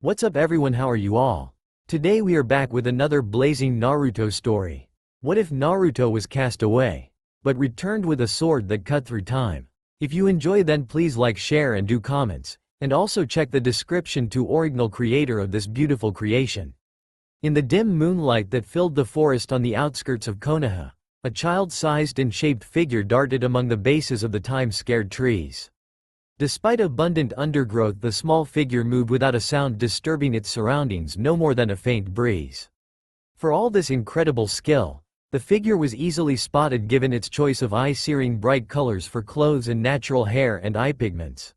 What's up everyone, how are you all? Today we are back with another blazing Naruto story. What if Naruto was cast away, but returned with a sword that cut through time? If you enjoy, then please like, share and do comments, and also check the description to original creator of this beautiful creation. In the dim moonlight that filled the forest on the outskirts of Konoha, a child-sized and shaped figure darted among the bases of the time-scared trees. Despite abundant undergrowth, the small figure moved without a sound disturbing its surroundings, no more than a faint breeze. For all this incredible skill, the figure was easily spotted given its choice of eye-searing bright colors for clothes and natural hair and eye pigments.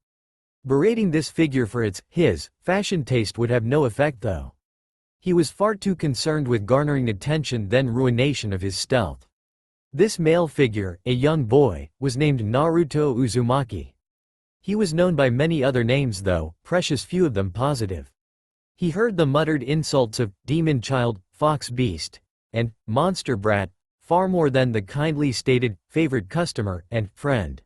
Berating this figure for his fashion taste would have no effect though. He was far too concerned with garnering attention than ruination of his stealth. This male figure, a young boy, was named Naruto Uzumaki. He was known by many other names though, precious few of them positive. He heard the muttered insults of demon child, fox beast, and monster brat, far more than the kindly stated favorite customer and friend.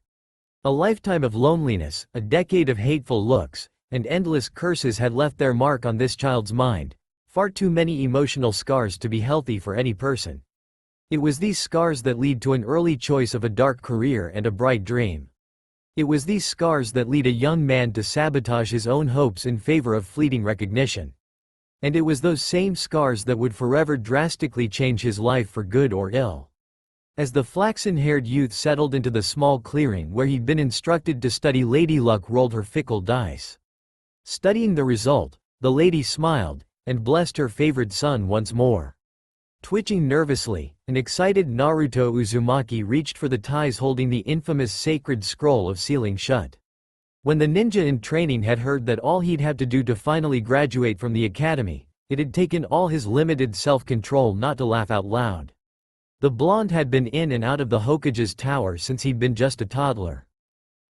A lifetime of loneliness, a decade of hateful looks, and endless curses had left their mark on this child's mind, far too many emotional scars to be healthy for any person. It was these scars that lead to an early choice of a dark career and a bright dream. It was these scars that lead a young man to sabotage his own hopes in favor of fleeting recognition. And it was those same scars that would forever drastically change his life for good or ill. As the flaxen-haired youth settled into the small clearing where he'd been instructed to study, Lady Luck rolled her fickle dice. Studying the result, the lady smiled, and blessed her favorite son once more. Twitching nervously, an excited Naruto Uzumaki reached for the ties holding the infamous sacred scroll of sealing shut. When the ninja in training had heard that all he'd have to do to finally graduate from the academy, it had taken all his limited self-control not to laugh out loud. The blonde had been in and out of the Hokage's tower since he'd been just a toddler.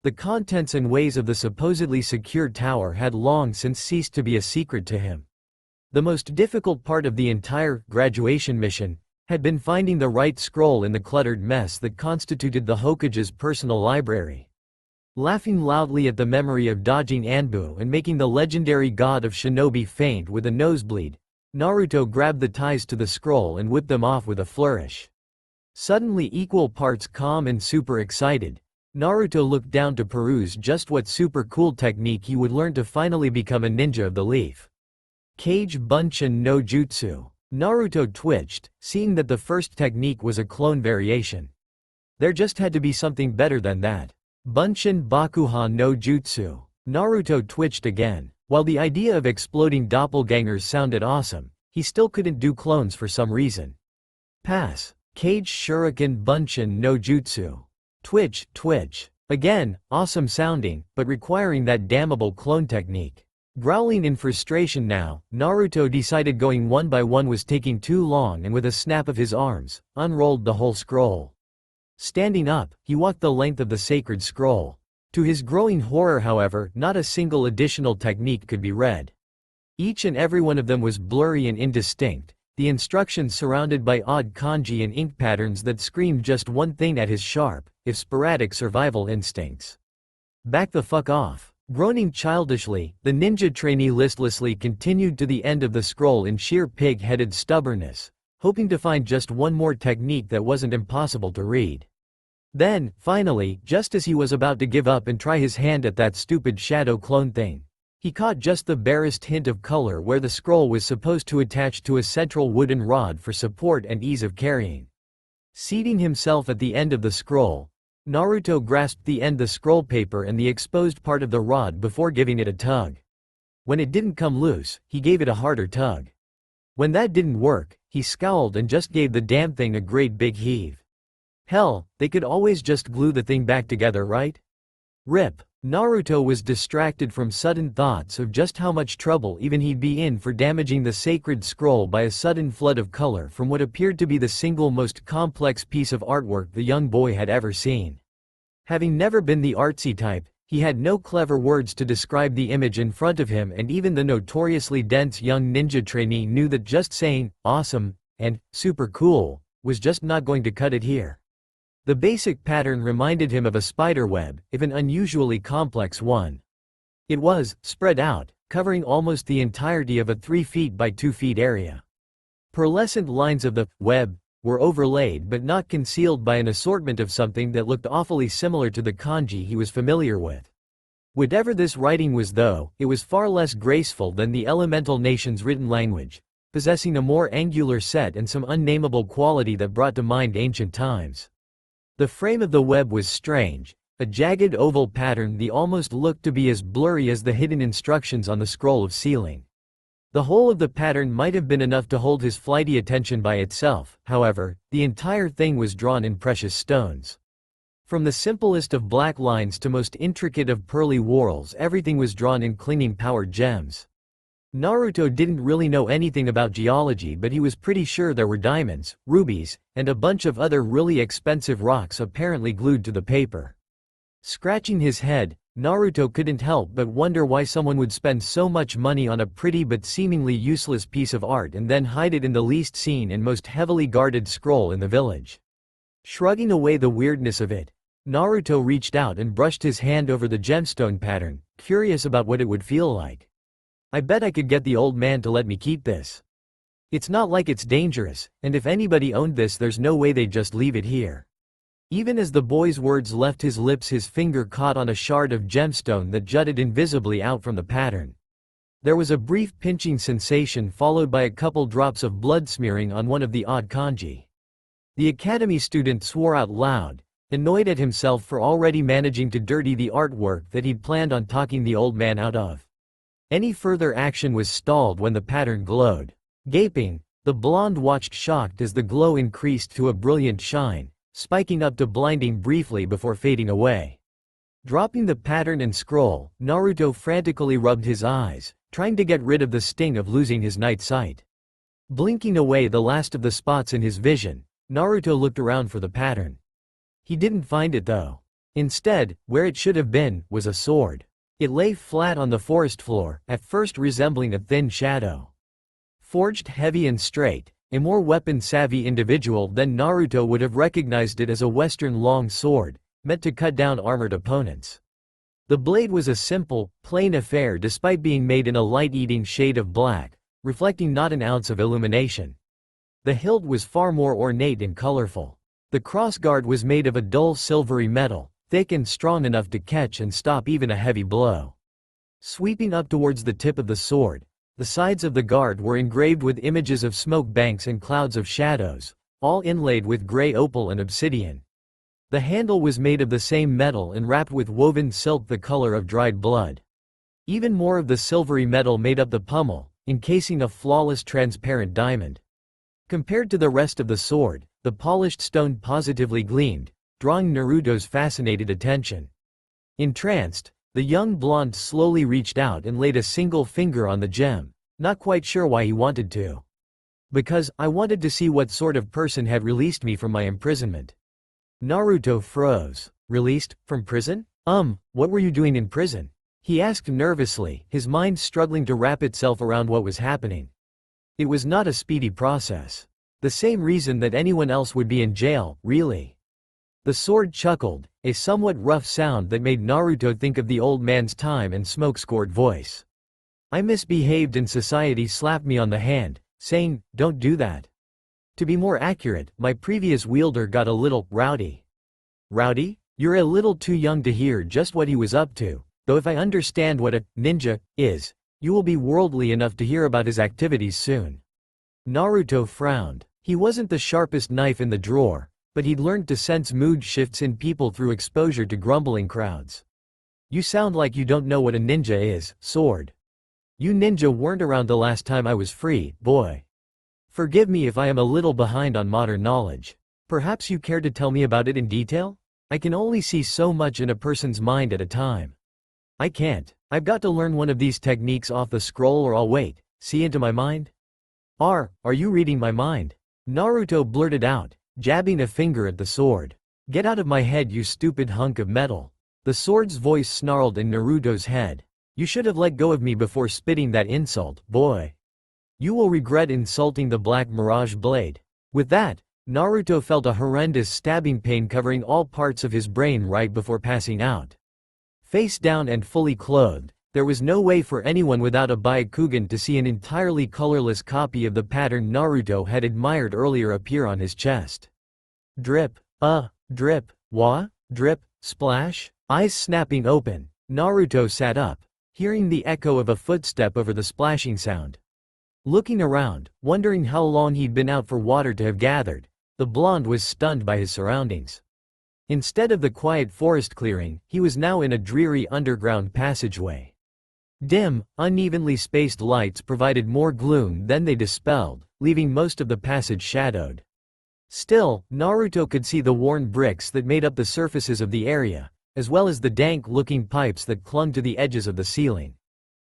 The contents and ways of the supposedly secure tower had long since ceased to be a secret to him. The most difficult part of the entire graduation mission had been finding the right scroll in the cluttered mess that constituted the Hokage's personal library. Laughing loudly at the memory of dodging Anbu and making the legendary god of shinobi faint with a nosebleed, Naruto grabbed the ties to the scroll and whipped them off with a flourish. Suddenly equal parts calm and super excited, Naruto looked down to peruse just what super cool technique he would learn to finally become a ninja of the leaf. Kage Bunshin no Jutsu. Naruto twitched, seeing that the first technique was a clone variation. There just had to be something better than that. Bunshin Bakuhan no Jutsu. Naruto twitched again. While the idea of exploding doppelgangers sounded awesome, he still couldn't do clones for some reason. Pass. Kage Shuriken Bunshin no Jutsu. Twitch, twitch. Again, awesome sounding, but requiring that damnable clone technique. Growling in frustration now, Naruto decided going one by one was taking too long and with a snap of his arms, unrolled the whole scroll. Standing up, he walked the length of the sacred scroll. To his growing horror however, not a single additional technique could be read. Each and every one of them was blurry and indistinct, the instructions surrounded by odd kanji and ink patterns that screamed just one thing at his sharp, if sporadic survival instincts. Back the fuck off. Groaning childishly, the ninja trainee listlessly continued to the end of the scroll in sheer pig-headed stubbornness, hoping to find just one more technique that wasn't impossible to read. Then, finally, just as he was about to give up and try his hand at that stupid shadow clone thing, he caught just the barest hint of color where the scroll was supposed to attach to a central wooden rod for support and ease of carrying. Seating himself at the end of the scroll, Naruto grasped the end of the scroll paper and the exposed part of the rod before giving it a tug. When it didn't come loose, he gave it a harder tug. When that didn't work, he scowled and just gave the damn thing a great big heave. Hell, they could always just glue the thing back together, right? Rip. Naruto was distracted from sudden thoughts of just how much trouble even he'd be in for damaging the sacred scroll by a sudden flood of color from what appeared to be the single most complex piece of artwork the young boy had ever seen. Having never been the artsy type, he had no clever words to describe the image in front of him, and even the notoriously dense young ninja trainee knew that just saying, awesome, and super cool, was just not going to cut it here. The basic pattern reminded him of a spider web, if an unusually complex one. It was spread out, covering almost the entirety of a 3 feet by 2 feet area. Pearlescent lines of the web were overlaid but not concealed by an assortment of something that looked awfully similar to the kanji he was familiar with. Whatever this writing was though, it was far less graceful than the elemental nation's written language, possessing a more angular set and some unnameable quality that brought to mind ancient times. The frame of the web was strange, a jagged oval pattern that almost looked to be as blurry as the hidden instructions on the scroll of sealing. The whole of the pattern might have been enough to hold his flighty attention by itself, however, the entire thing was drawn in precious stones. From the simplest of black lines to most intricate of pearly whorls, everything was drawn in clinging powered gems. Naruto didn't really know anything about geology, but he was pretty sure there were diamonds, rubies, and a bunch of other really expensive rocks apparently glued to the paper. Scratching his head, Naruto couldn't help but wonder why someone would spend so much money on a pretty but seemingly useless piece of art and then hide it in the least seen and most heavily guarded scroll in the village. Shrugging away the weirdness of it, Naruto reached out and brushed his hand over the gemstone pattern, curious about what it would feel like. I bet I could get the old man to let me keep this. It's not like it's dangerous, and if anybody owned this, there's no way they'd just leave it here. Even as the boy's words left his lips, his finger caught on a shard of gemstone that jutted invisibly out from the pattern. There was a brief pinching sensation followed by a couple drops of blood smearing on one of the odd kanji. The academy student swore out loud, annoyed at himself for already managing to dirty the artwork that he'd planned on talking the old man out of. Any further action was stalled when the pattern glowed. Gaping, the blonde watched shocked as the glow increased to a brilliant shine, spiking up to blinding briefly before fading away. Dropping the pattern and scroll, Naruto frantically rubbed his eyes, trying to get rid of the sting of losing his night sight. Blinking away the last of the spots in his vision, Naruto looked around for the pattern. He didn't find it though. Instead, where it should have been, was a sword. It lay flat on the forest floor, at first resembling a thin shadow. Forged heavy and straight, a more weapon-savvy individual than Naruto would have recognized it as a Western long sword, meant to cut down armored opponents. The blade was a simple, plain affair despite being made in a light-eating shade of black, reflecting not an ounce of illumination. The hilt was far more ornate and colorful. The crossguard was made of a dull silvery metal, thick and strong enough to catch and stop even a heavy blow. Sweeping up towards the tip of the sword, the sides of the guard were engraved with images of smoke banks and clouds of shadows, all inlaid with gray opal and obsidian. The handle was made of the same metal and wrapped with woven silk the color of dried blood. Even more of the silvery metal made up the pommel, encasing a flawless transparent diamond. Compared to the rest of the sword, the polished stone positively gleamed, drawing Naruto's fascinated attention. Entranced, the young blonde slowly reached out and laid a single finger on the gem, not quite sure why he wanted to. Because, I wanted to see what sort of person had released me from my imprisonment. Naruto froze. Released from prison? What were you doing in prison? He asked nervously, his mind struggling to wrap itself around what was happening. It was not a speedy process. The same reason that anyone else would be in jail, really. The sword chuckled, a somewhat rough sound that made Naruto think of the old man's time and smoke-scored voice. I misbehaved and society slapped me on the hand, saying, "Don't do that." To be more accurate, my previous wielder got a little rowdy. Rowdy? You're a little too young to hear just what he was up to, though if I understand what a ninja is, you will be worldly enough to hear about his activities soon. Naruto frowned. He wasn't the sharpest knife in the drawer, but he'd learned to sense mood shifts in people through exposure to grumbling crowds. You sound like you don't know what a ninja is, sword. You ninja weren't around the last time I was free, boy. Forgive me if I am a little behind on modern knowledge. Perhaps you care to tell me about it in detail? I can only see so much in a person's mind at a time. I can't. I've got to learn one of these techniques off the scroll or I'll wait. See into my mind? Are you reading my mind? Naruto blurted out, jabbing a finger at the sword. Get out of my head, you stupid hunk of metal. The sword's voice snarled in Naruto's head. You should have let go of me before spitting that insult, boy. You will regret insulting the Black Mirage blade. With that, Naruto felt a horrendous stabbing pain covering all parts of his brain right before passing out. Face down and fully clothed, There was no way for anyone without a Byakugan to see an entirely colorless copy of the pattern Naruto had admired earlier appear on his chest. Drip, drip, drip, splash, eyes snapping open, Naruto sat up, hearing the echo of a footstep over the splashing sound. Looking around, wondering how long he'd been out for water to have gathered, the blonde was stunned by his surroundings. Instead of the quiet forest clearing, he was now in a dreary underground passageway. Dim, unevenly spaced lights provided more gloom than they dispelled, leaving most of the passage shadowed. Still, Naruto could see the worn bricks that made up the surfaces of the area, as well as the dank-looking pipes that clung to the edges of the ceiling.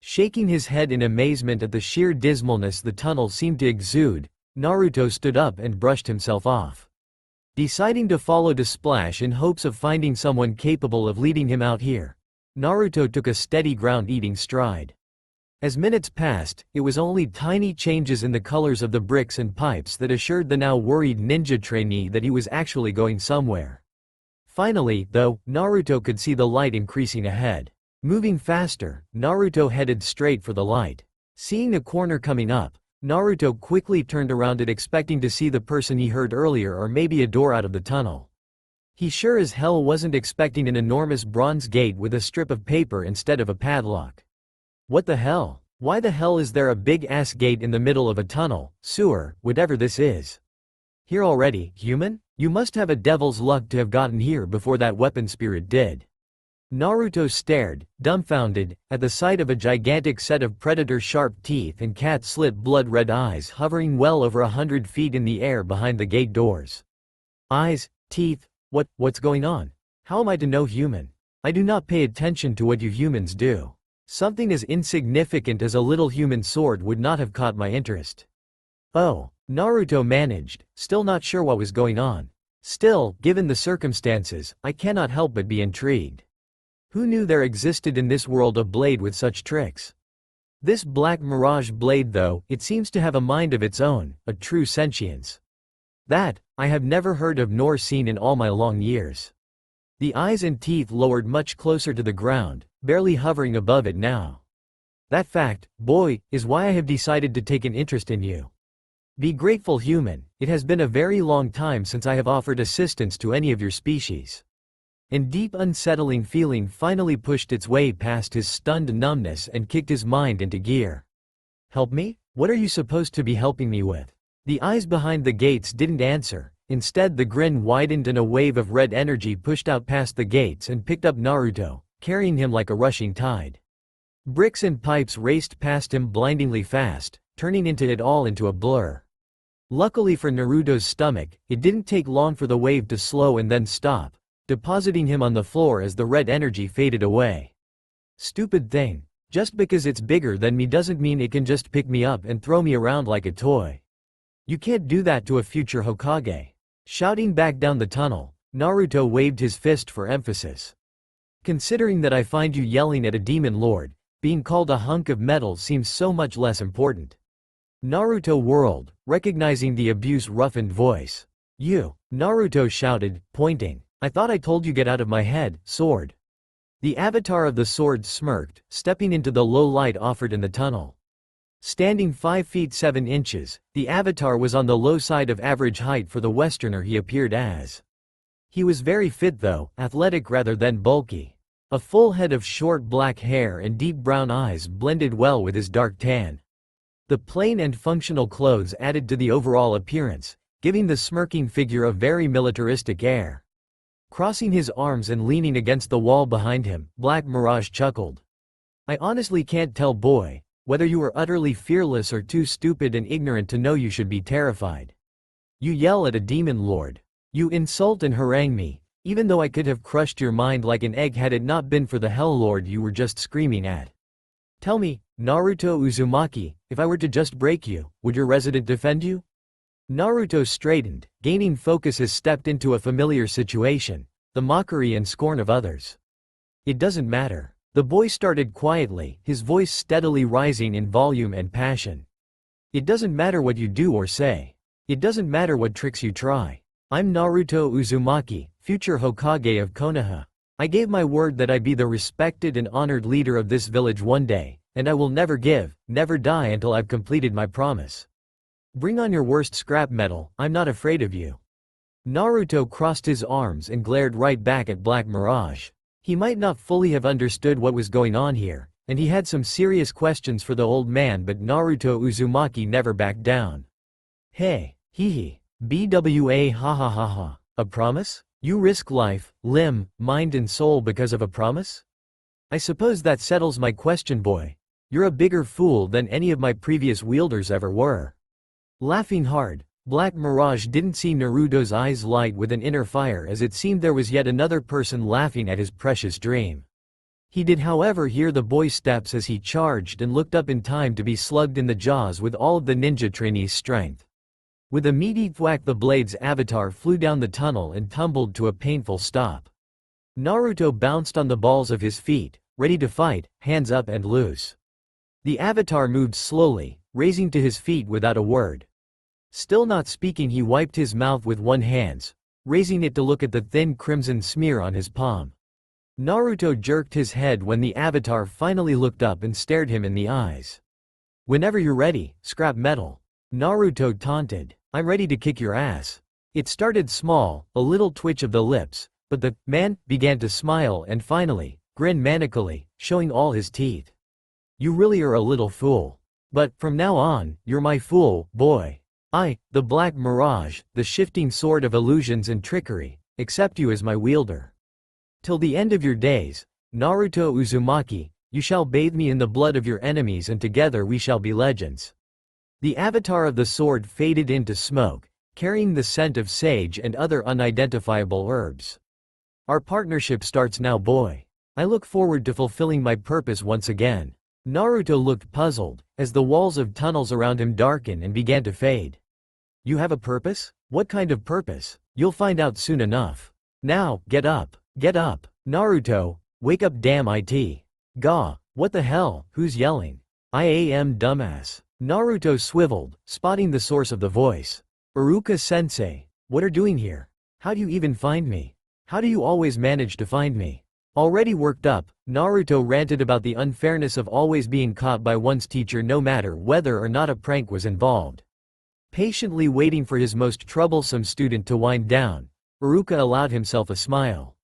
Shaking his head in amazement at the sheer dismalness the tunnel seemed to exude, Naruto stood up and brushed himself off. Deciding to follow the splash in hopes of finding someone capable of leading him out here, Naruto took a steady ground-eating stride. As minutes passed, it was only tiny changes in the colors of the bricks and pipes that assured the now worried ninja trainee that he was actually going somewhere. Finally, though, Naruto could see the light increasing ahead. Moving faster, Naruto headed straight for the light. Seeing a corner coming up, Naruto quickly turned around it expecting to see the person he heard earlier or maybe a door out of the tunnel. He sure as hell wasn't expecting an enormous bronze gate with a strip of paper instead of a padlock. What the hell? Why the hell is there a big-ass gate in the middle of a tunnel, sewer, whatever this is? Here already, human? You must have a devil's luck to have gotten here before that weapon spirit did. Naruto stared, dumbfounded, at the sight of a gigantic set of predator-sharp teeth and cat-slit blood-red eyes hovering well over 100 feet in the air behind the gate doors. Eyes, teeth, what's going on? How am I to know human? I do not pay attention to what you humans do. Something as insignificant as a little human sword would not have caught my interest. Oh, Naruto managed, still not sure what was going on. Still, given the circumstances, I cannot help but be intrigued. Who knew there existed in this world a blade with such tricks? This black mirage blade though, it seems to have a mind of its own, a true sentience. That, I have never heard of nor seen in all my long years. The eyes and teeth lowered much closer to the ground, barely hovering above it now. That fact, boy, is why I have decided to take an interest in you. Be grateful human, it has been a very long time since I have offered assistance to any of your species. And deep unsettling feeling finally pushed its way past his stunned numbness and kicked his mind into gear. Help me? What are you supposed to be helping me with? The eyes behind the gates didn't answer, instead the grin widened and a wave of red energy pushed out past the gates and picked up Naruto, carrying him like a rushing tide. Bricks and pipes raced past him blindingly fast, turning it all into a blur. Luckily for Naruto's stomach, it didn't take long for the wave to slow and then stop, depositing him on the floor as the red energy faded away. Stupid thing. Just because it's bigger than me doesn't mean it can just pick me up and throw me around like a toy. You can't do that to a future Hokage. Shouting back down the tunnel, Naruto waved his fist for emphasis. Considering that I find you yelling at a demon lord, being called a hunk of metal seems so much less important. Naruto whirled, recognizing the abuse's roughened voice. You, Naruto shouted, pointing. I thought I told you get out of my head, sword. The avatar of the sword smirked, stepping into the low light offered in the tunnel. Standing 5 feet 7 inches, the avatar was on the low side of average height for the Westerner he appeared as. He was very fit though, athletic rather than bulky. A full head of short black hair and deep brown eyes blended well with his dark tan. The plain and functional clothes added to the overall appearance, giving the smirking figure a very militaristic air. Crossing his arms and leaning against the wall behind him, Black Mirage chuckled. I honestly can't tell boy, whether you are utterly fearless or too stupid and ignorant to know you should be terrified. You yell at a demon lord. You insult and harangue me, even though I could have crushed your mind like an egg had it not been for the Hell Lord you were just screaming at. Tell me, Naruto Uzumaki, if I were to just break you, would your resident defend you? Naruto straightened, gaining focus as stepped into a familiar situation, the mockery and scorn of others. It doesn't matter. The boy started quietly, his voice steadily rising in volume and passion. It doesn't matter what you do or say. It doesn't matter what tricks you try. I'm Naruto Uzumaki, future Hokage of Konoha. I gave my word that I'd be the respected and honored leader of this village one day, and I will never give, never die until I've completed my promise. Bring on your worst scrap metal, I'm not afraid of you." Naruto crossed his arms and glared right back at Black Mirage. He might not fully have understood what was going on here, and he had some serious questions for the old man, but Naruto Uzumaki never backed down. "Hey, hee bwa ha ha ha ha. A promise? You risk life, limb, mind and soul because of a promise? I suppose that settles my question, boy. You're a bigger fool than any of my previous wielders ever were." Laughing hard, Black Mirage didn't see Naruto's eyes light with an inner fire, as it seemed there was yet another person laughing at his precious dream. He did however hear the boy's steps as he charged and looked up in time to be slugged in the jaws with all of the ninja trainee's strength. With a meaty thwack, the blade's avatar flew down the tunnel and tumbled to a painful stop. Naruto bounced on the balls of his feet, ready to fight, hands up and loose. The avatar moved slowly, raising to his feet without a word. Still not speaking, he wiped his mouth with one hand, raising it to look at the thin crimson smear on his palm. Naruto jerked his head when the avatar finally looked up and stared him in the eyes. "Whenever you're ready, scrap metal," Naruto taunted. "I'm ready to kick your ass." It started small, a little twitch of the lips, but the man began to smile and finally grin manically, showing all his teeth. "You really are a little fool. But from now on, you're my fool, boy. I, the Black Mirage, the shifting sword of illusions and trickery, accept you as my wielder. Till the end of your days, Naruto Uzumaki, you shall bathe me in the blood of your enemies and together we shall be legends." The avatar of the sword faded into smoke, carrying the scent of sage and other unidentifiable herbs. "Our partnership starts now, boy. I look forward to fulfilling my purpose once again." Naruto looked puzzled, as the walls of tunnels around him darkened and began to fade. "You have a purpose? What kind of purpose? You'll find out soon enough. Now, get up, Naruto, wake up, damn it. Gah, what the hell, who's yelling? I am dumbass." Naruto swiveled, spotting the source of the voice. "Iruka-sensei, what are doing here? How do you even find me? How do you always manage to find me?" Already worked up, Naruto ranted about the unfairness of always being caught by one's teacher no matter whether or not a prank was involved. Patiently waiting for his most troublesome student to wind down, Iruka allowed himself a smile.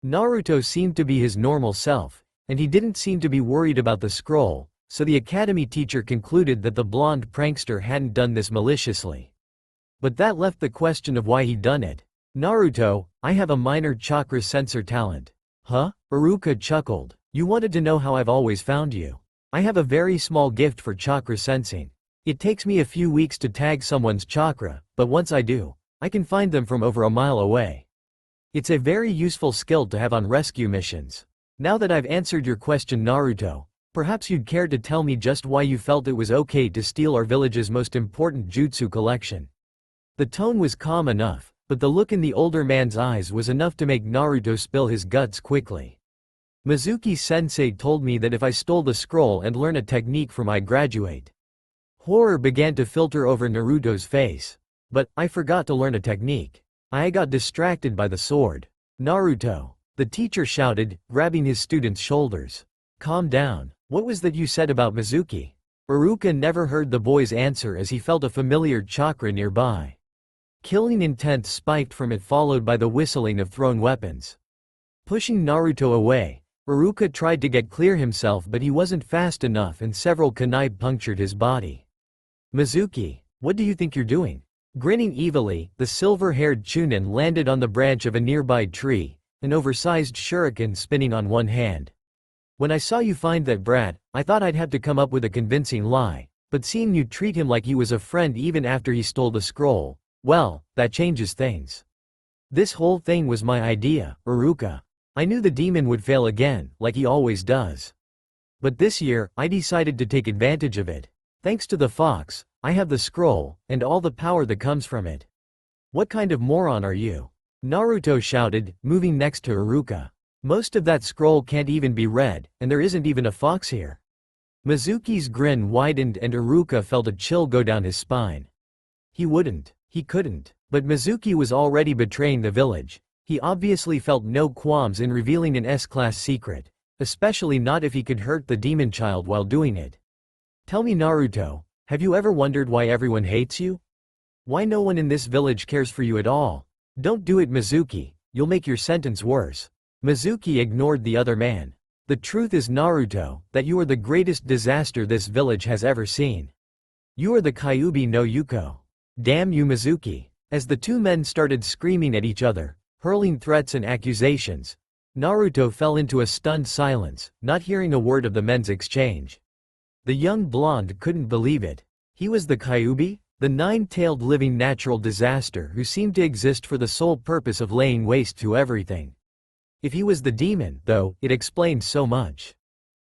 Naruto seemed to be his normal self, and he didn't seem to be worried about the scroll, so the academy teacher concluded that the blonde prankster hadn't done this maliciously. But that left the question of why he'd done it. "Naruto, I have a minor chakra sensor talent." "Huh?" Iruka chuckled. "You wanted to know how I've always found you. I have a very small gift for chakra sensing. It takes me a few weeks to tag someone's chakra, but once I do, I can find them from over a mile away. It's a very useful skill to have on rescue missions. Now that I've answered your question, Naruto, perhaps you'd care to tell me just why you felt it was okay to steal our village's most important jutsu collection." The tone was calm enough, but the look in the older man's eyes was enough to make Naruto spill his guts quickly. "Mizuki-sensei told me that if I stole the scroll and learn a technique from I graduate." Horror began to filter over Naruto's face. "But, I forgot to learn a technique. I got distracted by the sword." "Naruto," the teacher shouted, grabbing his student's shoulders. "Calm down. What was that you said about Mizuki?" Iruka never heard the boy's answer as he felt a familiar chakra nearby. Killing intent spiked from it, followed by the whistling of thrown weapons. Pushing Naruto away, Iruka tried to get clear himself, but he wasn't fast enough and several kunai punctured his body. "Mizuki, what do you think you're doing?" Grinning evilly, the silver-haired Chunin landed on the branch of a nearby tree, an oversized shuriken spinning on one hand. "When I saw you find that brat, I thought I'd have to come up with a convincing lie, but seeing you treat him like he was a friend even after he stole the scroll, well, that changes things. This whole thing was my idea, Iruka. I knew the demon would fail again, like he always does. But this year, I decided to take advantage of it. Thanks to the fox, I have the scroll, and all the power that comes from it." "What kind of moron are you?" Naruto shouted, moving next to Iruka. "Most of that scroll can't even be read, and there isn't even a fox here." Mizuki's grin widened and Iruka felt a chill go down his spine. He couldn't. But Mizuki was already betraying the village, He obviously felt no qualms in revealing an S-class secret, especially not if he could hurt the demon child while doing it. Tell me Naruto, have you ever wondered why everyone hates you? Why no one in this village cares for you at all? Don't do it Mizuki, you'll make your sentence worse. Mizuki ignored the other man. The truth is Naruto, that you are the greatest disaster this village has ever seen. You are the Kyuubi no Yuko. Damn you Mizuki. As the two men started screaming at each other, hurling threats and accusations, Naruto fell into a stunned silence, not hearing a word of the men's exchange. The young blonde couldn't believe it. He was the Kyuubi, the nine-tailed living natural disaster who seemed to exist for the sole purpose of laying waste to everything. If he was the demon, though, it explained so much.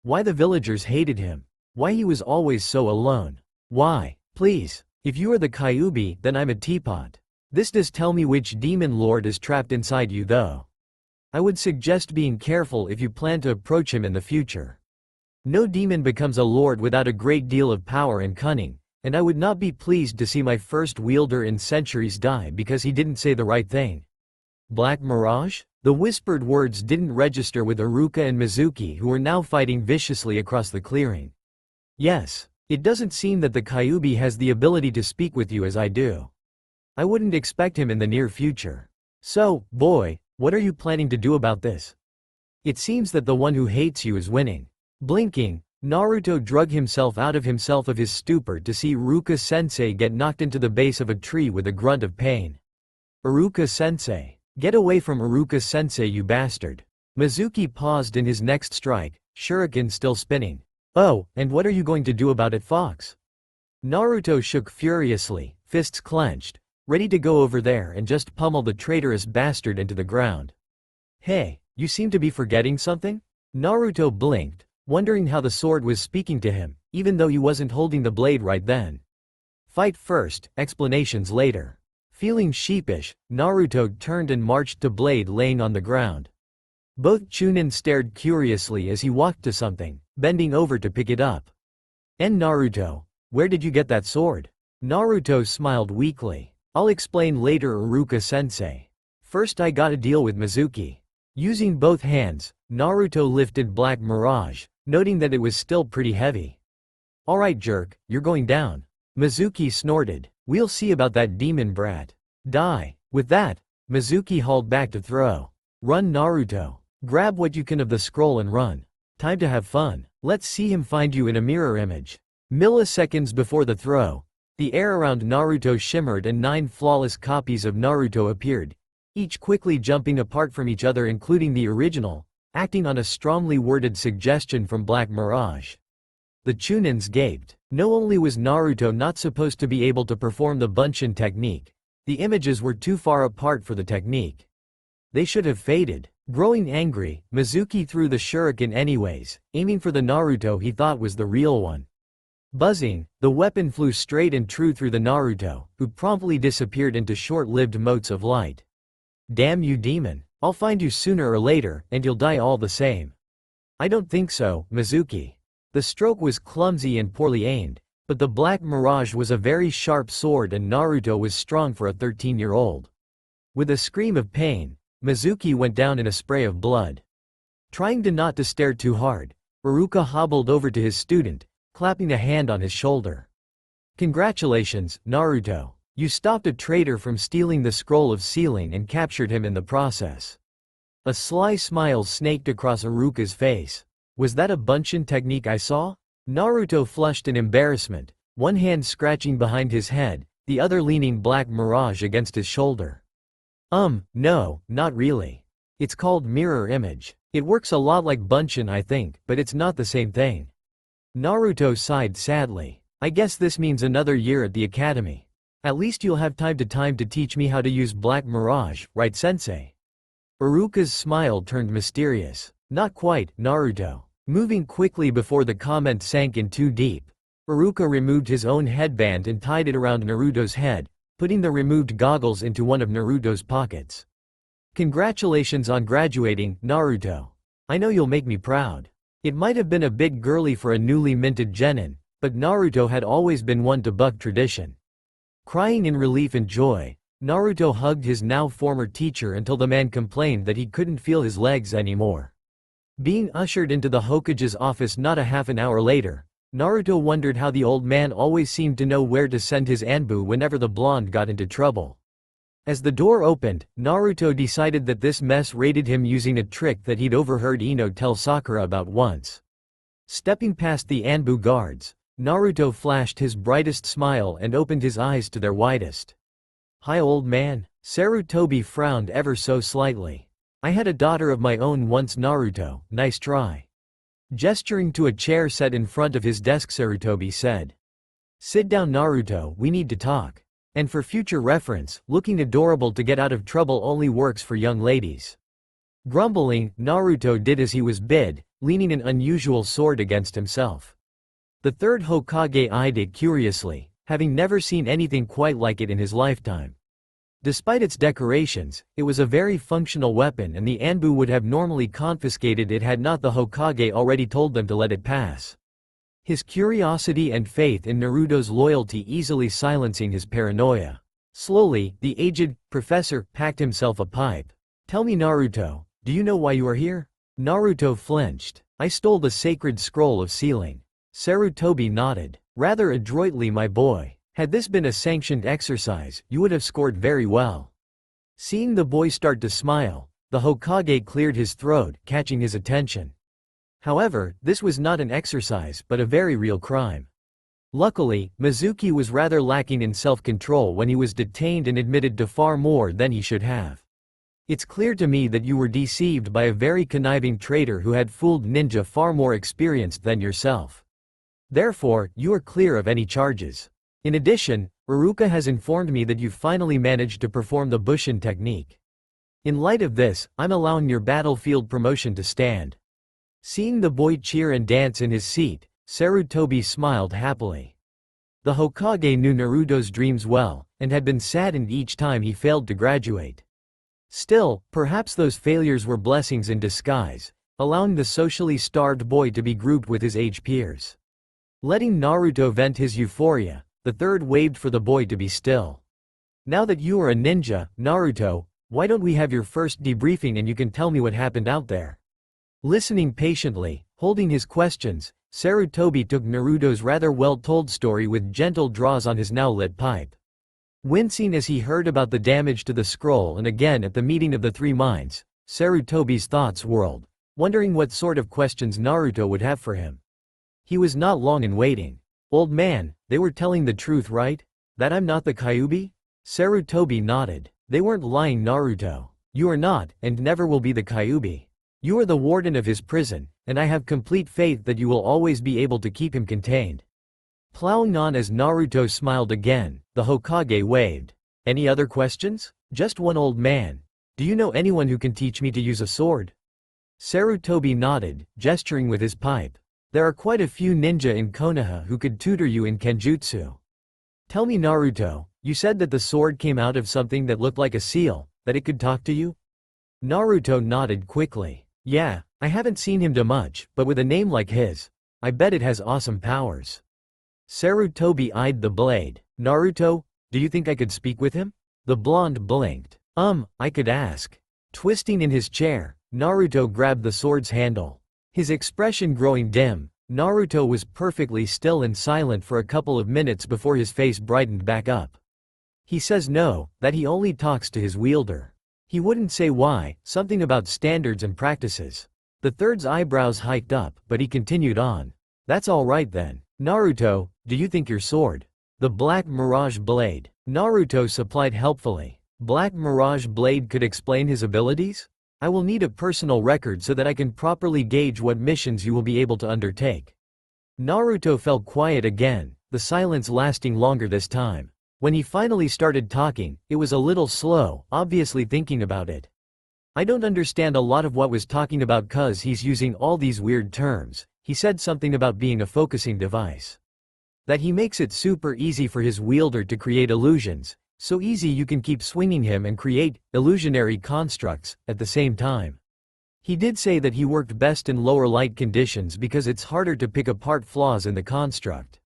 Why the villagers hated him. Why he was always so alone. Why? Please. If you are the Kyuubi, then I'm a teapot. This does tell me which demon lord is trapped inside you though. I would suggest being careful if you plan to approach him in the future. No demon becomes a lord without a great deal of power and cunning, and I would not be pleased to see my first wielder in centuries die because he didn't say the right thing. Black Mirage? The whispered words didn't register with Iruka and Mizuki, who were now fighting viciously across the clearing. Yes, it doesn't seem that the Kyuubi has the ability to speak with you as I do. I wouldn't expect him in the near future. So, boy, what are you planning to do about this? It seems that the one who hates you is winning. Blinking, Naruto drug himself out of his stupor to see Iruka-sensei get knocked into the base of a tree with a grunt of pain. Iruka-sensei. Get away from Iruka-sensei you bastard. Mizuki paused in his next strike, shuriken still spinning. Oh, and what are you going to do about it Fox? Naruto shook furiously, fists clenched, ready to go over there and just pummel the traitorous bastard into the ground. Hey, you seem to be forgetting something? Naruto blinked, wondering how the sword was speaking to him, even though he wasn't holding the blade right then. Fight first, explanations later. Feeling sheepish, Naruto turned and marched to blade laying on the ground. Both Chunin stared curiously as he walked to something, bending over to pick it up. And Naruto, where did you get that sword? Naruto smiled weakly. I'll explain later Iruka-sensei. First I gotta deal with Mizuki. Using both hands, Naruto lifted Black Mirage, noting that it was still pretty heavy. Alright jerk, you're going down. Mizuki snorted. We'll see about that demon brat. Die. With that, Mizuki hauled back to throw. Run Naruto. Grab what you can of the scroll and run. Time to have fun. Let's see him find you in a mirror image. Milliseconds before the throw, the air around Naruto shimmered and 9 flawless copies of Naruto appeared, each quickly jumping apart from each other including the original, acting on a strongly worded suggestion from Black Mirage. The Chunins gaped. Not only was Naruto not supposed to be able to perform the Bunshin technique, the images were too far apart for the technique. They should have faded. Growing angry, Mizuki threw the shuriken anyways, aiming for the Naruto he thought was the real one. Buzzing, the weapon flew straight and true through the Naruto, who promptly disappeared into short-lived motes of light. Damn you demon, I'll find you sooner or later, and you'll die all the same. I don't think so, Mizuki. The stroke was clumsy and poorly aimed, but the Black Mirage was a very sharp sword and Naruto was strong for a 13-year-old. With a scream of pain, Mizuki went down in a spray of blood. Trying not to stare too hard, Iruka hobbled over to his student, clapping a hand on his shoulder. Congratulations, Naruto. You stopped a traitor from stealing the scroll of sealing and captured him in the process. A sly smile snaked across Iruka's face. Was that a Bunshin technique I saw? Naruto flushed in embarrassment, one hand scratching behind his head, the other leaning Black Mirage against his shoulder. No, not really. It's called mirror image. It works a lot like Bunshin I think, but it's not the same thing. Naruto sighed sadly. I guess this means another year at the academy. At least you'll have time to teach me how to use Black Mirage, right sensei? Iruka's smile turned mysterious. Not quite, Naruto. Moving quickly before the comment sank in too deep, Iruka removed his own headband and tied it around Naruto's head, putting the removed goggles into one of Naruto's pockets. Congratulations on graduating, Naruto. I know you'll make me proud. It might have been a bit girly for a newly minted genin, but Naruto had always been one to buck tradition. Crying in relief and joy, Naruto hugged his now former teacher until the man complained that he couldn't feel his legs anymore. Being ushered into the Hokage's office not a half an hour later, Naruto wondered how the old man always seemed to know where to send his Anbu whenever the blonde got into trouble. As the door opened, Naruto decided that this mess rated him using a trick that he'd overheard Ino tell Sakura about once. Stepping past the Anbu guards, Naruto flashed his brightest smile and opened his eyes to their widest. "Hi old man." Sarutobi frowned ever so slightly. "I had a daughter of my own once Naruto, nice try." Gesturing to a chair set in front of his desk, Sarutobi said. "Sit down Naruto, we need to talk. And for future reference, looking adorable to get out of trouble only works for young ladies." Grumbling, Naruto did as he was bid, leaning an unusual sword against himself. The third Hokage eyed it curiously, having never seen anything quite like it in his lifetime. Despite its decorations, it was a very functional weapon and the Anbu would have normally confiscated it had not the Hokage already told them to let it pass. His curiosity and faith in Naruto's loyalty easily silencing his paranoia. Slowly, the aged professor packed himself a pipe. "Tell me Naruto, do you know why you are here?" Naruto flinched. "I stole the sacred scroll of sealing." Sarutobi nodded. "Rather adroitly my boy. Had this been a sanctioned exercise, you would have scored very well." Seeing the boy start to smile, the Hokage cleared his throat, catching his attention. However, this was not an exercise but a very real crime. Luckily, Mizuki was rather lacking in self-control when he was detained and admitted to far more than he should have. "It's clear to me that you were deceived by a very conniving traitor who had fooled ninja far more experienced than yourself. Therefore, you are clear of any charges. In addition, Iruka has informed me that you've finally managed to perform the Bushin technique. In light of this, I'm allowing your battlefield promotion to stand." Seeing the boy cheer and dance in his seat, Sarutobi smiled happily. The Hokage knew Naruto's dreams well, and had been saddened each time he failed to graduate. Still, perhaps those failures were blessings in disguise, allowing the socially starved boy to be grouped with his age peers. Letting Naruto vent his euphoria, the third waved for the boy to be still. "Now that you are a ninja, Naruto, why don't we have your first debriefing and you can tell me what happened out there?" Listening patiently, holding his questions, Sarutobi took Naruto's rather well-told story with gentle draws on his now-lit pipe. Wincing as he heard about the damage to the scroll and again at the meeting of the three minds, Sarutobi's thoughts whirled, wondering what sort of questions Naruto would have for him. He was not long in waiting. "Old man, they were telling the truth, right? That I'm not the Kyuubi?" Sarutobi nodded. "They weren't lying Naruto. You are not, and never will be the Kyuubi. You are the warden of his prison, and I have complete faith that you will always be able to keep him contained." Plowing on as Naruto smiled again, the Hokage waved. "Any other questions?" "Just one old man. Do you know anyone who can teach me to use a sword?" Sarutobi nodded, gesturing with his pipe. "There are quite a few ninja in Konoha who could tutor you in kenjutsu. Tell me Naruto, you said that the sword came out of something that looked like a seal, that it could talk to you?" Naruto nodded quickly. "Yeah, I haven't seen him do much, but with a name like his, I bet it has awesome powers." Sarutobi eyed the blade. "Naruto, do you think I could speak with him?" The blonde blinked. I could ask." Twisting in his chair, Naruto grabbed the sword's handle. His expression growing dim, Naruto was perfectly still and silent for a couple of minutes before his face brightened back up. "He says no, that he only talks to his wielder. He wouldn't say why, something about standards and practices." The third's eyebrows hiked up, but he continued on. "That's all right then. Naruto, do you think your sword?" "The Black Mirage Blade." Naruto supplied helpfully. "Black Mirage Blade could explain his abilities? I will need a personal record so that I can properly gauge what missions you will be able to undertake." Naruto fell quiet again, the silence lasting longer this time. When he finally started talking, it was a little slow, obviously thinking about it. "I don't understand a lot of what was talking about cause he's using all these weird terms. He said something about being a focusing device. That he makes it super easy for his wielder to create illusions, so easy you can keep swinging him and create illusionary constructs at the same time. He did say that he worked best in lower light conditions because it's harder to pick apart flaws in the construct."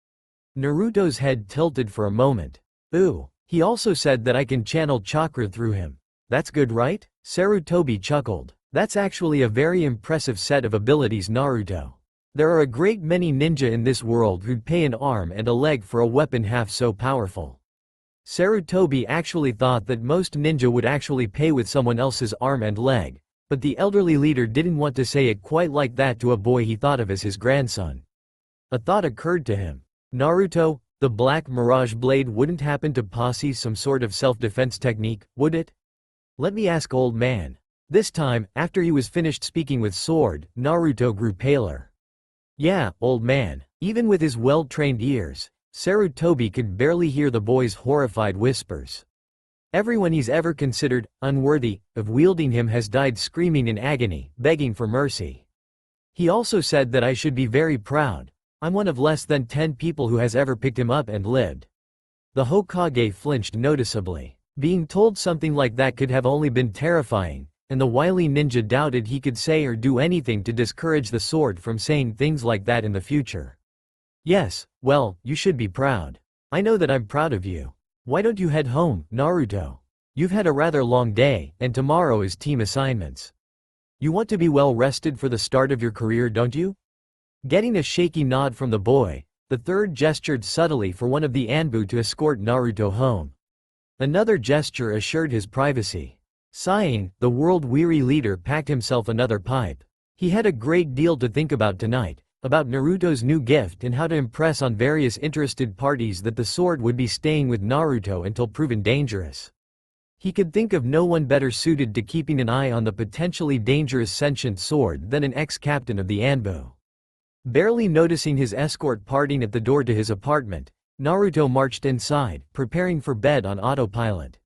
Naruto's head tilted for a moment. Ooh, He also said that I can channel chakra through him. That's good, right? Sarutobi chuckled. That's actually a very impressive set of abilities, Naruto. There are a great many ninja in this world who'd pay an arm and a leg for a weapon half so powerful. Sarutobi actually thought that most ninja would actually pay with someone else's arm and leg, but the elderly leader didn't want to say it quite like that to a boy he thought of as his grandson. A thought occurred to him. Naruto, the Black Mirage Blade wouldn't happen to possess some sort of self-defense technique, would it? Let me ask, old man. This time, after he was finished speaking with Sword, Naruto grew paler. Yeah, old man. Even with his well-trained ears, Sarutobi could barely hear the boy's horrified whispers. Everyone he's ever considered unworthy of wielding him has died screaming in agony, begging for mercy. He also said that I should be very proud. I'm one of less than 10 people who has ever picked him up and lived. The Hokage flinched noticeably. Being told something like that could have only been terrifying, and the wily ninja doubted he could say or do anything to discourage the sword from saying things like that in the future. Yes, well, you should be proud. I know that I'm proud of you. Why don't you head home, Naruto? You've had a rather long day, and tomorrow is team assignments. You want to be well rested for the start of your career, don't you? Getting a shaky nod from the boy, the third gestured subtly for one of the Anbu to escort Naruto home. Another gesture assured his privacy. Sighing, the world-weary leader packed himself another pipe. He had a great deal to think about tonight, about Naruto's new gift and how to impress on various interested parties that the sword would be staying with Naruto until proven dangerous. He could think of no one better suited to keeping an eye on the potentially dangerous sentient sword than an ex-captain of the Anbu. Barely noticing his escort parting at the door to his apartment, Naruto marched inside, preparing for bed on autopilot.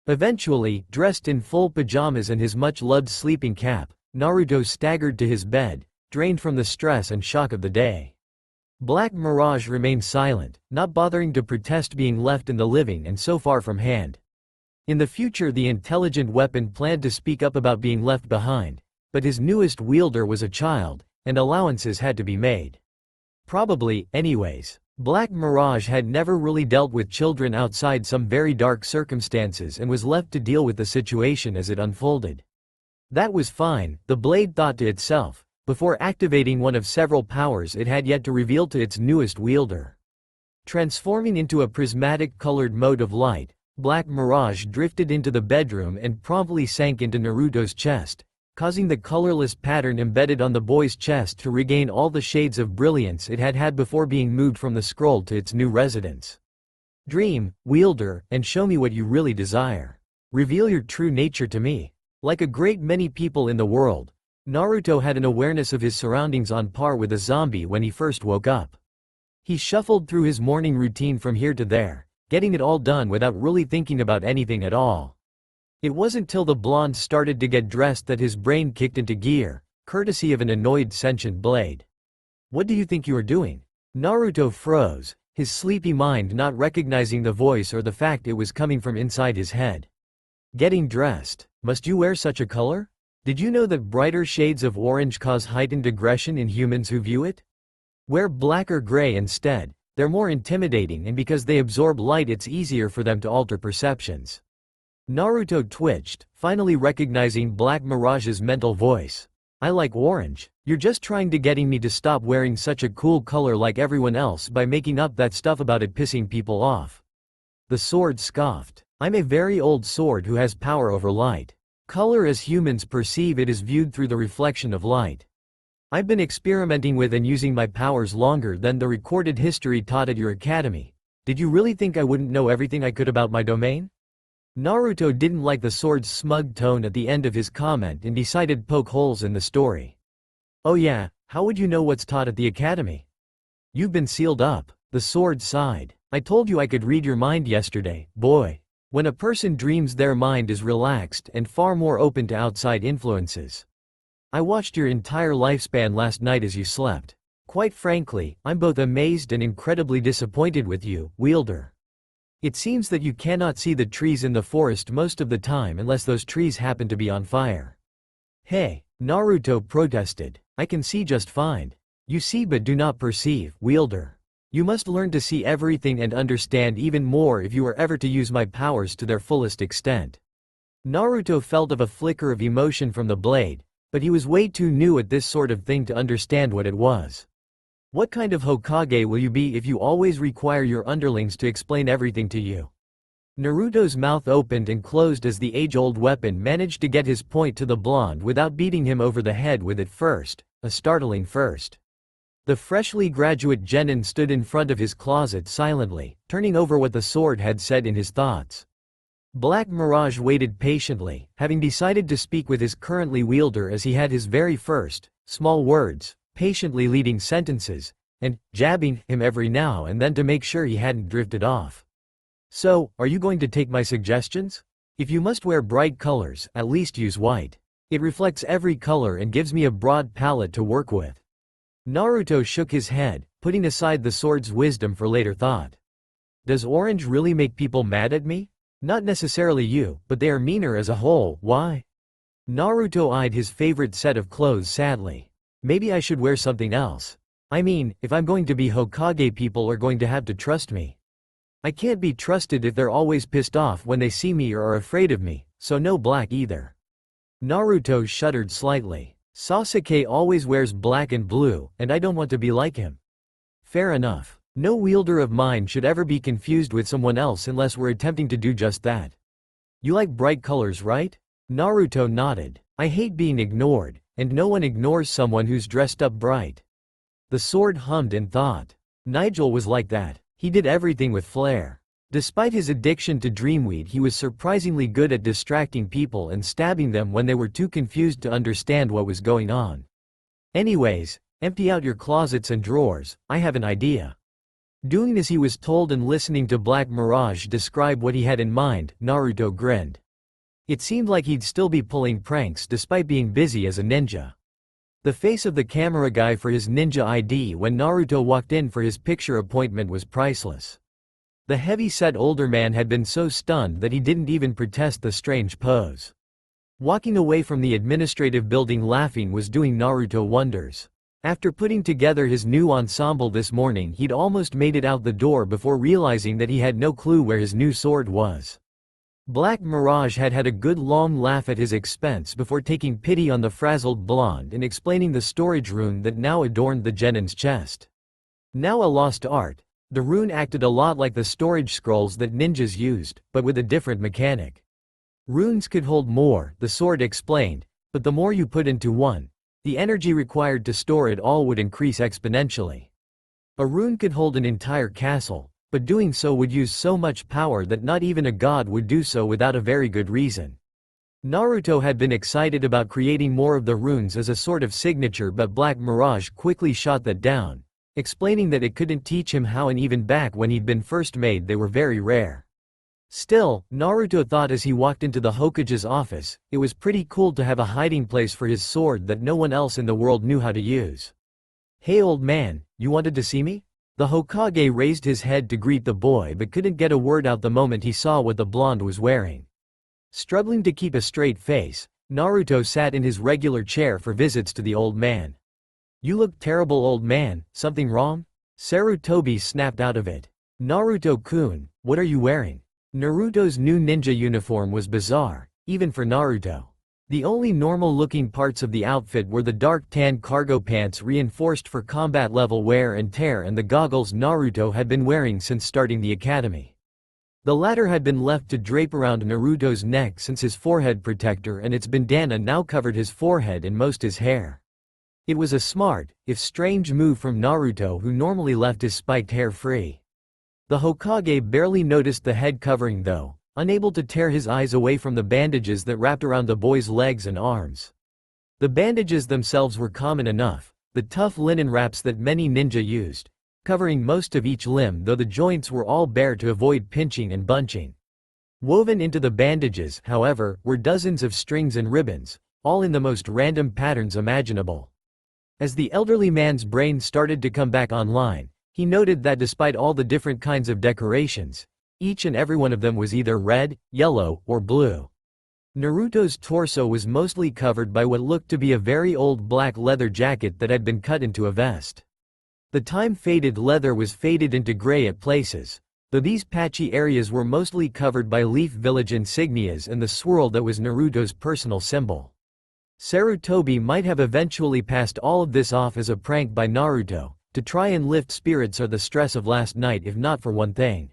Eventually, dressed in full pajamas and his much-loved sleeping cap, Naruto staggered to his bed, drained from the stress and shock of the day. Black Mirage remained silent, not bothering to protest being left in the living and so far from hand. In the future, the intelligent weapon planned to speak up about being left behind, but his newest wielder was a child, and allowances had to be made. Probably, anyways. Black Mirage had never really dealt with children outside some very dark circumstances and was left to deal with the situation as it unfolded. That was fine, the blade thought to itself, before activating one of several powers it had yet to reveal to its newest wielder. Transforming into a prismatic colored mode of light, Black Mirage drifted into the bedroom and promptly sank into Naruto's chest, causing the colorless pattern embedded on the boy's chest to regain all the shades of brilliance it had had before being moved from the scroll to its new residence. Dream, wielder, and show me what you really desire. Reveal your true nature to me. Like a great many people in the world, Naruto had an awareness of his surroundings on par with a zombie when he first woke up. He shuffled through his morning routine from here to there, getting it all done without really thinking about anything at all. It wasn't till the blonde started to get dressed that his brain kicked into gear, courtesy of an annoyed sentient blade. What do you think you are doing? Naruto froze, his sleepy mind not recognizing the voice or the fact it was coming from inside his head. Getting dressed. Must you wear such a color? Did you know that brighter shades of orange cause heightened aggression in humans who view it? Wear black or gray instead. They're more intimidating, and because they absorb light it's easier for them to alter perceptions. Naruto twitched, finally recognizing Black Mirage's mental voice. I like orange. You're just trying to getting me to stop wearing such a cool color like everyone else by making up that stuff about it pissing people off. The sword scoffed. I'm a very old sword who has power over light. Color as humans perceive it is viewed through the reflection of light. I've been experimenting with and using my powers longer than the recorded history taught at your academy. Did you really think I wouldn't know everything I could about my domain? Naruto didn't like the sword's smug tone at the end of his comment and decided to poke holes in the story. Oh yeah, how would you know what's taught at the academy? You've been sealed up. The sword sighed. I told you I could read your mind yesterday, boy. When a person dreams, their mind is relaxed and far more open to outside influences. I watched your entire lifespan last night as you slept. Quite frankly, I'm both amazed and incredibly disappointed with you, wielder. It seems that you cannot see the trees in the forest most of the time unless those trees happen to be on fire. Hey, Naruto protested. I can see just fine. You see but do not perceive, wielder. You must learn to see everything and understand even more if you are ever to use my powers to their fullest extent." Naruto felt of a flicker of emotion from the blade, but he was way too new at this sort of thing to understand what it was. "What kind of Hokage will you be if you always require your underlings to explain everything to you?" Naruto's mouth opened and closed as the age-old weapon managed to get his point to the blonde without beating him over the head with it first, a startling first. The freshly graduate genin stood in front of his closet silently, turning over what the sword had said in his thoughts. Black Mirage waited patiently, having decided to speak with his currently wielder as he had his very first, small words, patiently leading sentences, and jabbing him every now and then to make sure he hadn't drifted off. "So, are you going to take my suggestions? If you must wear bright colors, at least use white. It reflects every color and gives me a broad palette to work with." Naruto shook his head, putting aside the sword's wisdom for later thought. "Does orange really make people mad at me? Not necessarily you, but they are meaner as a whole. Why?" Naruto eyed his favorite set of clothes sadly. "Maybe I should wear something else. I mean, if I'm going to be Hokage, people are going to have to trust me. I can't be trusted if they're always pissed off when they see me or are afraid of me, so no black either." Naruto shuddered slightly. "Sasuke always wears black and blue, and I don't want to be like him." "Fair enough. No wielder of mine should ever be confused with someone else unless we're attempting to do just that." "You like bright colors, right?" Naruto nodded. "I hate being ignored, and no one ignores someone who's dressed up bright." The sword hummed in thought. Nigel was like that. He did everything with flair. Despite his addiction to Dreamweed, he was surprisingly good at distracting people and stabbing them when they were too confused to understand what was going on. "Anyways, empty out your closets and drawers, I have an idea." Doing as he was told and listening to Black Mirage describe what he had in mind, Naruto grinned. It seemed like he'd still be pulling pranks despite being busy as a ninja. The face of the camera guy for his ninja ID when Naruto walked in for his picture appointment was priceless. The heavy-set older man had been so stunned that he didn't even protest the strange pose. Walking away from the administrative building laughing was doing Naruto wonders. After putting together his new ensemble this morning, he'd almost made it out the door before realizing that he had no clue where his new sword was. Black Mirage had had a good long laugh at his expense before taking pity on the frazzled blonde and explaining the storage rune that now adorned the genin's chest. Now a lost art, the rune acted a lot like the storage scrolls that ninjas used, but with a different mechanic. Runes could hold more, the sword explained, but the more you put into one, the energy required to store it all would increase exponentially. A rune could hold an entire castle, but doing so would use so much power that not even a god would do so without a very good reason. Naruto had been excited about creating more of the runes as a sort of signature, but Black Mirage quickly shot that down, explaining that it couldn't teach him how, and even back when he'd been first made they were very rare. Still, Naruto thought as he walked into the Hokage's office, it was pretty cool to have a hiding place for his sword that no one else in the world knew how to use. "Hey old man, you wanted to see me?" The Hokage raised his head to greet the boy but couldn't get a word out the moment he saw what the blonde was wearing. Struggling to keep a straight face, Naruto sat in his regular chair for visits to the old man. "You look terrible old man, something wrong?" Sarutobi snapped out of it. "Naruto-kun, what are you wearing?" Naruto's new ninja uniform was bizarre, even for Naruto. The only normal-looking parts of the outfit were the dark tan cargo pants reinforced for combat-level wear and tear and the goggles Naruto had been wearing since starting the academy. The latter had been left to drape around Naruto's neck since his forehead protector and its bandana now covered his forehead and most his hair. It was a smart, if strange move from Naruto, who normally left his spiked hair free. The Hokage barely noticed the head covering though, unable to tear his eyes away from the bandages that wrapped around the boy's legs and arms. The bandages themselves were common enough, the tough linen wraps that many ninja used, covering most of each limb, though the joints were all bare to avoid pinching and bunching. Woven into the bandages, however, were dozens of strings and ribbons, all in the most random patterns imaginable. As the elderly man's brain started to come back online, he noted that despite all the different kinds of decorations, each and every one of them was either red, yellow, or blue. Naruto's torso was mostly covered by what looked to be a very old black leather jacket that had been cut into a vest. The time-faded leather was faded into gray at places, though these patchy areas were mostly covered by Leaf Village insignias and the swirl that was Naruto's personal symbol. Sarutobi might have eventually passed all of this off as a prank by Naruto, to try and lift spirits or the stress of last night if not for one thing.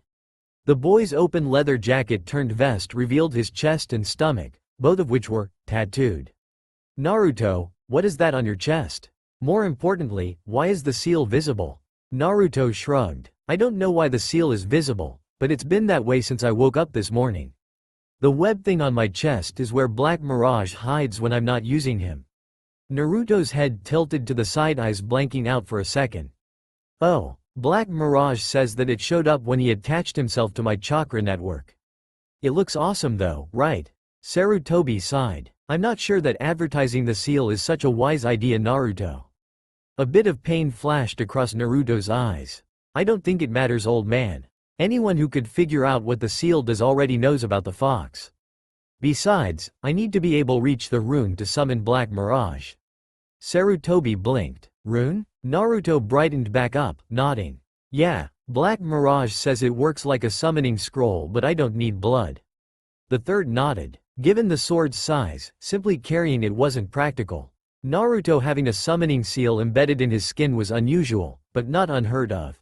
The boy's open leather jacket turned vest revealed his chest and stomach, both of which were tattooed. Naruto, what is that on your chest? More importantly, why is the seal visible? Naruto shrugged. I don't know why the seal is visible, but it's been that way since I woke up this morning. The web thing on my chest is where Black Mirage hides when I'm not using him. Naruto's head tilted to the side, eyes blanking out for a second. Oh, Black Mirage says that it showed up when he attached himself to my chakra network. It looks awesome though, right? Sarutobi sighed. I'm not sure that advertising the seal is such a wise idea, Naruto. A bit of pain flashed across Naruto's eyes. I don't think it matters, old man. Anyone who could figure out what the seal does already knows about the fox. Besides, I need to be able to reach the rune to summon Black Mirage. Sarutobi blinked. Rune? Naruto brightened back up, nodding. Yeah, Black Mirage says it works like a summoning scroll, but I don't need blood. The third nodded. Given the sword's size, simply carrying it wasn't practical. Naruto having a summoning seal embedded in his skin was unusual, but not unheard of.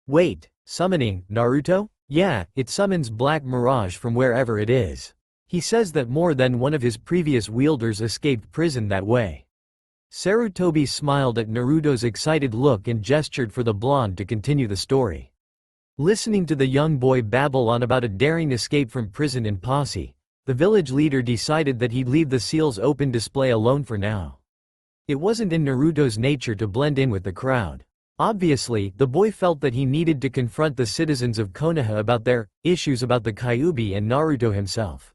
Wait, summoning, Naruto? Yeah, it summons Black Mirage from wherever it is. He says that more than one of his previous wielders escaped prison that way. Sarutobi smiled at Naruto's excited look and gestured for the blonde to continue the story. Listening to the young boy babble on about a daring escape from prison in Posse, the village leader decided that he'd leave the seal's open display alone for now. It wasn't in Naruto's nature to blend in with the crowd. Obviously, the boy felt that he needed to confront the citizens of Konoha about their issues about the Kyuubi and Naruto himself.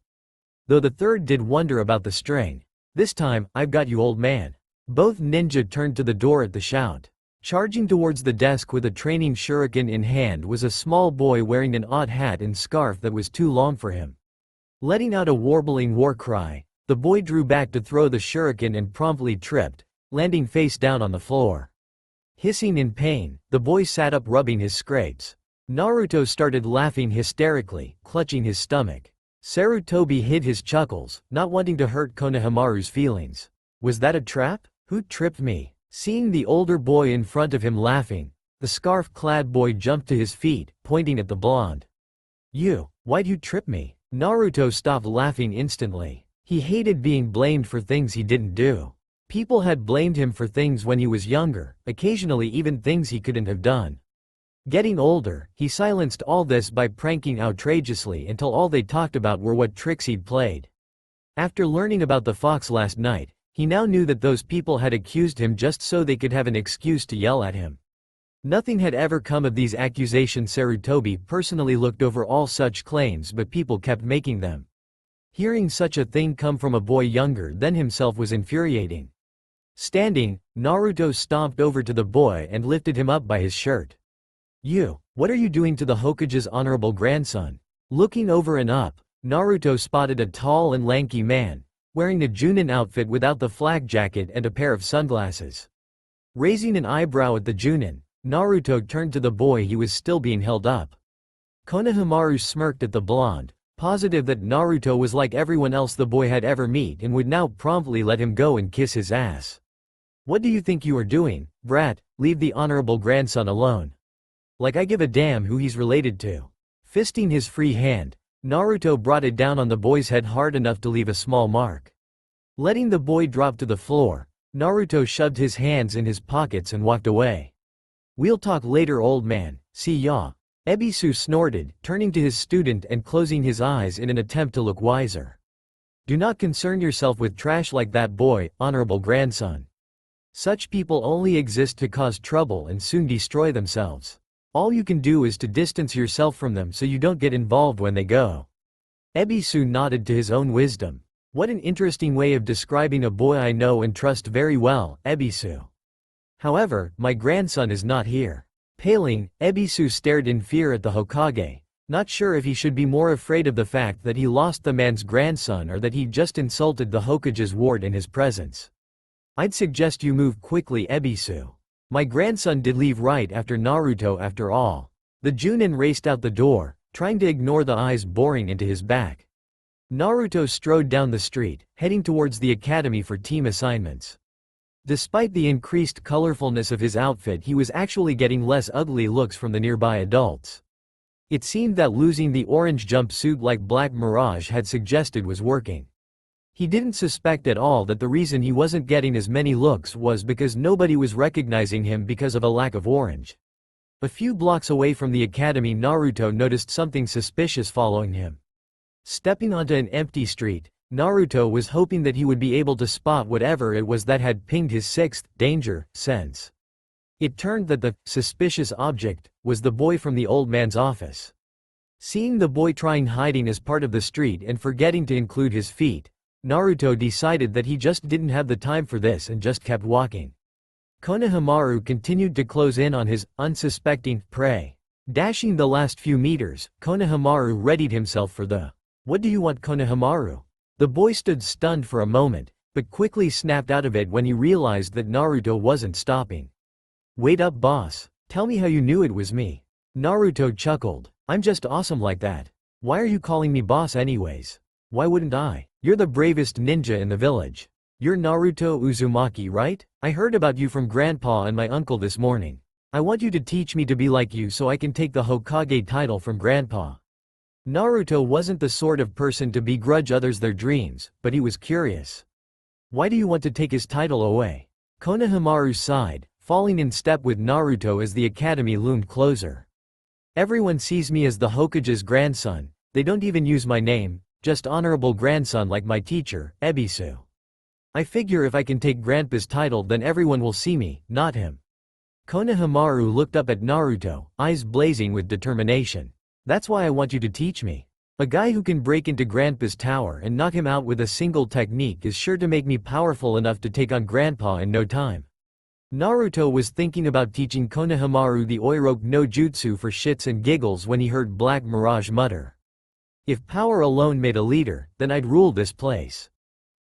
Though the third did wonder about the string. This time, I've got you, old man. Both ninja turned to the door at the shout. Charging towards the desk with a training shuriken in hand was a small boy wearing an odd hat and scarf that was too long for him. Letting out a warbling war cry, the boy drew back to throw the shuriken and promptly tripped, landing face down on the floor. Hissing in pain, the boy sat up, rubbing his scrapes. Naruto started laughing hysterically, clutching his stomach. Sarutobi hid his chuckles, not wanting to hurt Konohamaru's feelings. Was that a trap? Who tripped me? Seeing the older boy in front of him laughing, the scarf-clad boy jumped to his feet, pointing at the blonde. Why'd you trip me? Naruto stopped laughing instantly. He hated being blamed for things he didn't do. People had blamed him for things when he was younger, occasionally even things he couldn't have done. Getting older, he silenced all this by pranking outrageously until all they talked about were what tricks he'd played. After learning about the fox last night, he now knew that those people had accused him just so they could have an excuse to yell at him. Nothing had ever come of these accusations. Sarutobi personally looked over all such claims, but people kept making them. Hearing such a thing come from a boy younger than himself was infuriating. Standing, Naruto stomped over to the boy and lifted him up by his shirt. What are you doing to the Hokage's honorable grandson? Looking over and up, Naruto spotted a tall and lanky man, wearing a Junin outfit without the flak jacket and a pair of sunglasses. Raising an eyebrow at the Junin, Naruto turned to the boy. He was still being held up. Konohamaru smirked at the blonde, positive that Naruto was like everyone else the boy had ever met and would now promptly let him go and kiss his ass. What do you think you are doing, brat? Leave the honorable grandson alone. Like I give a damn who he's related to. Fisting his free hand, Naruto brought it down on the boy's head hard enough to leave a small mark. Letting the boy drop to the floor, Naruto shoved his hands in his pockets and walked away. We'll talk later, old man, see ya. Ebisu snorted, turning to his student and closing his eyes in an attempt to look wiser. Do not concern yourself with trash like that, boy, honorable grandson. Such people only exist to cause trouble and soon destroy themselves. All you can do is to distance yourself from them so you don't get involved when they go. Ebisu nodded to his own wisdom. What an interesting way of describing a boy I know and trust very well, Ebisu. However, my grandson is not here. Paling, Ebisu stared in fear at the Hokage, not sure if he should be more afraid of the fact that he lost the man's grandson or that he just insulted the Hokage's ward in his presence. I'd suggest you move quickly, Ebisu. My grandson did leave right after Naruto after all. The Junin raced out the door, trying to ignore the eyes boring into his back. Naruto strode down the street, heading towards the academy for team assignments. Despite the increased colorfulness of his outfit, he was actually getting less ugly looks from the nearby adults. It seemed that losing the orange jumpsuit like Black Mirage had suggested was working. He didn't suspect at all that the reason he wasn't getting as many looks was because nobody was recognizing him because of a lack of orange. A few blocks away from the academy, Naruto noticed something suspicious following him. Stepping onto an empty street, Naruto was hoping that he would be able to spot whatever it was that had pinged his sixth danger sense. It turned that the suspicious object was the boy from the old man's office. Seeing the boy trying hiding as part of the street and forgetting to include his feet, Naruto decided that he just didn't have the time for this and just kept walking. Konohamaru continued to close in on his unsuspecting prey. Dashing the last few meters, Konohamaru readied himself for the "What do you want, Konohamaru?" The boy stood stunned for a moment, but quickly snapped out of it when he realized that Naruto wasn't stopping. "Wait up, boss. Tell me how you knew it was me." Naruto chuckled. "I'm just awesome like that. Why are you calling me boss anyways? Why wouldn't I? You're the bravest ninja in the village. You're Naruto Uzumaki, right? I heard about you from Grandpa and my uncle this morning. I want you to teach me to be like you so I can take the Hokage title from Grandpa." Naruto wasn't the sort of person to begrudge others their dreams, but he was curious. "Why do you want to take his title away?" Konohamaru sighed, falling in step with Naruto as the academy loomed closer. "Everyone sees me as the Hokage's grandson. They don't even use my name, just honorable grandson like my teacher, Ebisu. I figure if I can take Grandpa's title then everyone will see me, not him." Konohamaru looked up at Naruto, eyes blazing with determination. "That's why I want you to teach me. A guy who can break into Grandpa's tower and knock him out with a single technique is sure to make me powerful enough to take on Grandpa in no time." Naruto was thinking about teaching Konohamaru the Oiroke no Jutsu for shits and giggles when he heard Black Mirage mutter, "If power alone made a leader, then I'd rule this place."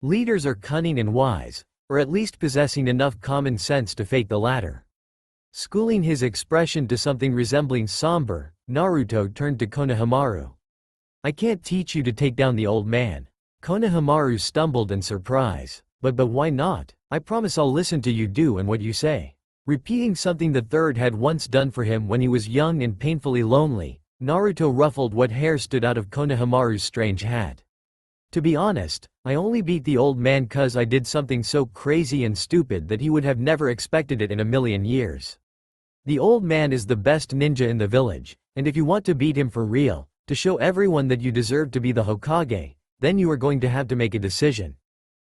Leaders are cunning and wise, or at least possessing enough common sense to fake the latter. Schooling his expression to something resembling somber, Naruto turned to Konohamaru. "I can't teach you to take down the old man." Konohamaru stumbled in surprise. But why not? I promise I'll listen to you do and what you say." Repeating something the third had once done for him when he was young and painfully lonely, Naruto ruffled what hair stood out of Konohamaru's strange hat. "To be honest, I only beat the old man 'cause I did something so crazy and stupid that he would have never expected it in a million years. The old man is the best ninja in the village, and if you want to beat him for real, to show everyone that you deserve to be the Hokage, then you are going to have to make a decision."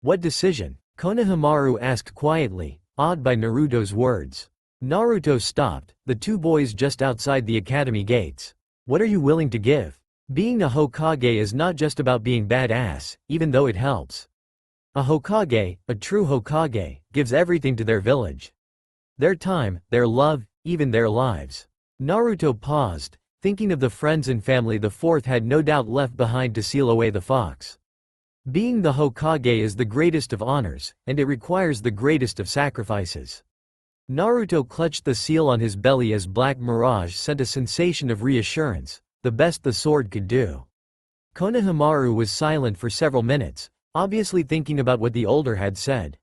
"What decision?" Konohamaru asked quietly, awed by Naruto's words. Naruto stopped, the two boys just outside the academy gates. "What are you willing to give? Being a Hokage is not just about being badass, even though it helps. A Hokage, a true Hokage, gives everything to their village. Their time, their love, even their lives." Naruto paused, thinking of the friends and family the fourth had no doubt left behind to seal away the fox. Being the Hokage is the greatest of honors, and it requires the greatest of sacrifices. Naruto clutched the seal on his belly as Black Mirage sent a sensation of reassurance, the best the sword could do. Konohamaru was silent for several minutes, obviously thinking about what the older had said.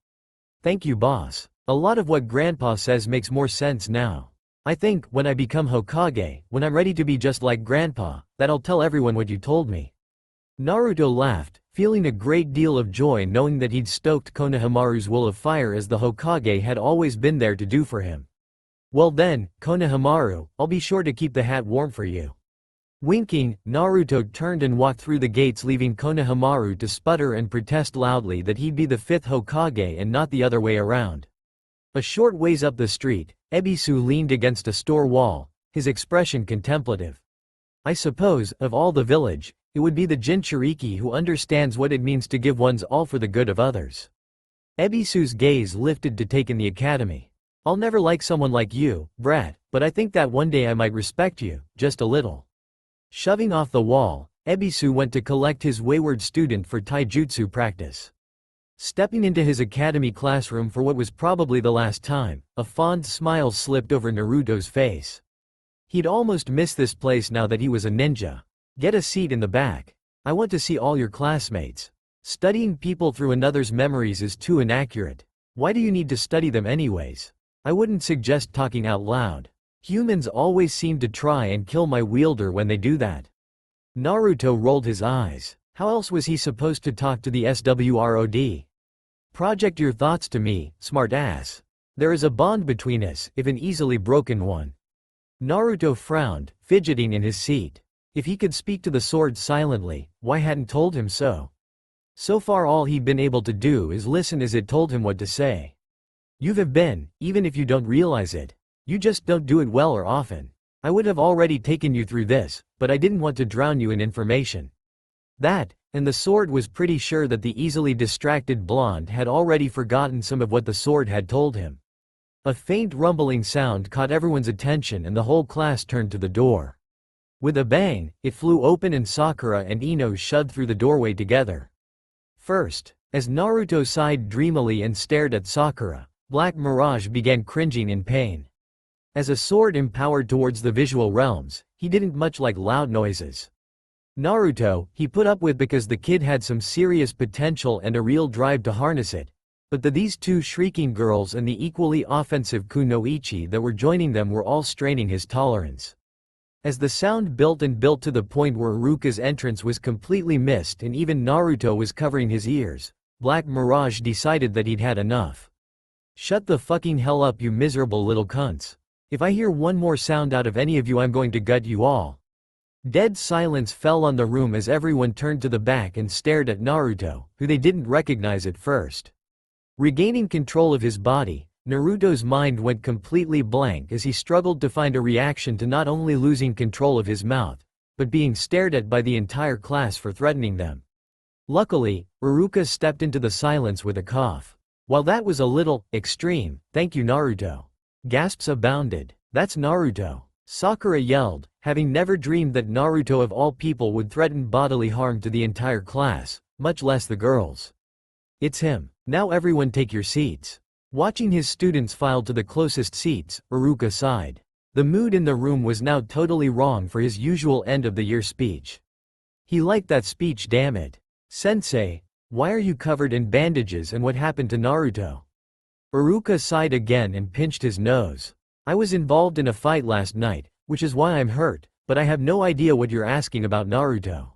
"Thank you, boss. A lot of what Grandpa says makes more sense now. I think, when I become Hokage, when I'm ready to be just like Grandpa, that I'll tell everyone what you told me." Naruto laughed, feeling a great deal of joy knowing that he'd stoked Konohamaru's will of fire as the Hokage had always been there to do for him. "Well then, Konohamaru, I'll be sure to keep the hat warm for you." Winking, Naruto turned and walked through the gates, leaving Konohamaru to sputter and protest loudly that he'd be the fifth Hokage and not the other way around. A short ways up the street, Ebisu leaned against a store wall, his expression contemplative. "I suppose, of all the village, it would be the Jinchuriki who understands what it means to give one's all for the good of others." Ebisu's gaze lifted to take in the academy. "I'll never like someone like you, brat, but I think that one day I might respect you, just a little." Shoving off the wall, Ebisu went to collect his wayward student for taijutsu practice. Stepping into his academy classroom for what was probably the last time, a fond smile slipped over Naruto's face. He'd almost missed this place now that he was a ninja. Get a seat in the back. I want to see all your classmates. Studying people through another's memories is too inaccurate. Why do you need to study them anyways? I wouldn't suggest talking out loud. Humans always seem to try and kill my wielder when they do that. Naruto rolled his eyes. How else was he supposed to talk to the SWROD? Project your thoughts to me, smart ass. There is a bond between us, if an easily broken one. Naruto frowned, fidgeting in his seat. If he could speak to the sword silently, why hadn't told him so? So far all he'd been able to do is listen as it told him what to say. You have been, even if you don't realize it. You just don't do it well or often. I would have already taken you through this, but I didn't want to drown you in information. That, and the sword was pretty sure that the easily distracted blonde had already forgotten some of what the sword had told him. A faint rumbling sound caught everyone's attention and the whole class turned to the door. With a bang, it flew open and Sakura and Ino shoved through the doorway together. First, as Naruto sighed dreamily and stared at Sakura, Black Mirage began cringing in pain. As a sword empowered towards the visual realms, he didn't much like loud noises. Naruto, he put up with because the kid had some serious potential and a real drive to harness it, but these two shrieking girls and the equally offensive Kunoichi that were joining them were all straining his tolerance. As the sound built and built to the point where Iruka's entrance was completely missed and even Naruto was covering his ears, Black Mirage decided that he'd had enough. Shut the fucking hell up, you miserable little cunts. If I hear one more sound out of any of you, I'm going to gut you all. Dead silence fell on the room as everyone turned to the back and stared at Naruto, who they didn't recognize at first. Regaining control of his body, Naruto's mind went completely blank as he struggled to find a reaction to not only losing control of his mouth, but being stared at by the entire class for threatening them. Luckily, Iruka stepped into the silence with a cough. While that was a little extreme, thank you Naruto. Gasps abounded. That's Naruto. Sakura yelled, having never dreamed that Naruto of all people would threaten bodily harm to the entire class, much less the girls. It's him. Now everyone take your seats. Watching his students file to the closest seats, Iruka sighed. The mood in the room was now totally wrong for his usual end-of-the-year speech. He liked that speech, damn it. Sensei, why are you covered in bandages and what happened to Naruto? Iruka sighed again and pinched his nose. I was involved in a fight last night, which is why I'm hurt, but I have no idea what you're asking about Naruto.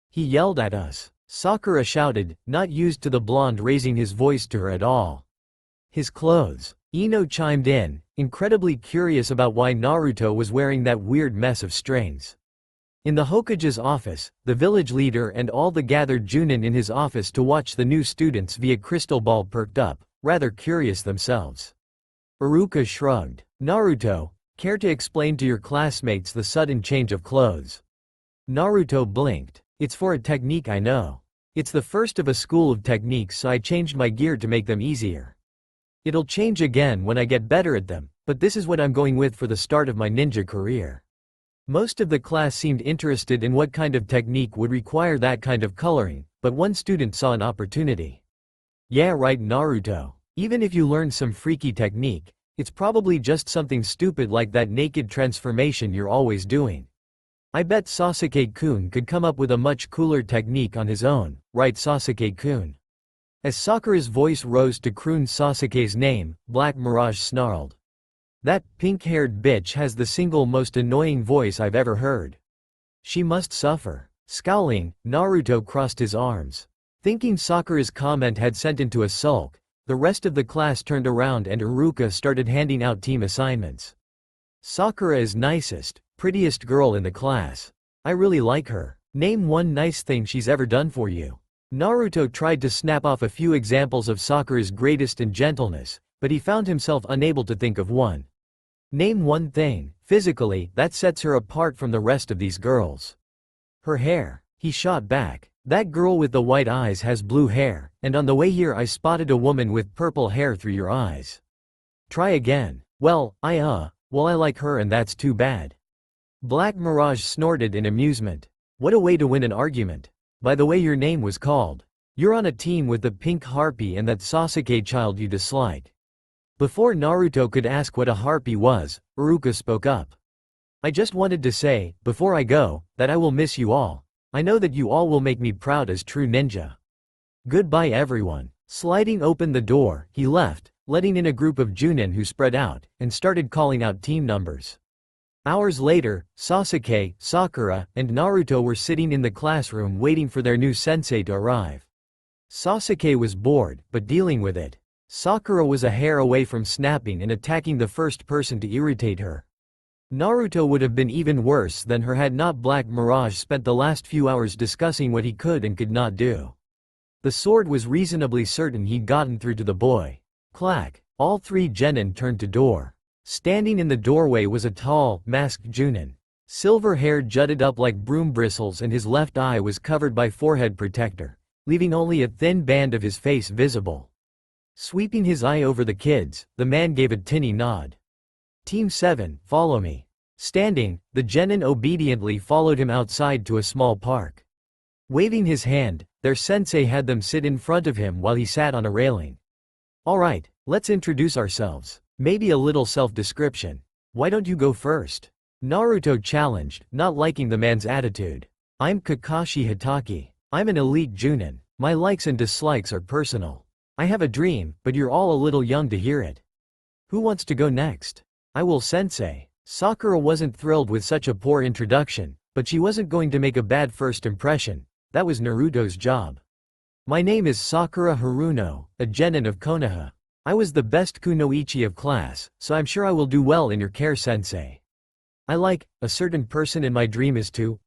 He yelled at us. Sakura shouted, not used to the blonde raising his voice to her at all. His clothes. Ino chimed in, incredibly curious about why Naruto was wearing that weird mess of strings. In the Hokage's office, the village leader and all the gathered Junin in his office to watch the new students via crystal ball perked up, rather curious themselves. Iruka shrugged. Naruto, care to explain to your classmates the sudden change of clothes? Naruto blinked. It's for a technique, I know. It's the first of a school of techniques, so I changed my gear to make them easier. It'll change again when I get better at them, but this is what I'm going with for the start of my ninja career. Most of the class seemed interested in what kind of technique would require that kind of coloring, but one student saw an opportunity. Yeah, right, Naruto. Even if you learn some freaky technique, it's probably just something stupid like that naked transformation you're always doing. I bet Sasuke-kun could come up with a much cooler technique on his own, right Sasuke-kun? As Sakura's voice rose to croon Sasuke's name, Black Mirage snarled. That pink-haired bitch has the single most annoying voice I've ever heard. She must suffer. Scowling, Naruto crossed his arms. Thinking Sakura's comment had sent into a sulk, the rest of the class turned around and Iruka started handing out team assignments. Sakura is nicest, prettiest girl in the class. I really like her. Name one nice thing she's ever done for you. Naruto tried to snap off a few examples of Sakura's greatest and gentleness, but he found himself unable to think of one. Name one thing, physically, that sets her apart from the rest of these girls. Her hair. He shot back. That girl with the white eyes has blue hair, and on the way here I spotted a woman with purple hair through your eyes. Try again. Well, I like her and that's too bad. Black Mirage snorted in amusement. What a way to win an argument. By the way, your name was called. You're on a team with the pink harpy and that Sasuke child you dislike. Before Naruto could ask what a harpy was, Iruka spoke up. I just wanted to say, before I go, that I will miss you all. I know that you all will make me proud as true ninja. Goodbye everyone. Sliding open the door, he left, letting in a group of Junin who spread out, and started calling out team numbers. Hours later, Sasuke, Sakura, and Naruto were sitting in the classroom waiting for their new sensei to arrive. Sasuke was bored, but dealing with it. Sakura was a hair away from snapping and attacking the first person to irritate her. Naruto would have been even worse than her had not Black Mirage spent the last few hours discussing what he could and could not do. The sword was reasonably certain he'd gotten through to the boy. Clack! All three genin turned to door. Standing in the doorway was a tall, masked Junin. Silver hair jutted up like broom bristles and his left eye was covered by forehead protector, leaving only a thin band of his face visible. Sweeping his eye over the kids, the man gave a tinny nod. Team 7, follow me. Standing, the genin obediently followed him outside to a small park. Waving his hand, their sensei had them sit in front of him while he sat on a railing. Alright, let's introduce ourselves. Maybe a little self-description. Why don't you go first? Naruto challenged, not liking the man's attitude. I'm Kakashi Hatake. I'm an elite Junin. My likes and dislikes are personal. I have a dream, but you're all a little young to hear it. Who wants to go next? I will, sensei. Sakura wasn't thrilled with such a poor introduction, but she wasn't going to make a bad first impression. That was Naruto's job. My name is Sakura Haruno, a genin of Konoha. I was the best kunoichi of class, so I'm sure I will do well in your care, sensei. I like, a certain person in my dream is to.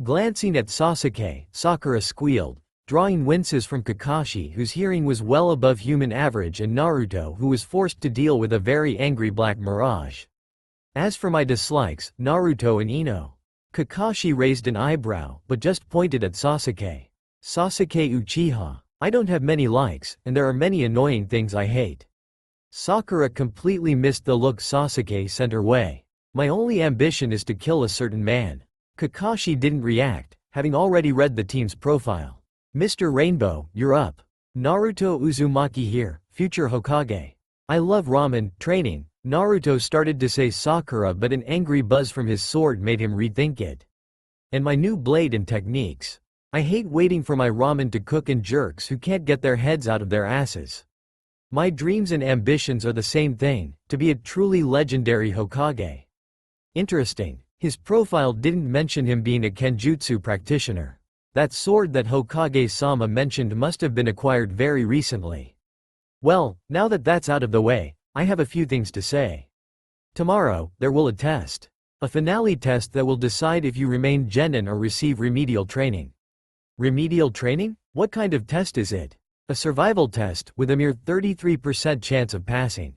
Glancing at Sasuke, Sakura squealed, drawing winces from Kakashi whose hearing was well above human average and Naruto who was forced to deal with a very angry Black Mirage. As for my dislikes, Naruto and Ino. Kakashi raised an eyebrow, but just pointed at Sasuke. Sasuke Uchiha. I don't have many likes, and there are many annoying things I hate. Sakura completely missed the look Sasuke sent her way. My only ambition is to kill a certain man. Kakashi didn't react, having already read the team's profile. Mr. Rainbow, you're up. Naruto Uzumaki here, future Hokage. I love ramen, training. Naruto started to say Sakura, but an angry buzz from his sword made him rethink it. And my new blade and techniques. I hate waiting for my ramen to cook and jerks who can't get their heads out of their asses. My dreams and ambitions are the same thing, to be a truly legendary Hokage. Interesting, his profile didn't mention him being a Kenjutsu practitioner. That sword that Hokage-sama mentioned must have been acquired very recently. Well, now that that's out of the way, I have a few things to say. Tomorrow, there will a test. A finale test that will decide if you remain genin or receive remedial training. Remedial training? What kind of test is it? A survival test, with a mere 33% chance of passing.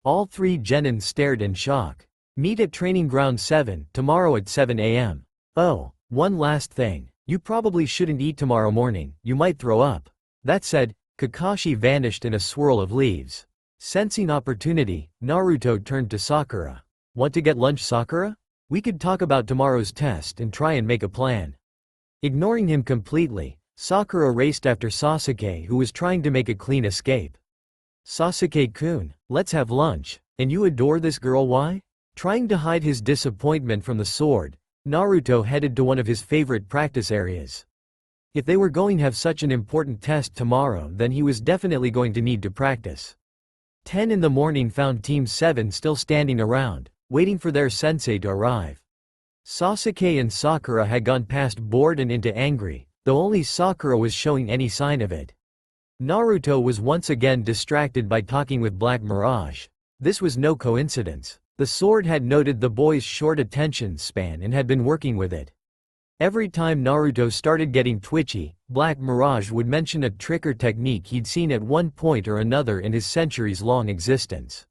All three genin stared in shock. Meet at Training Ground 7, tomorrow at 7 a.m. Oh, one last thing. You probably shouldn't eat tomorrow morning, you might throw up. That said, Kakashi vanished in a swirl of leaves. Sensing opportunity, Naruto turned to Sakura. Want to get lunch, Sakura? We could talk about tomorrow's test and try and make a plan. Ignoring him completely, Sakura raced after Sasuke who was trying to make a clean escape. Sasuke-kun, let's have lunch. And you adore this girl, why? Trying to hide his disappointment from the sword, Naruto headed to one of his favorite practice areas. If they were going to have such an important test tomorrow, then he was definitely going to need to practice. 10 in the morning found Team 7 still standing around, waiting for their sensei to arrive. Sasuke and Sakura had gone past bored and into angry, though only Sakura was showing any sign of it. Naruto was once again distracted by talking with Black Mirage. This was no coincidence. The sword had noted the boy's short attention span and had been working with it. Every time Naruto started getting twitchy, Black Mirage would mention a trick or technique he'd seen at one point or another in his centuries-long existence.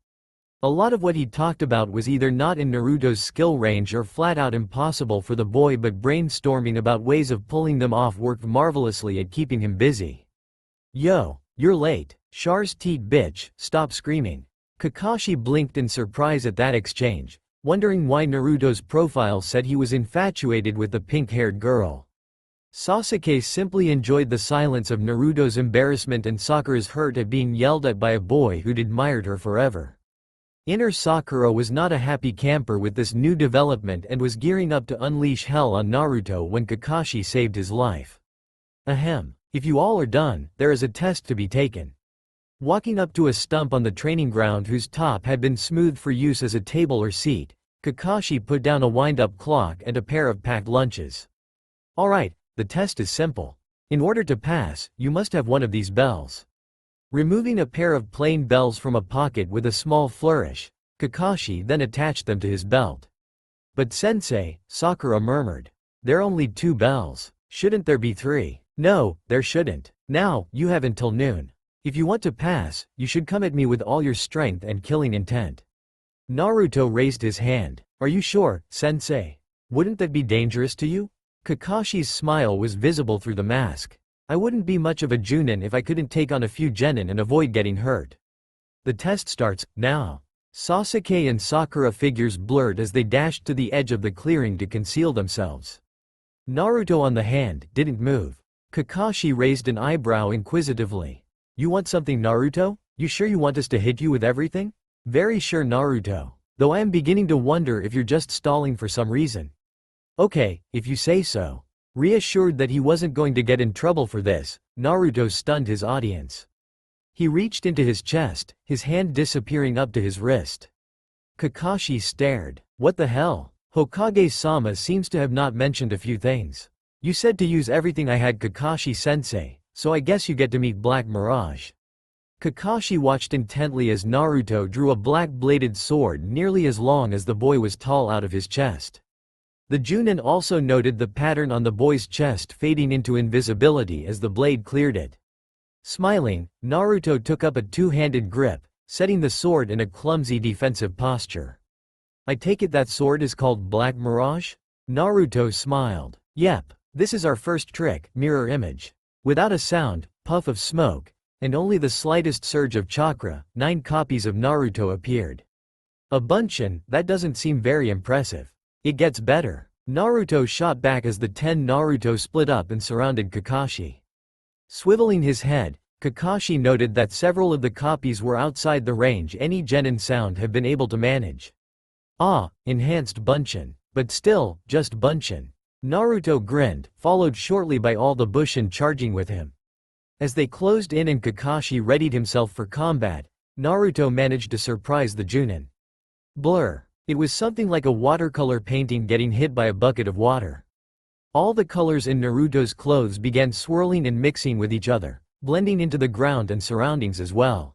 A lot of what he talked about was either not in Naruto's skill range or flat-out impossible for the boy, but brainstorming about ways of pulling them off worked marvelously at keeping him busy. Yo, you're late. Char's teat bitch, stop screaming. Kakashi blinked in surprise at that exchange, wondering why Naruto's profile said he was infatuated with the pink-haired girl. Sasuke simply enjoyed the silence of Naruto's embarrassment and Sakura's hurt at being yelled at by a boy who'd admired her forever. Inner Sakura was not a happy camper with this new development and was gearing up to unleash hell on Naruto when Kakashi saved his life. Ahem. If you all are done, there is a test to be taken. Walking up to a stump on the training ground whose top had been smoothed for use as a table or seat, Kakashi put down a wind-up clock and a pair of packed lunches. Alright, the test is simple. In order to pass, you must have one of these bells. Removing a pair of plain bells from a pocket with a small flourish, Kakashi then attached them to his belt. But sensei, Sakura murmured. There are only 2 bells. Shouldn't there be 3? No, there shouldn't. Now, you have until noon. If you want to pass, you should come at me with all your strength and killing intent. Naruto raised his hand. Are you sure, sensei? Wouldn't that be dangerous to you? Kakashi's smile was visible through the mask. I wouldn't be much of a Junin if I couldn't take on a few genin and avoid getting hurt. The test starts now. Sasuke and Sakura figures blurred as they dashed to the edge of the clearing to conceal themselves. Naruto on the hand didn't move. Kakashi raised an eyebrow inquisitively. You want something, Naruto? You sure you want us to hit you with everything? Very sure, Naruto. Though I am beginning to wonder if you're just stalling for some reason. Okay, if you say so. Reassured that he wasn't going to get in trouble for this, Naruto stunned his audience. He reached into his chest, his hand disappearing up to his wrist. Kakashi stared. What the hell? Hokage-sama seems to have not mentioned a few things. You said to use everything I had, Kakashi-sensei, so I guess you get to meet Black Mirage. Kakashi watched intently as Naruto drew a black-bladed sword nearly as long as the boy was tall out of his chest. The Junin also noted the pattern on the boy's chest fading into invisibility as the blade cleared it. Smiling, Naruto took up a two-handed grip, setting the sword in a clumsy defensive posture. I take it that sword is called Black Mirage? Naruto smiled. Yep. This is our first trick, mirror image. Without a sound, puff of smoke, and only the slightest surge of chakra, 9 copies of Naruto appeared. A bunchin, that doesn't seem very impressive. It gets better. Naruto shot back as the 10 Naruto split up and surrounded Kakashi. Swiveling his head, Kakashi noted that several of the copies were outside the range any genin sound have been able to manage. Ah, enhanced bunchin. But still, just bunchin. Naruto grinned, followed shortly by all the Bushin charging with him. As they closed in and Kakashi readied himself for combat, Naruto managed to surprise the Junin. Blur. It was something like a watercolor painting getting hit by a bucket of water. All the colors in Naruto's clothes began swirling and mixing with each other, blending into the ground and surroundings as well.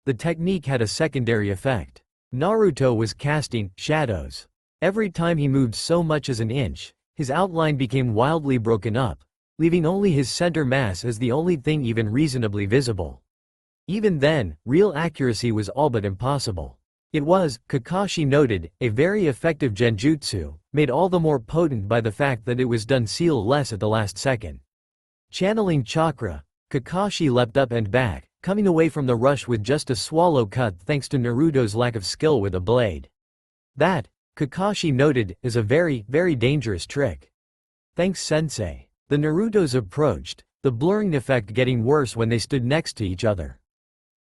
The technique had a secondary effect. Naruto was casting shadows. Every time he moved so much as an inch, his outline became wildly broken up, leaving only his center mass as the only thing even reasonably visible. Even then, real accuracy was all but impossible. It was, Kakashi noted, a very effective genjutsu, made all the more potent by the fact that it was done less at the last second. Channeling chakra, Kakashi leapt up and back, coming away from the rush with just a swallow cut thanks to Naruto's lack of skill with a blade. That, Kakashi noted, is a very, very dangerous trick. Thanks, sensei. The Narutos approached, the blurring effect getting worse when they stood next to each other.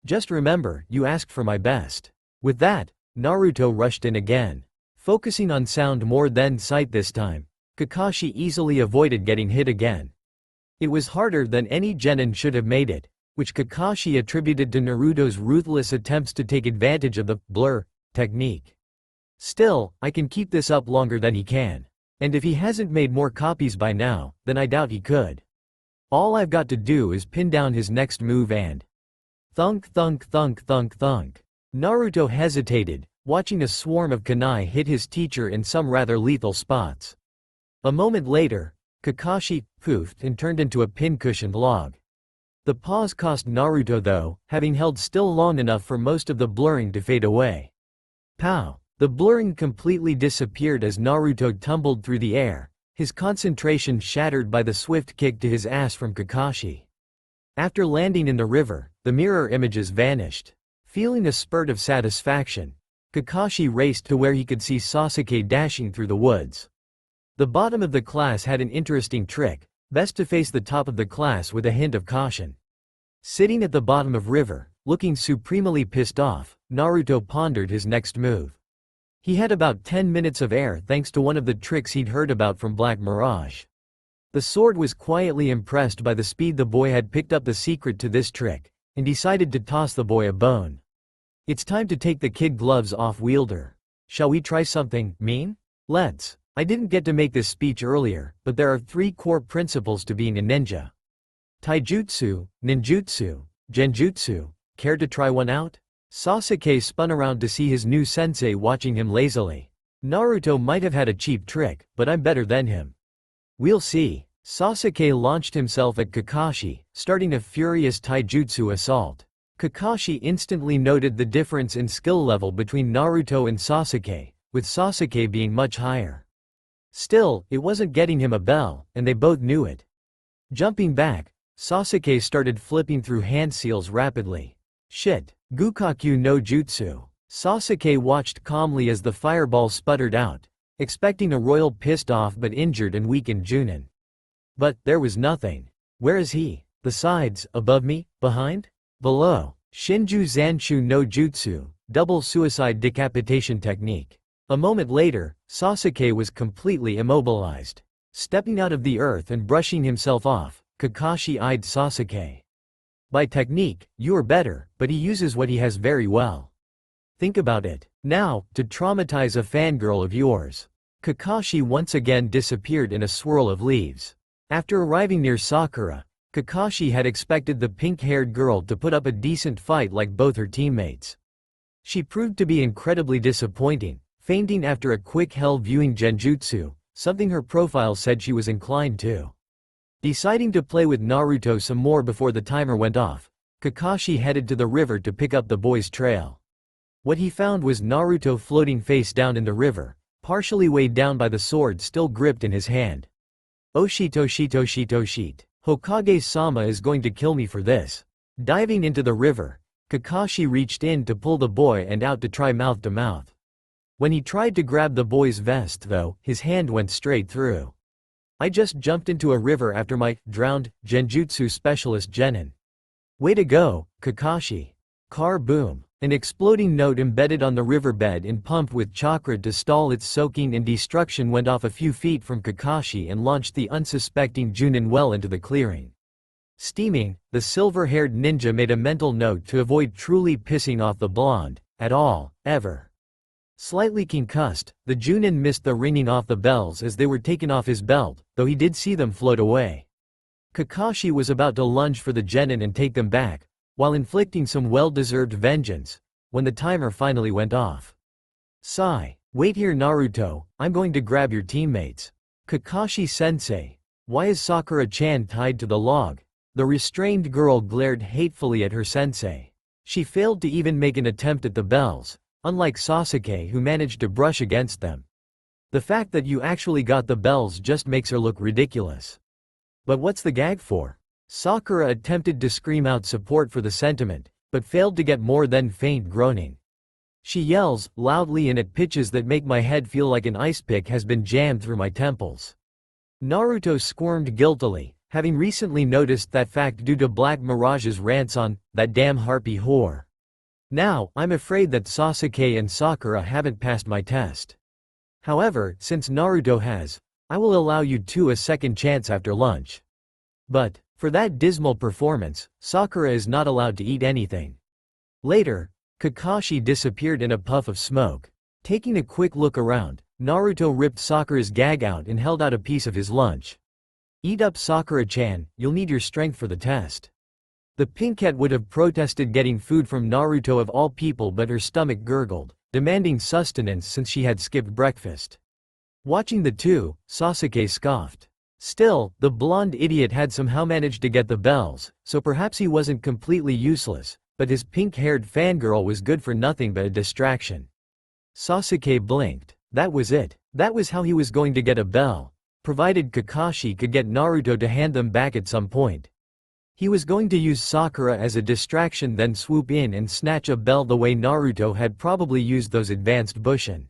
Just remember, you asked for my best. With that, Naruto rushed in again. Focusing on sound more than sight this time, Kakashi easily avoided getting hit again. It was harder than any genin should have made it, which Kakashi attributed to Naruto's ruthless attempts to take advantage of the blur technique. Still, I can keep this up longer than he can. And if he hasn't made more copies by now, then I doubt he could. All I've got to do is pin down his next move and... Thunk thunk thunk thunk thunk. Naruto hesitated, watching a swarm of kunai hit his teacher in some rather lethal spots. A moment later, Kakashi poofed and turned into a pincushioned log. The pause cost Naruto though, having held still long enough for most of the blurring to fade away. Pow! The blurring completely disappeared as Naruto tumbled through the air, his concentration shattered by the swift kick to his ass from Kakashi. After landing in the river, the mirror images vanished. Feeling a spurt of satisfaction, Kakashi raced to where he could see Sasuke dashing through the woods. The bottom of the class had an interesting trick, Best to face the top of the class with a hint of caution. Sitting at the bottom of river, looking supremely pissed off, Naruto pondered his next move. He had about 10 minutes of air thanks to one of the tricks he'd heard about from Black Mirage. The sword was quietly impressed by the speed the boy had picked up the secret to this trick, and decided to toss the boy a bone. It's time to take the kid gloves off, wielder. Shall we try something mean? Let's. I didn't get to make this speech earlier, but there are 3 core principles to being a ninja. Taijutsu, ninjutsu, genjutsu. Care to try one out? Sasuke spun around to see his new sensei watching him lazily. Naruto might have had a cheap trick, but I'm better than him. We'll see. Sasuke launched himself at Kakashi, starting a furious taijutsu assault. Kakashi instantly noted the difference in skill level between Naruto and Sasuke, with Sasuke being much higher. Still, it wasn't getting him a bell, and they both knew it. Jumping back, Sasuke started flipping through hand seals rapidly. Shit. Gukaku no Jutsu. Sasuke watched calmly as the fireball sputtered out, expecting a royal pissed off but injured and weakened Junin. But there was nothing. Where is he? The sides, above me, behind? Below. Shinju Zanshu no Jutsu, double suicide decapitation technique. A moment later, Sasuke was completely immobilized. Stepping out of the earth and brushing himself off, Kakashi eyed Sasuke. By technique, you are better, but he uses what he has very well. Think about it. Now, to traumatize a fangirl of yours. Kakashi once again disappeared in a swirl of leaves. After arriving near Sakura, Kakashi had expected the pink-haired girl to put up a decent fight like both her teammates. She proved to be incredibly disappointing, fainting after a quick hell viewing genjutsu, something her profile said she was inclined to. Deciding to play with Naruto some more before the timer went off, Kakashi headed to the river to pick up the boy's trail. What he found was Naruto floating face down in the river, partially weighed down by the sword still gripped in his hand. Oshito shito shito shit. Hokage-sama is going to kill me for this. Diving into the river, Kakashi reached in to pull the boy and out to try mouth to mouth. When he tried to grab the boy's vest though, his hand went straight through. I just jumped into a river after my drowned genjutsu specialist Genin. Way to go, Kakashi. Car boom. An exploding note embedded on the riverbed and pumped with chakra to stall its soaking and destruction went off a few feet from Kakashi and launched the unsuspecting Junin well into the clearing. Steaming, the silver-haired ninja made a mental note to avoid truly pissing off the blonde, at all, ever. Slightly concussed, the Junin missed the ringing off the bells as they were taken off his belt, though he did see them float away. Kakashi was about to lunge for the Genin and take them back, while inflicting some well-deserved vengeance, when the timer finally went off. Sigh. Wait here, Naruto, I'm going to grab your teammates. Kakashi-sensei. Why is Sakura-chan tied to the log? The restrained girl glared hatefully at her sensei. She failed to even make an attempt at the bells, unlike Sasuke who managed to brush against them. The fact that you actually got the bells just makes her look ridiculous. But what's the gag for? Sakura attempted to scream out support for the sentiment, but failed to get more than faint groaning. She yells, loudly and at pitches that make my head feel like an ice pick has been jammed through my temples. Naruto squirmed guiltily, having recently noticed that fact due to Black Mirage's rants on that damn harpy whore. Now, I'm afraid that Sasuke and Sakura haven't passed my test. However, since Naruto has, I will allow you two a second chance after lunch. But, for that dismal performance, Sakura is not allowed to eat anything. Later, Kakashi disappeared in a puff of smoke. Taking a quick look around, Naruto ripped Sakura's gag out and held out a piece of his lunch. Eat up, Sakura-chan, you'll need your strength for the test. The pinkette would have protested getting food from Naruto of all people, but her stomach gurgled, demanding sustenance since she had skipped breakfast. Watching the two, Sasuke scoffed. Still, the blonde idiot had somehow managed to get the bells, so perhaps he wasn't completely useless, but his pink-haired fangirl was good for nothing but a distraction. Sasuke blinked. That was it. That was how he was going to get a bell, provided Kakashi could get Naruto to hand them back at some point. He was going to use Sakura as a distraction, then swoop in and snatch a bell the way Naruto had probably used those advanced Bushin.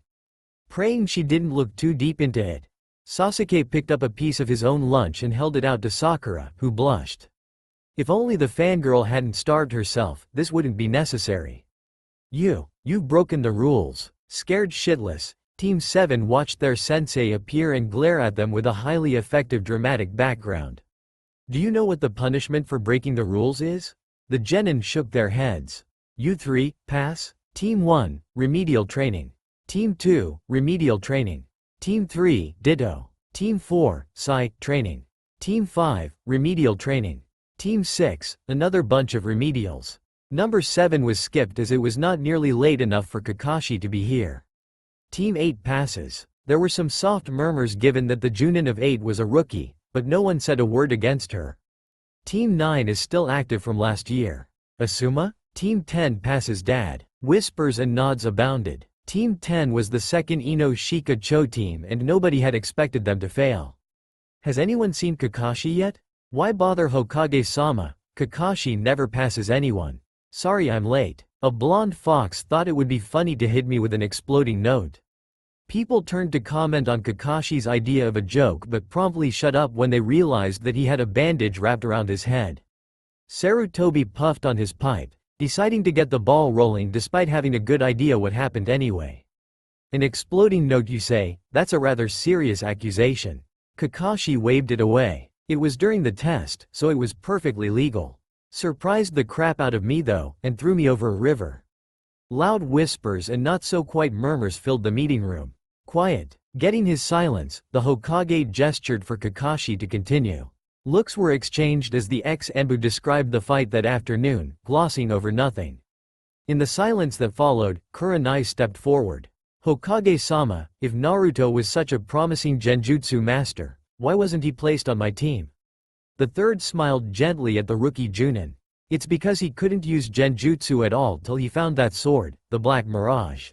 Praying she didn't look too deep into it, Sasuke picked up a piece of his own lunch and held it out to Sakura, who blushed. If only the fangirl hadn't starved herself, this wouldn't be necessary. You've broken the rules. Scared shitless, Team 7 watched their sensei appear and glare at them with a highly effective dramatic background. Do you know what the punishment for breaking the rules is? The genin shook their heads. You 3, pass. Team 1, remedial training. Team 2, remedial training. Team 3, ditto. Team 4, psych training. Team 5, remedial training. Team 6, another bunch of remedials. Number 7 was skipped as it was not nearly late enough for Kakashi to be here. Team 8 passes. There were some soft murmurs given that the Junin of 8 was a rookie, but no one said a word against her. Team 9 is still active from last year. Asuma? Team 10 passes dad. Whispers and nods abounded. Team 10 was the second Ino Shika Cho team and nobody had expected them to fail. Has anyone seen Kakashi yet? Why bother Hokage-sama? Kakashi never passes anyone. Sorry I'm late. A blonde fox thought it would be funny to hit me with an exploding note. People turned to comment on Kakashi's idea of a joke but promptly shut up when they realized that he had a bandage wrapped around his head. Sarutobi puffed on his pipe, deciding to get the ball rolling despite having a good idea what happened anyway. An exploding note, you say? That's a rather serious accusation. Kakashi waved it away. It was during the test, so it was perfectly legal. Surprised the crap out of me though, and threw me over a river. Loud whispers and not-so-quite murmurs filled the meeting room. Quiet. Getting his silence, the Hokage gestured for Kakashi to continue. Looks were exchanged as the ex-Enbu described the fight that afternoon, glossing over nothing. In the silence that followed, Kurenai stepped forward. Hokage-sama, if Naruto was such a promising genjutsu master, why wasn't he placed on my team? The third smiled gently at the rookie Junin. It's because he couldn't use genjutsu at all till he found that sword, the Black Mirage.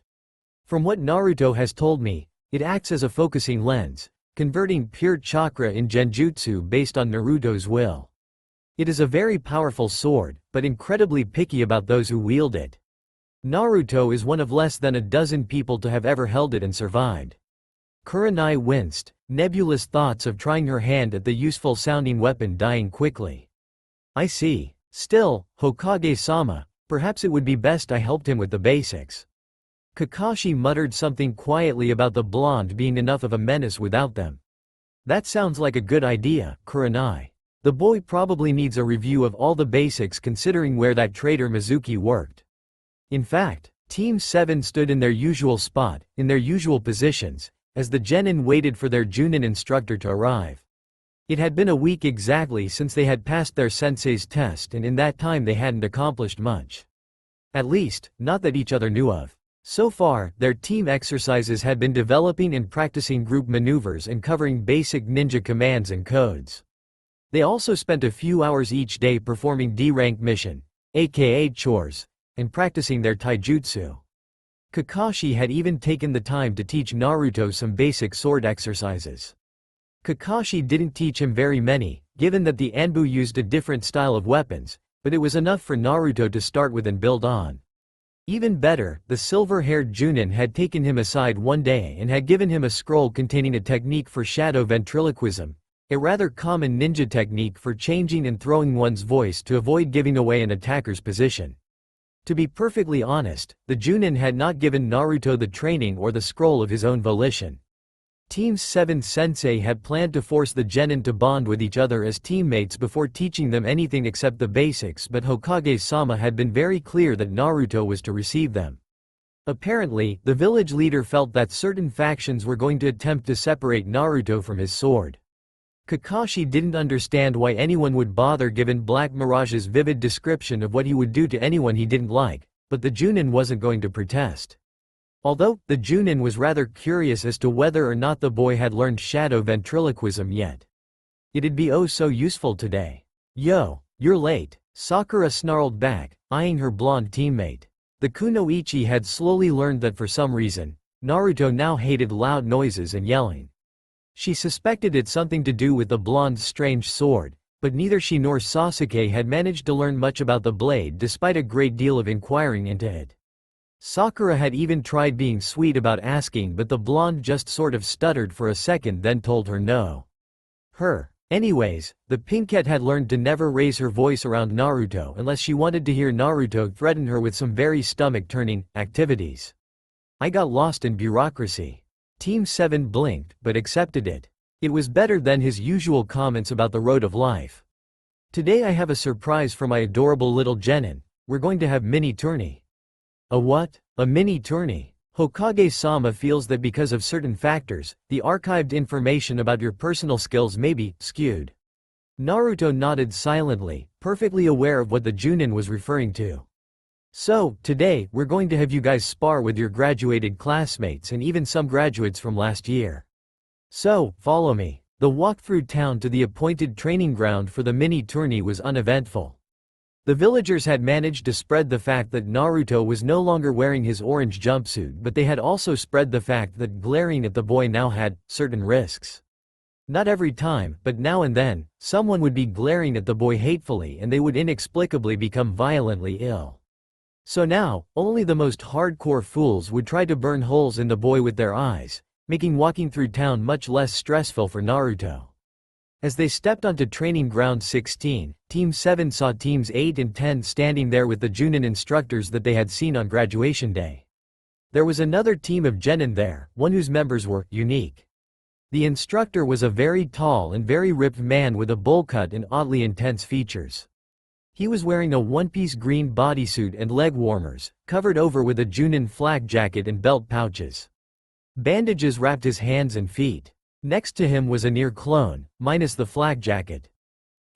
From what Naruto has told me, it acts as a focusing lens, converting pure chakra in genjutsu based on Naruto's will. It is a very powerful sword, but incredibly picky about those who wield it. Naruto is one of less than a dozen people to have ever held it and survived. Kurenai winced, nebulous thoughts of trying her hand at the useful-sounding weapon dying quickly. I see. Still, Hokage-sama, perhaps it would be best I helped him with the basics. Kakashi muttered something quietly about the blonde being enough of a menace without them. That sounds like a good idea, Kurenai. The boy probably needs a review of all the basics considering where that traitor Mizuki worked. In fact, Team 7 stood in their usual spot, in their usual positions, as the genin waited for their Junin instructor to arrive. It had been a week exactly since they had passed their sensei's test and in that time they hadn't accomplished much. At least, not that each other knew of. So far, their team exercises had been developing and practicing group maneuvers and covering basic ninja commands and codes. They also spent a few hours each day performing D-rank mission, aka chores, and practicing their taijutsu. Kakashi had even taken the time to teach Naruto some basic sword exercises. Kakashi didn't teach him very many, given that the Anbu used a different style of weapons, but it was enough for Naruto to start with and build on. Even better, the silver-haired Junin had taken him aside one day and had given him a scroll containing a technique for shadow ventriloquism, a rather common ninja technique for changing and throwing one's voice to avoid giving away an attacker's position. To be perfectly honest, the Junin had not given Naruto the training or the scroll of his own volition. Team 7 sensei had planned to force the genin to bond with each other as teammates before teaching them anything except the basics, but Hokage-sama had been very clear that Naruto was to receive them. Apparently, the village leader felt that certain factions were going to attempt to separate Naruto from his sword. Kakashi didn't understand why anyone would bother given Black Mirage's vivid description of what he would do to anyone he didn't like, but the Junin wasn't going to protest. Although, the Junin was rather curious as to whether or not the boy had learned shadow ventriloquism yet. It'd be oh so useful today. Yo, you're late, Sakura snarled back, eyeing her blonde teammate. The kunoichi had slowly learned that for some reason, Naruto now hated loud noises and yelling. She suspected it something to do with the blonde's strange sword, but neither she nor Sasuke had managed to learn much about the blade despite a great deal of inquiring into it. Sakura had even tried being sweet about asking, but the blonde just sort of stuttered for a second, then told her no. Anyways, the pinkette had learned to never raise her voice around Naruto unless she wanted to hear Naruto threaten her with some very stomach-turning activities. I got lost in bureaucracy. Team 7 blinked, but accepted it. It was better than his usual comments about the road of life. Today I have a surprise for my adorable little genin. We're going to have mini tourney. A what? A mini tourney? Hokage-sama feels that because of certain factors, the archived information about your personal skills may be skewed. Naruto nodded silently, perfectly aware of what the Junin was referring to. So, today, we're going to have you guys spar with your graduated classmates and even some graduates from last year. So, follow me. The walk through town to the appointed training ground for the mini tourney was uneventful. The villagers had managed to spread the fact that Naruto was no longer wearing his orange jumpsuit, but they had also spread the fact that glaring at the boy now had certain risks. Not every time, but now and then, someone would be glaring at the boy hatefully and they would inexplicably become violently ill. So now, only the most hardcore fools would try to burn holes in the boy with their eyes, making walking through town much less stressful for Naruto. As they stepped onto training ground 16, Team 7 saw Teams 8 and 10 standing there with the Junin instructors that they had seen on graduation day. There was another team of genin there, one whose members were unique. The instructor was a very tall and very ripped man with a bowl cut and oddly intense features. He was wearing a one-piece green bodysuit and leg warmers, covered over with a Junin flak jacket and belt pouches. Bandages wrapped his hands and feet. Next to him was a near clone, minus the flak jacket.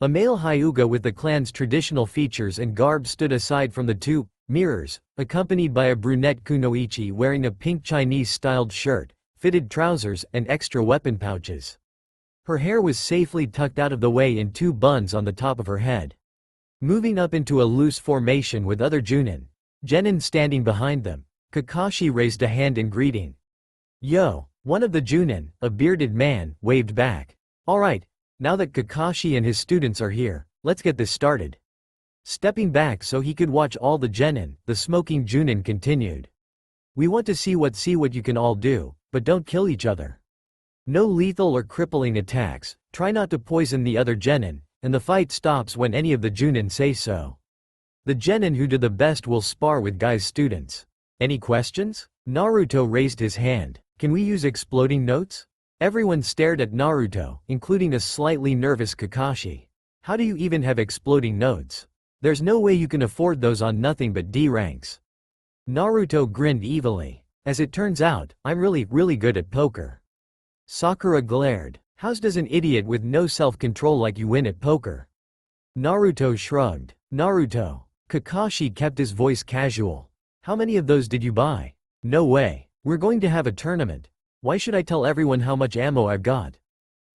A male Hyuga with the clan's traditional features and garb stood aside from the two mirrors, accompanied by a brunette kunoichi wearing a pink Chinese-styled shirt, fitted trousers, and extra weapon pouches. Her hair was safely tucked out of the way in two buns on the top of her head. Moving up into a loose formation with other genin standing behind them, Kakashi raised a hand in greeting. Yo! One of the Junin, a bearded man, waved back. Alright, now that Kakashi and his students are here, let's get this started. Stepping back so he could watch all the genin, the smoking Junin continued. We want to see what you can all do, but don't kill each other. No lethal or crippling attacks, try not to poison the other genin, and the fight stops when any of the Junin say so. The genin who do the best will spar with Guy's students. Any questions? Naruto raised his hand. Can we use exploding notes? Everyone stared at Naruto, including a slightly nervous Kakashi. How do you even have exploding notes? There's no way you can afford those on nothing but D ranks. Naruto grinned evilly. As it turns out, I'm really good at poker. Sakura glared. How does an idiot with no self-control like you win at poker? Naruto shrugged. Naruto. Kakashi kept his voice casual. How many of those did you buy? No way. We're going to have a tournament. Why should I tell everyone how much ammo I've got?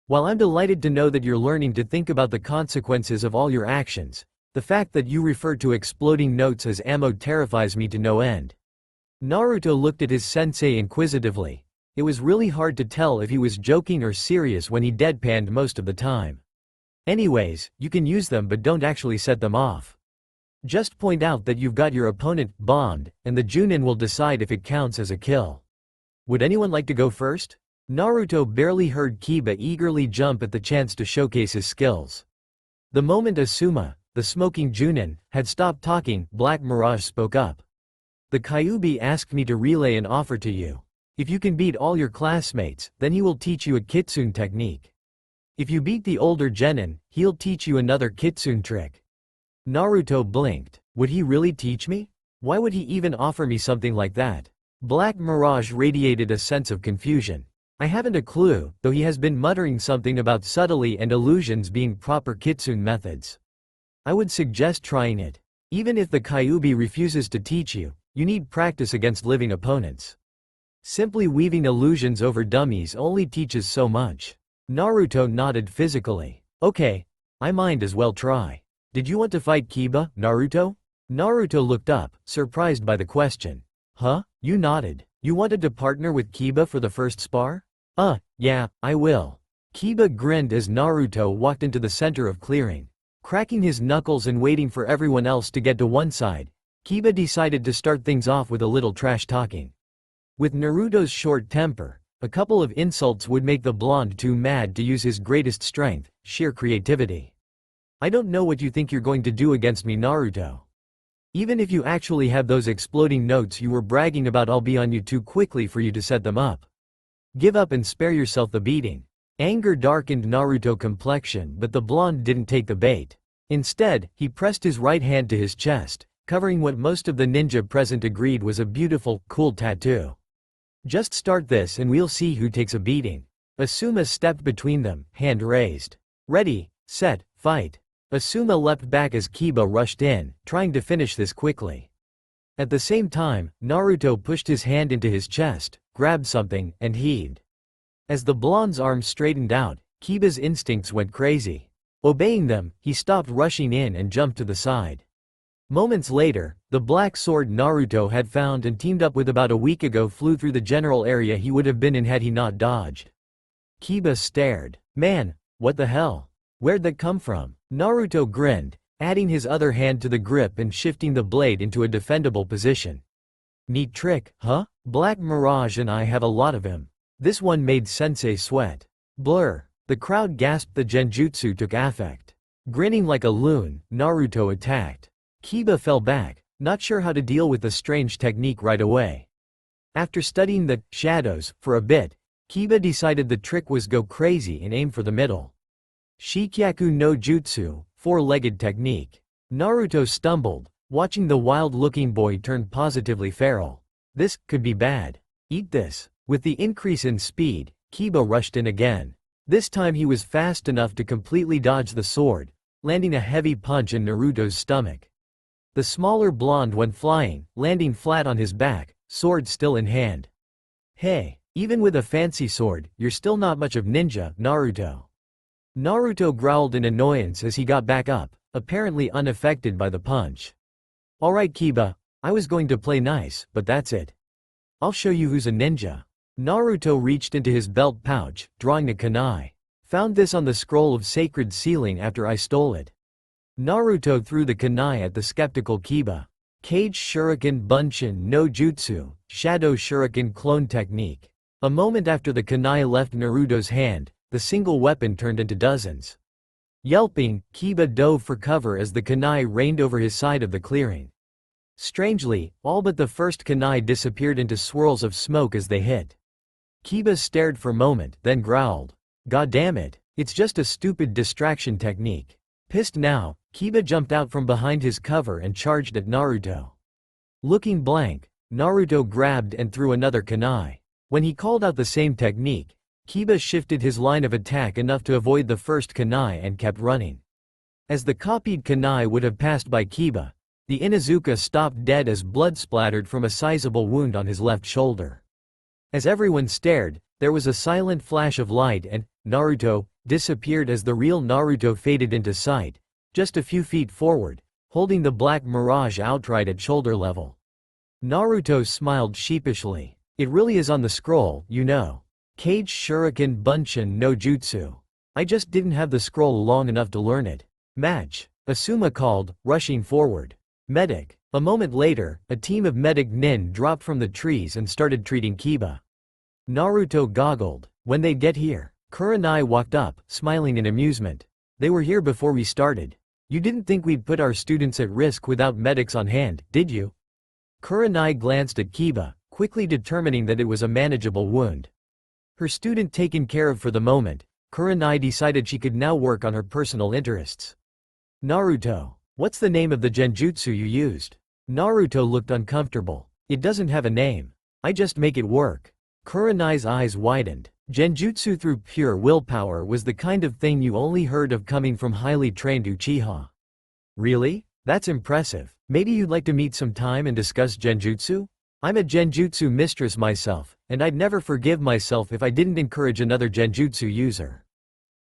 While I'm delighted to know that you're learning to think about the consequences of all your actions, the fact that you refer to exploding notes as ammo terrifies me to no end. Naruto looked at his sensei inquisitively. It was really hard to tell if he was joking or serious when he deadpanned most of the time. Anyways, you can use them but don't actually set them off. Just point out that you've got your opponent bombed, and the Junin will decide if it counts as a kill. Would anyone like to go first? Naruto barely heard Kiba eagerly jump at the chance to showcase his skills. The moment Asuma, the smoking Junin, had stopped talking, Black Mirage spoke up. The Kyuubi asked me to relay an offer to you. If you can beat all your classmates, then he will teach you a kitsune technique. If you beat the older genin, he'll teach you another kitsune trick. Naruto blinked. Would he really teach me? Why would he even offer me something like that? Black Mirage radiated a sense of confusion. I haven't a clue, though he has been muttering something about subtlety and illusions being proper kitsune methods. I would suggest trying it. Even if the Kyuubi refuses to teach you, you need practice against living opponents. Simply weaving illusions over dummies only teaches so much. Naruto nodded physically. Okay, I might as well try. Did you want to fight Kiba, Naruto? Naruto looked up, surprised by the question. Huh? You nodded. You wanted to partner with Kiba for the first spar? Yeah, I will. Kiba grinned as Naruto walked into the center of clearing. Cracking his knuckles and waiting for everyone else to get to one side, Kiba decided to start things off with a little trash talking. With Naruto's short temper, a couple of insults would make the blonde too mad to use his greatest strength, sheer creativity. I don't know what you think you're going to do against me, Naruto. Even if you actually have those exploding notes you were bragging about, I'll be on you too quickly for you to set them up. Give up and spare yourself the beating. Anger darkened Naruto's complexion, but the blonde didn't take the bait. Instead, he pressed his right hand to his chest, covering what most of the ninja present agreed was a beautiful, cool tattoo. Just start this and we'll see who takes a beating. Asuma stepped between them, hand raised. Ready, set, fight. Asuma leapt back as Kiba rushed in, trying to finish this quickly. At the same time, Naruto pushed his hand into his chest, grabbed something, and heaved. As the blonde's arms straightened out, Kiba's instincts went crazy. Obeying them, he stopped rushing in and jumped to the side. Moments later, the black sword Naruto had found and teamed up with about a week ago flew through the general area he would have been in had he not dodged. Kiba stared. Man, what the hell? Where'd that come from? Naruto grinned, adding his other hand to the grip and shifting the blade into a defendable position. Neat trick, huh? Black Mirage and I have a lot of him. This one made Sensei sweat. Blur. The crowd gasped. The genjutsu took effect. Grinning like a loon, Naruto attacked. Kiba fell back, not sure how to deal with the strange technique right away. After studying the shadows for a bit, Kiba decided the trick was go crazy and aim for the middle. Shikyaku no Jutsu, four-legged technique. Naruto stumbled, watching the wild-looking boy turn positively feral. This could be bad. Eat this. With the increase in speed, Kiba rushed in again. This time he was fast enough to completely dodge the sword, landing a heavy punch in Naruto's stomach. The smaller blonde went flying, landing flat on his back, sword still in hand. Hey, even with a fancy sword, you're still not much of ninja, Naruto. Naruto growled in annoyance as he got back up, apparently unaffected by the punch. Alright Kiba, I was going to play nice, but that's it. I'll show you who's a ninja. Naruto reached into his belt pouch, drawing a kunai. Found this on the scroll of sacred sealing after I stole it. Naruto threw the kunai at the skeptical Kiba. Cage Shuriken Bunshin no Jutsu, Shadow Shuriken clone technique. A moment after the kunai left Naruto's hand, the single weapon turned into dozens. Yelping, Kiba dove for cover as the kunai rained over his side of the clearing. Strangely, all but the first kunai disappeared into swirls of smoke as they hit. Kiba stared for a moment, then growled. God damn it, it's just a stupid distraction technique. Pissed now, Kiba jumped out from behind his cover and charged at Naruto. Looking blank, Naruto grabbed and threw another kunai. When he called out the same technique, Kiba shifted his line of attack enough to avoid the first kunai and kept running. As the copied kunai would have passed by Kiba, the Inuzuka stopped dead as blood splattered from a sizable wound on his left shoulder. As everyone stared, there was a silent flash of light and Naruto disappeared as the real Naruto faded into sight, just a few feet forward, holding the black mirage outright at shoulder level. Naruto smiled sheepishly. It really is on the scroll, you know. Cage Shuriken Bunshin no Jutsu. I just didn't have the scroll long enough to learn it. Match. Asuma called, rushing forward. Medic. A moment later, a team of medic nin dropped from the trees and started treating Kiba. Naruto goggled. When they'd get here, Kurenai walked up, smiling in amusement. They were here before we started. You didn't think we'd put our students at risk without medics on hand, did you? Kurenai glanced at Kiba, quickly determining that it was a manageable wound. Her student taken care of for the moment, Kurenai decided she could now work on her personal interests. Naruto, what's the name of the genjutsu you used? Naruto looked uncomfortable. It doesn't have a name. I just make it work. Kurenai's eyes widened. Genjutsu through pure willpower was the kind of thing you only heard of coming from highly trained Uchiha. Really? That's impressive. Maybe you'd like to meet some time and discuss genjutsu? I'm a genjutsu mistress myself, and I'd never forgive myself if I didn't encourage another genjutsu user.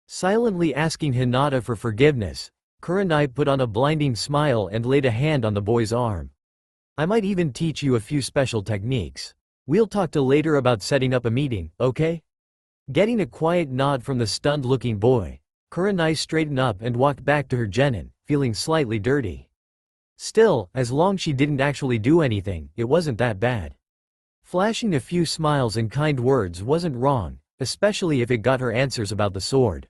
Silently asking Hinata for forgiveness, Kurenai put on a blinding smile and laid a hand on the boy's arm. I might even teach you a few special techniques. We'll talk later about setting up a meeting, okay? Getting a quiet nod from the stunned-looking boy, Kurenai straightened up and walked back to her genin, feeling slightly dirty. Still, as long as she didn't actually do anything, it wasn't that bad. Flashing a few smiles and kind words wasn't wrong, especially if it got her answers about the sword.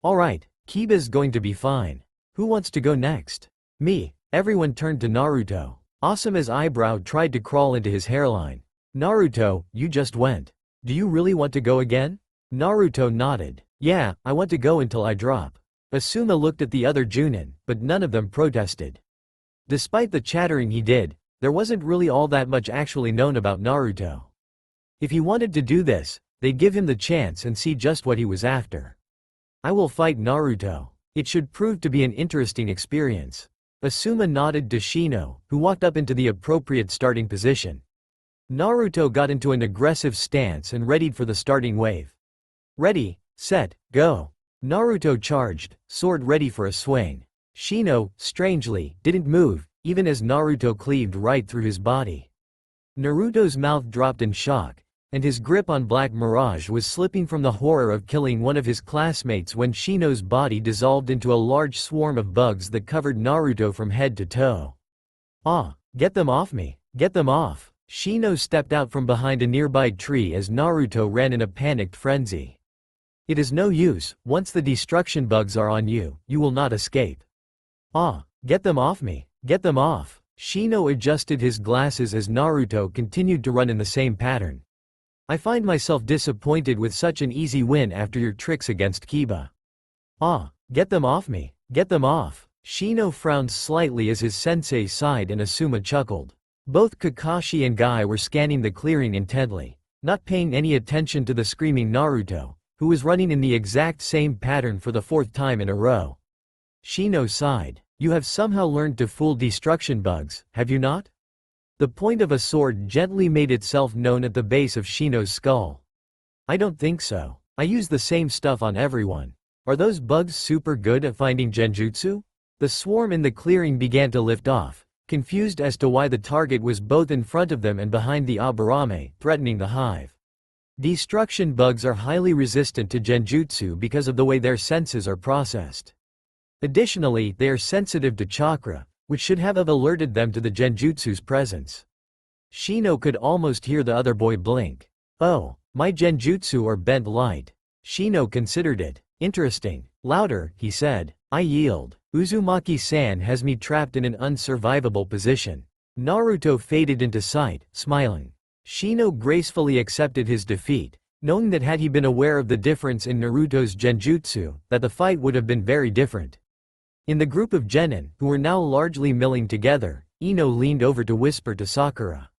Alright, Kiba's going to be fine. Who wants to go next? Me. Everyone turned to Naruto. Asuma's eyebrow tried to crawl into his hairline. Naruto, you just went. Do you really want to go again? Naruto nodded. Yeah, I want to go until I drop. Asuma looked at the other Junin, but none of them protested. Despite the chattering he did, there wasn't really all that much actually known about Naruto. If he wanted to do this, they'd give him the chance and see just what he was after. I will fight Naruto. It should prove to be an interesting experience. Asuma nodded to Shino, who walked up into the appropriate starting position. Naruto got into an aggressive stance and readied for the starting wave. Ready, set, go. Naruto charged, sword ready for a swing. Shino, strangely, didn't move, even as Naruto cleaved right through his body. Naruto's mouth dropped in shock, and his grip on Black Mirage was slipping from the horror of killing one of his classmates when Shino's body dissolved into a large swarm of bugs that covered Naruto from head to toe. Ah, get them off me, get them off. Shino stepped out from behind a nearby tree as Naruto ran in a panicked frenzy. It is no use, once the destruction bugs are on you, you will not escape. Ah, get them off me, get them off. Shino adjusted his glasses as Naruto continued to run in the same pattern. I find myself disappointed with such an easy win after your tricks against Kiba. Ah, get them off me, get them off. Shino frowned slightly as his sensei sighed and Asuma chuckled. Both Kakashi and Guy were scanning the clearing intently, not paying any attention to the screaming Naruto, who was running in the exact same pattern for the fourth time in a row. Shino sighed. You have somehow learned to fool destruction bugs, have you not? The point of a sword gently made itself known at the base of Shino's skull. I don't think so. I use the same stuff on everyone. Are those bugs super good at finding genjutsu? The swarm in the clearing began to lift off, confused as to why the target was both in front of them and behind the Aburame, threatening the hive. Destruction bugs are highly resistant to genjutsu because of the way their senses are processed. Additionally, they are sensitive to chakra, which should have alerted them to the genjutsu's presence. Shino could almost hear the other boy blink. Oh, my genjutsu or bent light. Shino considered it. Interesting. Louder, he said. I yield. Uzumaki-san has me trapped in an unsurvivable position. Naruto faded into sight, smiling. Shino gracefully accepted his defeat, knowing that had he been aware of the difference in Naruto's genjutsu, that the fight would have been very different. In the group of genin, who were now largely milling together, Ino leaned over to whisper to Sakura.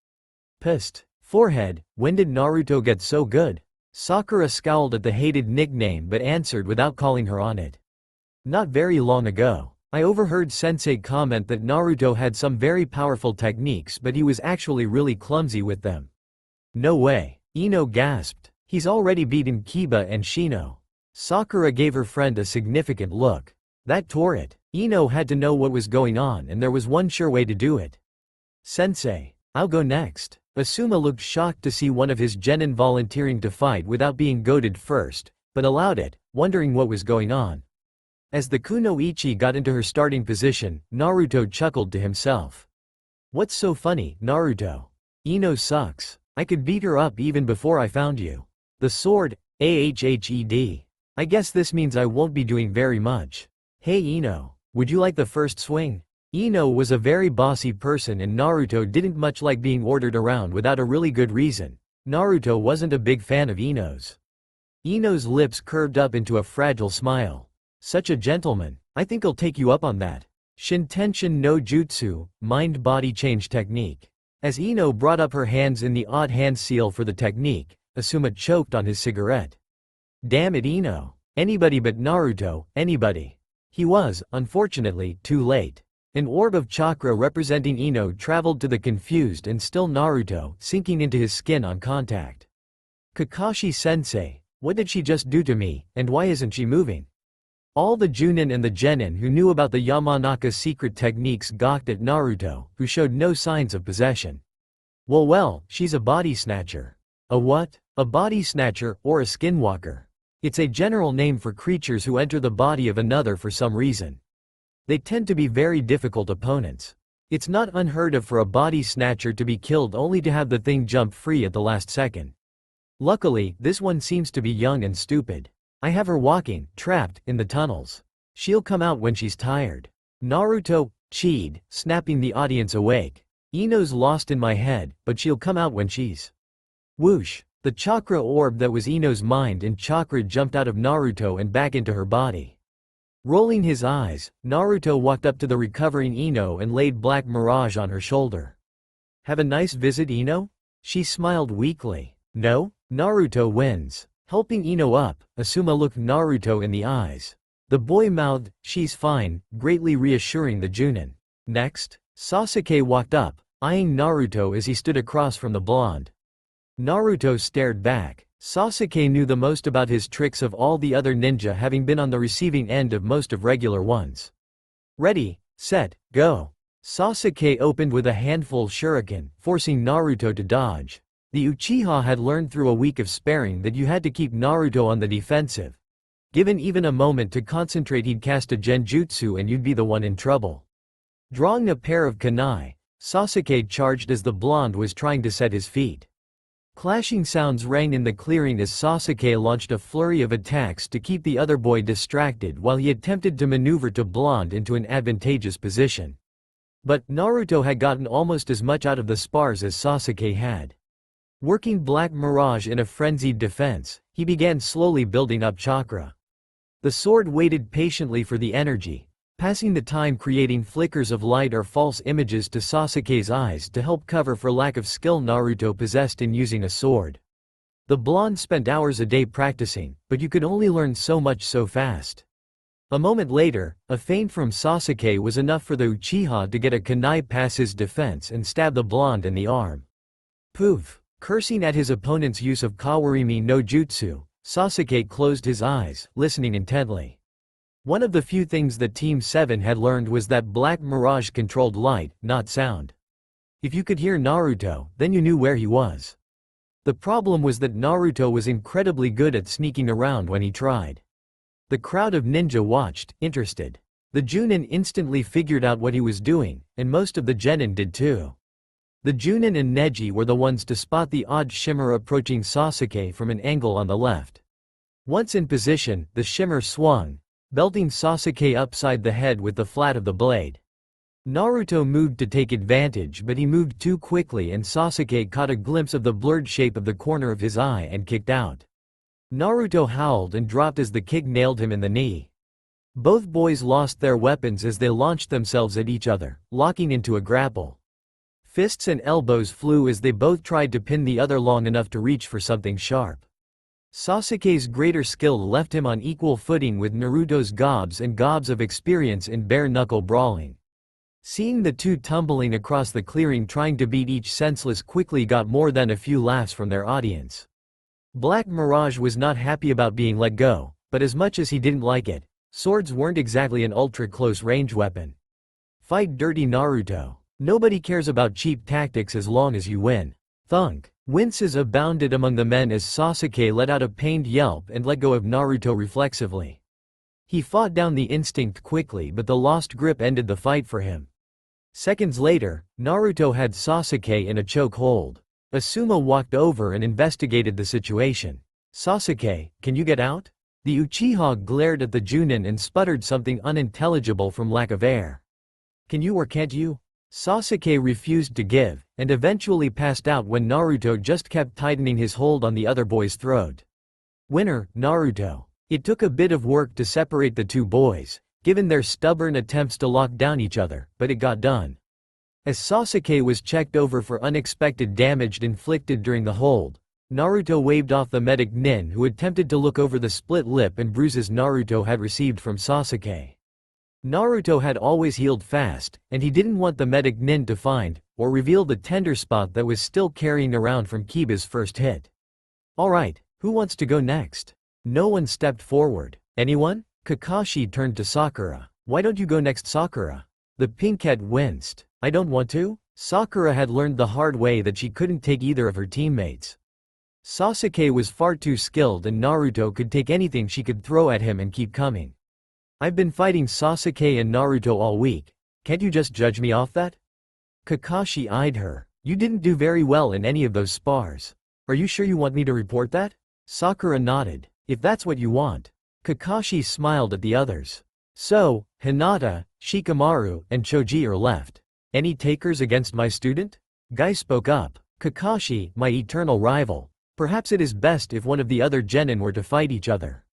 Pissed. Forehead, when did Naruto get so good? Sakura scowled at the hated nickname but answered without calling her on it. Not very long ago. I overheard Sensei comment that Naruto had some very powerful techniques but he was actually really clumsy with them. No way. Ino gasped. He's already beaten Kiba and Shino. Sakura gave her friend a significant look. That tore it. Ino had to know what was going on and there was one sure way to do it. Sensei, I'll go next. Asuma looked shocked to see one of his genin volunteering to fight without being goaded first, but allowed it, wondering what was going on. As the kunoichi got into her starting position, Naruto chuckled to himself. What's so funny, Naruto? Ino sucks. I could beat her up even before I found you. The sword, ahhed. I guess this means I won't be doing very much. Hey Ino, would you like the first swing? Ino was a very bossy person and Naruto didn't much like being ordered around without a really good reason. Naruto wasn't a big fan of Ino's. Ino's lips curved up into a fragile smile. Such a gentleman, I think I'll take you up on that. Shintenshin no Jutsu, mind-body change technique. As Ino brought up her hands in the odd hand seal for the technique, Asuma choked on his cigarette. Damn it Ino. Anybody but Naruto, anybody. He was, unfortunately, too late. An orb of chakra representing Ino traveled to the confused and still Naruto, sinking into his skin on contact. Kakashi-sensei, what did she just do to me, and why isn't she moving? All the Junin and the Genin who knew about the Yamanaka secret techniques gawked at Naruto, who showed no signs of possession. Well, she's a body snatcher. A what? A body snatcher, or a skinwalker. It's a general name for creatures who enter the body of another for some reason. They tend to be very difficult opponents. It's not unheard of for a body snatcher to be killed only to have the thing jump free at the last second. Luckily, this one seems to be young and stupid. I have her walking, trapped, in the tunnels. She'll come out when she's tired. Naruto, cheed, snapping the audience awake. Ino's lost in my head, but she'll come out when she's. Whoosh! The chakra orb that was Ino's mind and chakra jumped out of Naruto and back into her body. Rolling his eyes, Naruto walked up to the recovering Ino and laid Black Mirage on her shoulder. Have a nice visit, Ino? She smiled weakly. No? Naruto wins. Helping Ino up, Asuma looked Naruto in the eyes. The boy mouthed, she's fine, greatly reassuring the Junin. Next, Sasuke walked up, eyeing Naruto as he stood across from the blonde. Naruto stared back. Sasuke knew the most about his tricks of all the other ninja, having been on the receiving end of most of regular ones. Ready, set, go. Sasuke opened with a handful shuriken, forcing Naruto to dodge. The Uchiha had learned through a week of sparring that you had to keep Naruto on the defensive. Given even a moment to concentrate, he'd cast a genjutsu and you'd be the one in trouble. Drawing a pair of kunai, Sasuke charged as the blonde was trying to set his feet. Clashing sounds rang in the clearing as Sasuke launched a flurry of attacks to keep the other boy distracted while he attempted to maneuver to blonde into an advantageous position. But Naruto had gotten almost as much out of the spars as Sasuke had. Working Black Mirage in a frenzied defense, he began slowly building up chakra. The sword waited patiently for the energy, passing the time creating flickers of light or false images to Sasuke's eyes to help cover for lack of skill Naruto possessed in using a sword. The blonde spent hours a day practicing, but you could only learn so much so fast. A moment later, a feint from Sasuke was enough for the Uchiha to get a kunai past his defense and stab the blonde in the arm. Poof! Cursing at his opponent's use of Kawarimi no Jutsu, Sasuke closed his eyes, listening intently. One of the few things that Team 7 had learned was that Black Mirage controlled light, not sound. If you could hear Naruto, then you knew where he was. The problem was that Naruto was incredibly good at sneaking around when he tried. The crowd of ninja watched, interested. The Junin instantly figured out what he was doing, and most of the genin did too. The Junin and Neji were the ones to spot the odd shimmer approaching Sasuke from an angle on the left. Once in position, the shimmer swung, belting Sasuke upside the head with the flat of the blade. Naruto moved to take advantage, but he moved too quickly and Sasuke caught a glimpse of the blurred shape of the corner of his eye and kicked out. Naruto howled and dropped as the kick nailed him in the knee. Both boys lost their weapons as they launched themselves at each other, locking into a grapple. Fists and elbows flew as they both tried to pin the other long enough to reach for something sharp. Sasuke's greater skill left him on equal footing with Naruto's gobs and gobs of experience in bare-knuckle brawling. Seeing the two tumbling across the clearing trying to beat each senseless quickly got more than a few laughs from their audience. Black Mirage was not happy about being let go, but as much as he didn't like it, swords weren't exactly an ultra-close range weapon. Fight dirty Naruto. Nobody cares about cheap tactics as long as you win. Thunk. Winces abounded among the men as Sasuke let out a pained yelp and let go of Naruto reflexively. He fought down the instinct quickly, but the lost grip ended the fight for him. Seconds later, Naruto had Sasuke in a choke hold. Asuma walked over and investigated the situation. Sasuke, can you get out? The Uchiha glared at the Junin and sputtered something unintelligible from lack of air. Can you or can't you? Sasuke refused to give, and eventually passed out when Naruto just kept tightening his hold on the other boy's throat. Winner, Naruto. It took a bit of work to separate the two boys, given their stubborn attempts to lock down each other, but it got done. As Sasuke was checked over for unexpected damage inflicted during the hold, Naruto waved off the medic Nin who attempted to look over the split lip and bruises Naruto had received from Sasuke. Naruto had always healed fast, and he didn't want the medic Nin to find, or reveal the tender spot that was still carrying around from Kiba's first hit. Alright, who wants to go next? No one stepped forward. Anyone? Kakashi turned to Sakura. Why don't you go next, Sakura? The pinkette winced. I don't want to? Sakura had learned the hard way that she couldn't take either of her teammates. Sasuke was far too skilled and Naruto could take anything she could throw at him and keep coming. I've been fighting Sasuke and Naruto all week. Can't you just judge me off that? Kakashi eyed her. You didn't do very well in any of those spars. Are you sure you want me to report that? Sakura nodded. If that's what you want. Kakashi smiled at the others. So, Hinata, Shikamaru, and Choji are left. Any takers against my student? Guy spoke up. Kakashi, my eternal rival. Perhaps it is best if one of the other genin were to fight each other.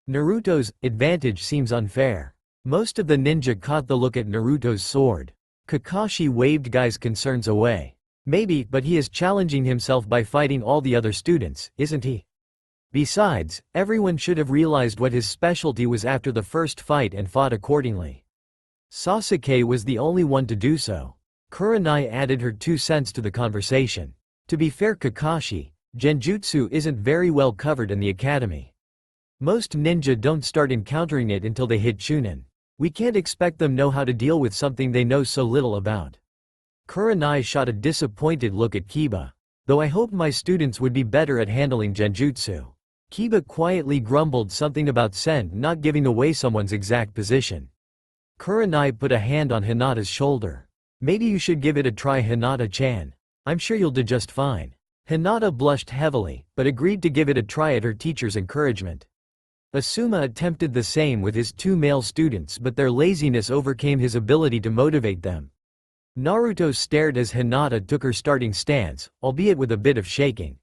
Naruto's advantage seems unfair. Most of the ninja caught the look at Naruto's sword. Kakashi waved Guy's concerns away. Maybe, but he is challenging himself by fighting all the other students, isn't he? Besides, everyone should have realized what his specialty was after the first fight and fought accordingly. Sasuke was the only one to do so. Kurenai added her 2 cents to the conversation. To be fair, Kakashi, genjutsu isn't very well covered in the academy. Most ninja don't start encountering it until they hit Chunin. We can't expect them know how to deal with something they know so little about. Kurenai shot a disappointed look at Kiba. Though I hoped my students would be better at handling genjutsu. Kiba quietly grumbled something about Sen not giving away someone's exact position. Kurenai put a hand on Hinata's shoulder. Maybe you should give it a try, Hinata-chan. I'm sure you'll do just fine. Hinata blushed heavily, but agreed to give it a try at her teacher's encouragement. Asuma attempted the same with his 2 male students, but their laziness overcame his ability to motivate them. Naruto stared as Hinata took her starting stance, albeit with a bit of shaking.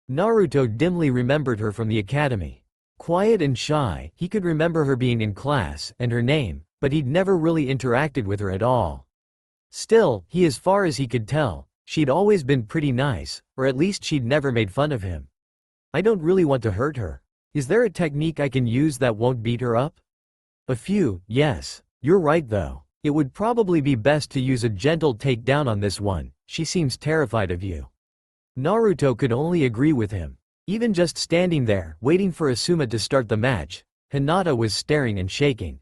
Naruto dimly remembered her from the academy. Quiet and shy, he could remember her being in class, and her name, but he'd never really interacted with her at all. Still, as far as he could tell, she'd always been pretty nice, or at least she'd never made fun of him. I don't really want to hurt her. Is there a technique I can use that won't beat her up? A few, yes. You're right though. It would probably be best to use a gentle takedown on this one, she seems terrified of you. Naruto could only agree with him. Even just standing there, waiting for Asuma to start the match, Hinata was staring and shaking.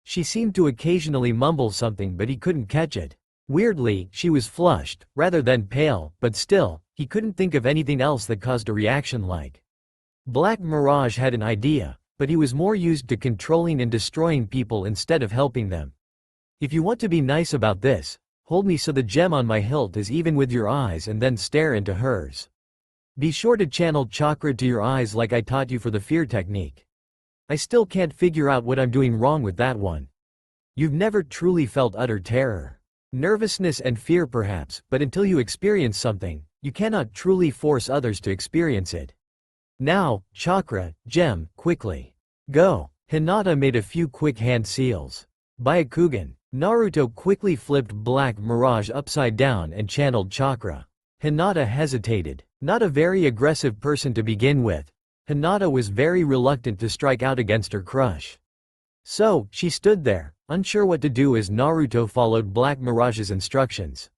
She seemed to occasionally mumble something, but he couldn't catch it. Weirdly, she was flushed, rather than pale, but still, he couldn't think of anything else that caused a reaction like. Black Mirage had an idea, but he was more used to controlling and destroying people instead of helping them. If you want to be nice about this, hold me so the gem on my hilt is even with your eyes and then stare into hers. Be sure to channel chakra to your eyes like I taught you for the fear technique. I still can't figure out what I'm doing wrong with that one. You've never truly felt utter terror. Nervousness and fear perhaps, but until you experience something, you cannot truly force others to experience it. Now, chakra, gem, quickly. Go. Hinata made a few quick hand seals. Byakugan. Naruto quickly flipped Black Mirage upside down and channeled chakra. Hinata hesitated. Not a very aggressive person to begin with, Hinata was very reluctant to strike out against her crush. So, she stood there, unsure what to do as Naruto followed Black Mirage's instructions.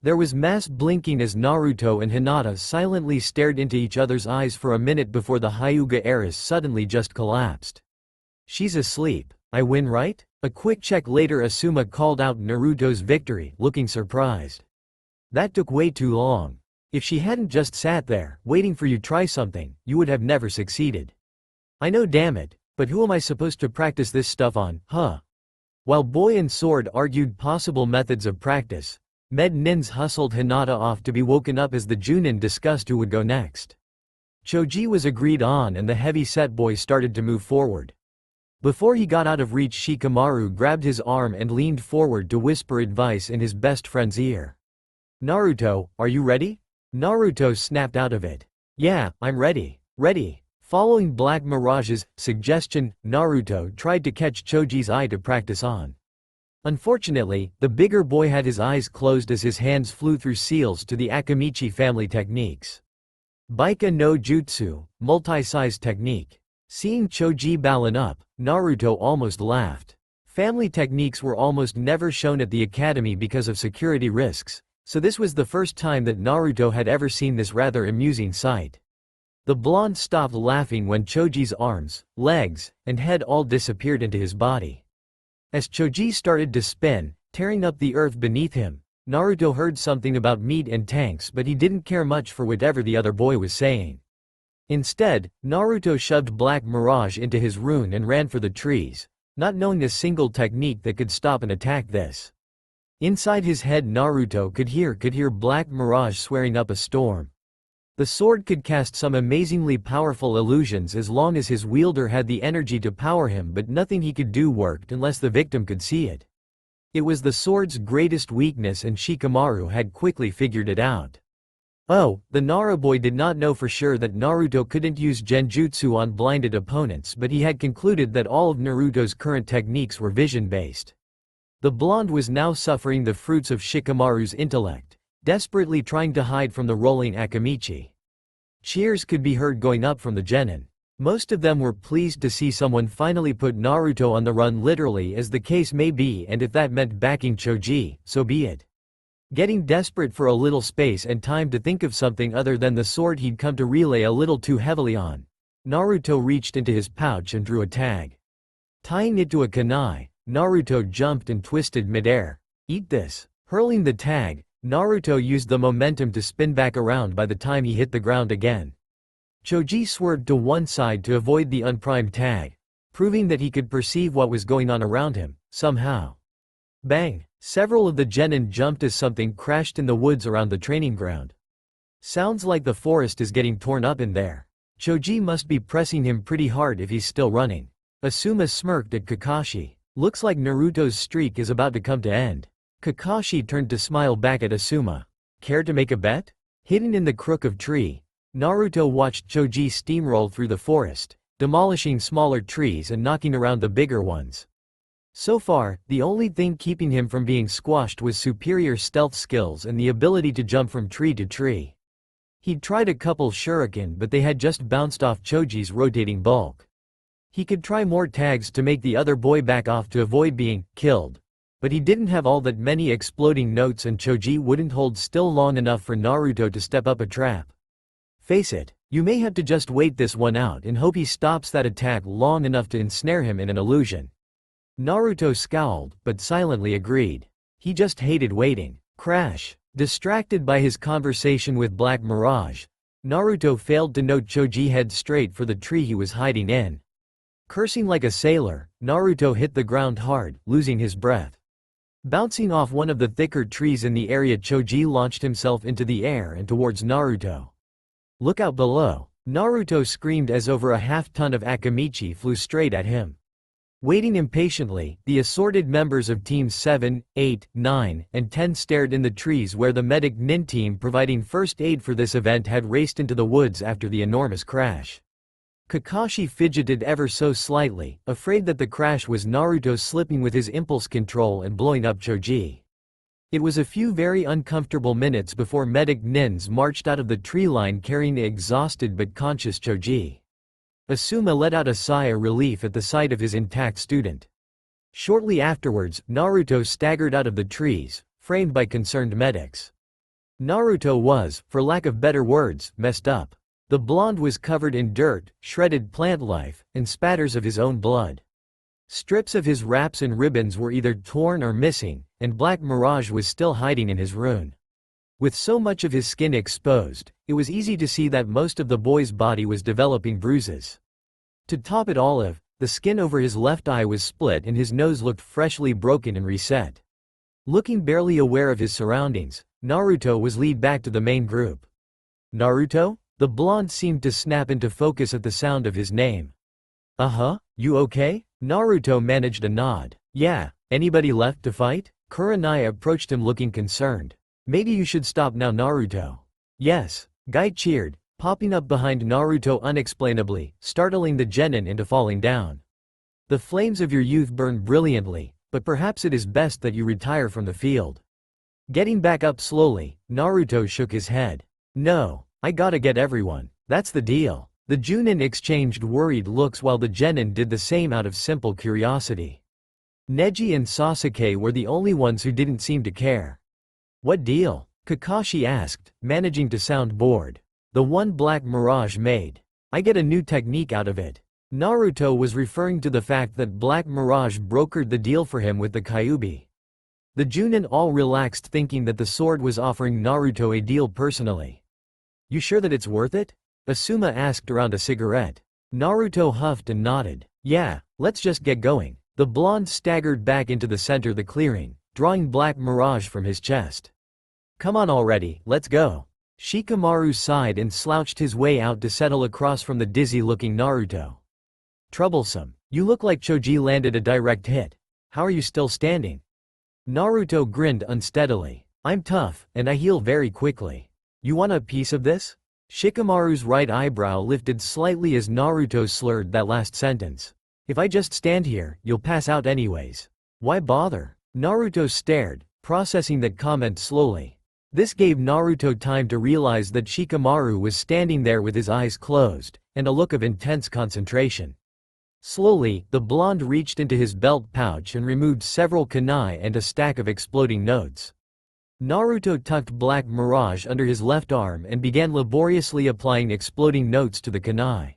There was mass blinking as Naruto and Hinata silently stared into each other's eyes for a minute before the Hyuga heiress suddenly just collapsed. She's asleep. I win, right? A quick check later, Asuma called out Naruto's victory, looking surprised. That took way too long. If she hadn't just sat there, waiting for you to try something, you would have never succeeded. I know, damn it, but who am I supposed to practice this stuff on, huh? While Boy and Sword argued possible methods of practice, Med Nins hustled Hinata off to be woken up as the Junin discussed who would go next. Choji was agreed on and the heavy-set boy started to move forward. Before he got out of reach, Shikamaru grabbed his arm and leaned forward to whisper advice in his best friend's ear. Naruto, are you ready? Naruto snapped out of it. Yeah, I'm ready. Ready. Following Black Mirage's suggestion, Naruto tried to catch Choji's eye to practice on. Unfortunately, the bigger boy had his eyes closed as his hands flew through seals to the Akamichi family techniques. Baika no Jutsu, multi-size technique. Seeing Choji balance up, Naruto almost laughed. Family techniques were almost never shown at the academy because of security risks, so this was the first time that Naruto had ever seen this rather amusing sight. The blonde stopped laughing when Choji's arms, legs, and head all disappeared into his body. As Choji started to spin, tearing up the earth beneath him, Naruto heard something about meat and tanks, but he didn't care much for whatever the other boy was saying. Instead, Naruto shoved Black Mirage into his rune and ran for the trees, not knowing a single technique that could stop an attack this. Inside his head Naruto could hear Black Mirage swearing up a storm. The sword could cast some amazingly powerful illusions as long as his wielder had the energy to power him, but nothing he could do worked unless the victim could see it. It was the sword's greatest weakness and Shikamaru had quickly figured it out. Oh, the Naruboy did not know for sure that Naruto couldn't use genjutsu on blinded opponents, but he had concluded that all of Naruto's current techniques were vision-based. The blonde was now suffering the fruits of Shikamaru's intellect, desperately trying to hide from the rolling Akamichi. Cheers could be heard going up from the genin. Most of them were pleased to see someone finally put Naruto on the run, literally as the case may be, and if that meant backing Choji, so be it. Getting desperate for a little space and time to think of something other than the sword he'd come to rely a little too heavily on, Naruto reached into his pouch and drew a tag. Tying it to a kunai, Naruto jumped and twisted midair. Eat this. Hurling the tag, Naruto used the momentum to spin back around by the time he hit the ground again. Choji swerved to one side to avoid the unprimed tag, proving that he could perceive what was going on around him, somehow. Bang! Several of the genin jumped as something crashed in the woods around the training ground. Sounds like the forest is getting torn up in there. Choji must be pressing him pretty hard if he's still running. Asuma smirked at Kakashi. Looks like Naruto's streak is about to come to end. Kakashi turned to smile back at Asuma. Care to make a bet? Hidden in the crook of tree, Naruto watched Choji steamroll through the forest, demolishing smaller trees and knocking around the bigger ones. So far, the only thing keeping him from being squashed was superior stealth skills and the ability to jump from tree to tree. He'd tried a couple shuriken, but they had just bounced off Choji's rotating bulk. He could try more tags to make the other boy back off to avoid being killed, but he didn't have all that many exploding notes and Choji wouldn't hold still long enough for Naruto to step up a trap. Face it, you may have to just wait this one out and hope he stops that attack long enough to ensnare him in an illusion. Naruto scowled, but silently agreed. He just hated waiting. Crash. Distracted by his conversation with Black Mirage, Naruto failed to note Choji head straight for the tree he was hiding in. Cursing like a sailor, Naruto hit the ground hard, losing his breath. Bouncing off one of the thicker trees in the area, Choji launched himself into the air and towards Naruto. Look out below, Naruto screamed as over a half-ton of Akamichi flew straight at him. Waiting impatiently, the assorted members of Teams 7, 8, 9, and 10 stared in the trees where the medic nin team providing first aid for this event had raced into the woods after the enormous crash. Kakashi fidgeted ever so slightly, afraid that the crash was Naruto slipping with his impulse control and blowing up Choji. It was a few very uncomfortable minutes before medic nins marched out of the tree line carrying the exhausted but conscious Choji. Asuma let out a sigh of relief at the sight of his intact student. Shortly afterwards, Naruto staggered out of the trees, framed by concerned medics. Naruto was, for lack of better words, messed up. The blonde was covered in dirt, shredded plant life, and spatters of his own blood. Strips of his wraps and ribbons were either torn or missing, and Black Mirage was still hiding in his rune. With so much of his skin exposed, it was easy to see that most of the boy's body was developing bruises. To top it all off, the skin over his left eye was split and his nose looked freshly broken and reset. Looking barely aware of his surroundings, Naruto was led back to the main group. Naruto? The blonde seemed to snap into focus at the sound of his name. Uh-huh, you okay? Naruto managed a nod. Yeah, anybody left to fight? Kurenai approached him looking concerned. Maybe you should stop now, Naruto. Yes, Guy cheered, popping up behind Naruto unexplainably, startling the genin into falling down. The flames of your youth burn brilliantly, but perhaps it is best that you retire from the field. Getting back up slowly, Naruto shook his head. No, I gotta get everyone, that's the deal. The Junin exchanged worried looks while the genin did the same out of simple curiosity. Neji and Sasuke were the only ones who didn't seem to care. What deal? Kakashi asked, managing to sound bored. The one Black Mirage made. I get a new technique out of it. Naruto was referring to the fact that Black Mirage brokered the deal for him with the Kyuubi. The Junin all relaxed, thinking that the sword was offering Naruto a deal personally. You sure that it's worth it? Asuma asked around a cigarette. Naruto huffed and nodded. Yeah, let's just get going. The blonde staggered back into the center of the clearing, drawing black mirage from his chest. Come on already, let's go. Shikamaru sighed and slouched his way out to settle across from the dizzy-looking Naruto. Troublesome. You look like Choji landed a direct hit. How are you still standing? Naruto grinned unsteadily. I'm tough, and I heal very quickly. You want a piece of this? Shikamaru's right eyebrow lifted slightly as Naruto slurred that last sentence. If I just stand here, you'll pass out anyways. Why bother? Naruto stared, processing that comment slowly. This gave Naruto time to realize that Shikamaru was standing there with his eyes closed, and a look of intense concentration. Slowly, the blonde reached into his belt pouch and removed several kunai and a stack of exploding notes. Naruto tucked Black Mirage under his left arm and began laboriously applying exploding notes to the kunai.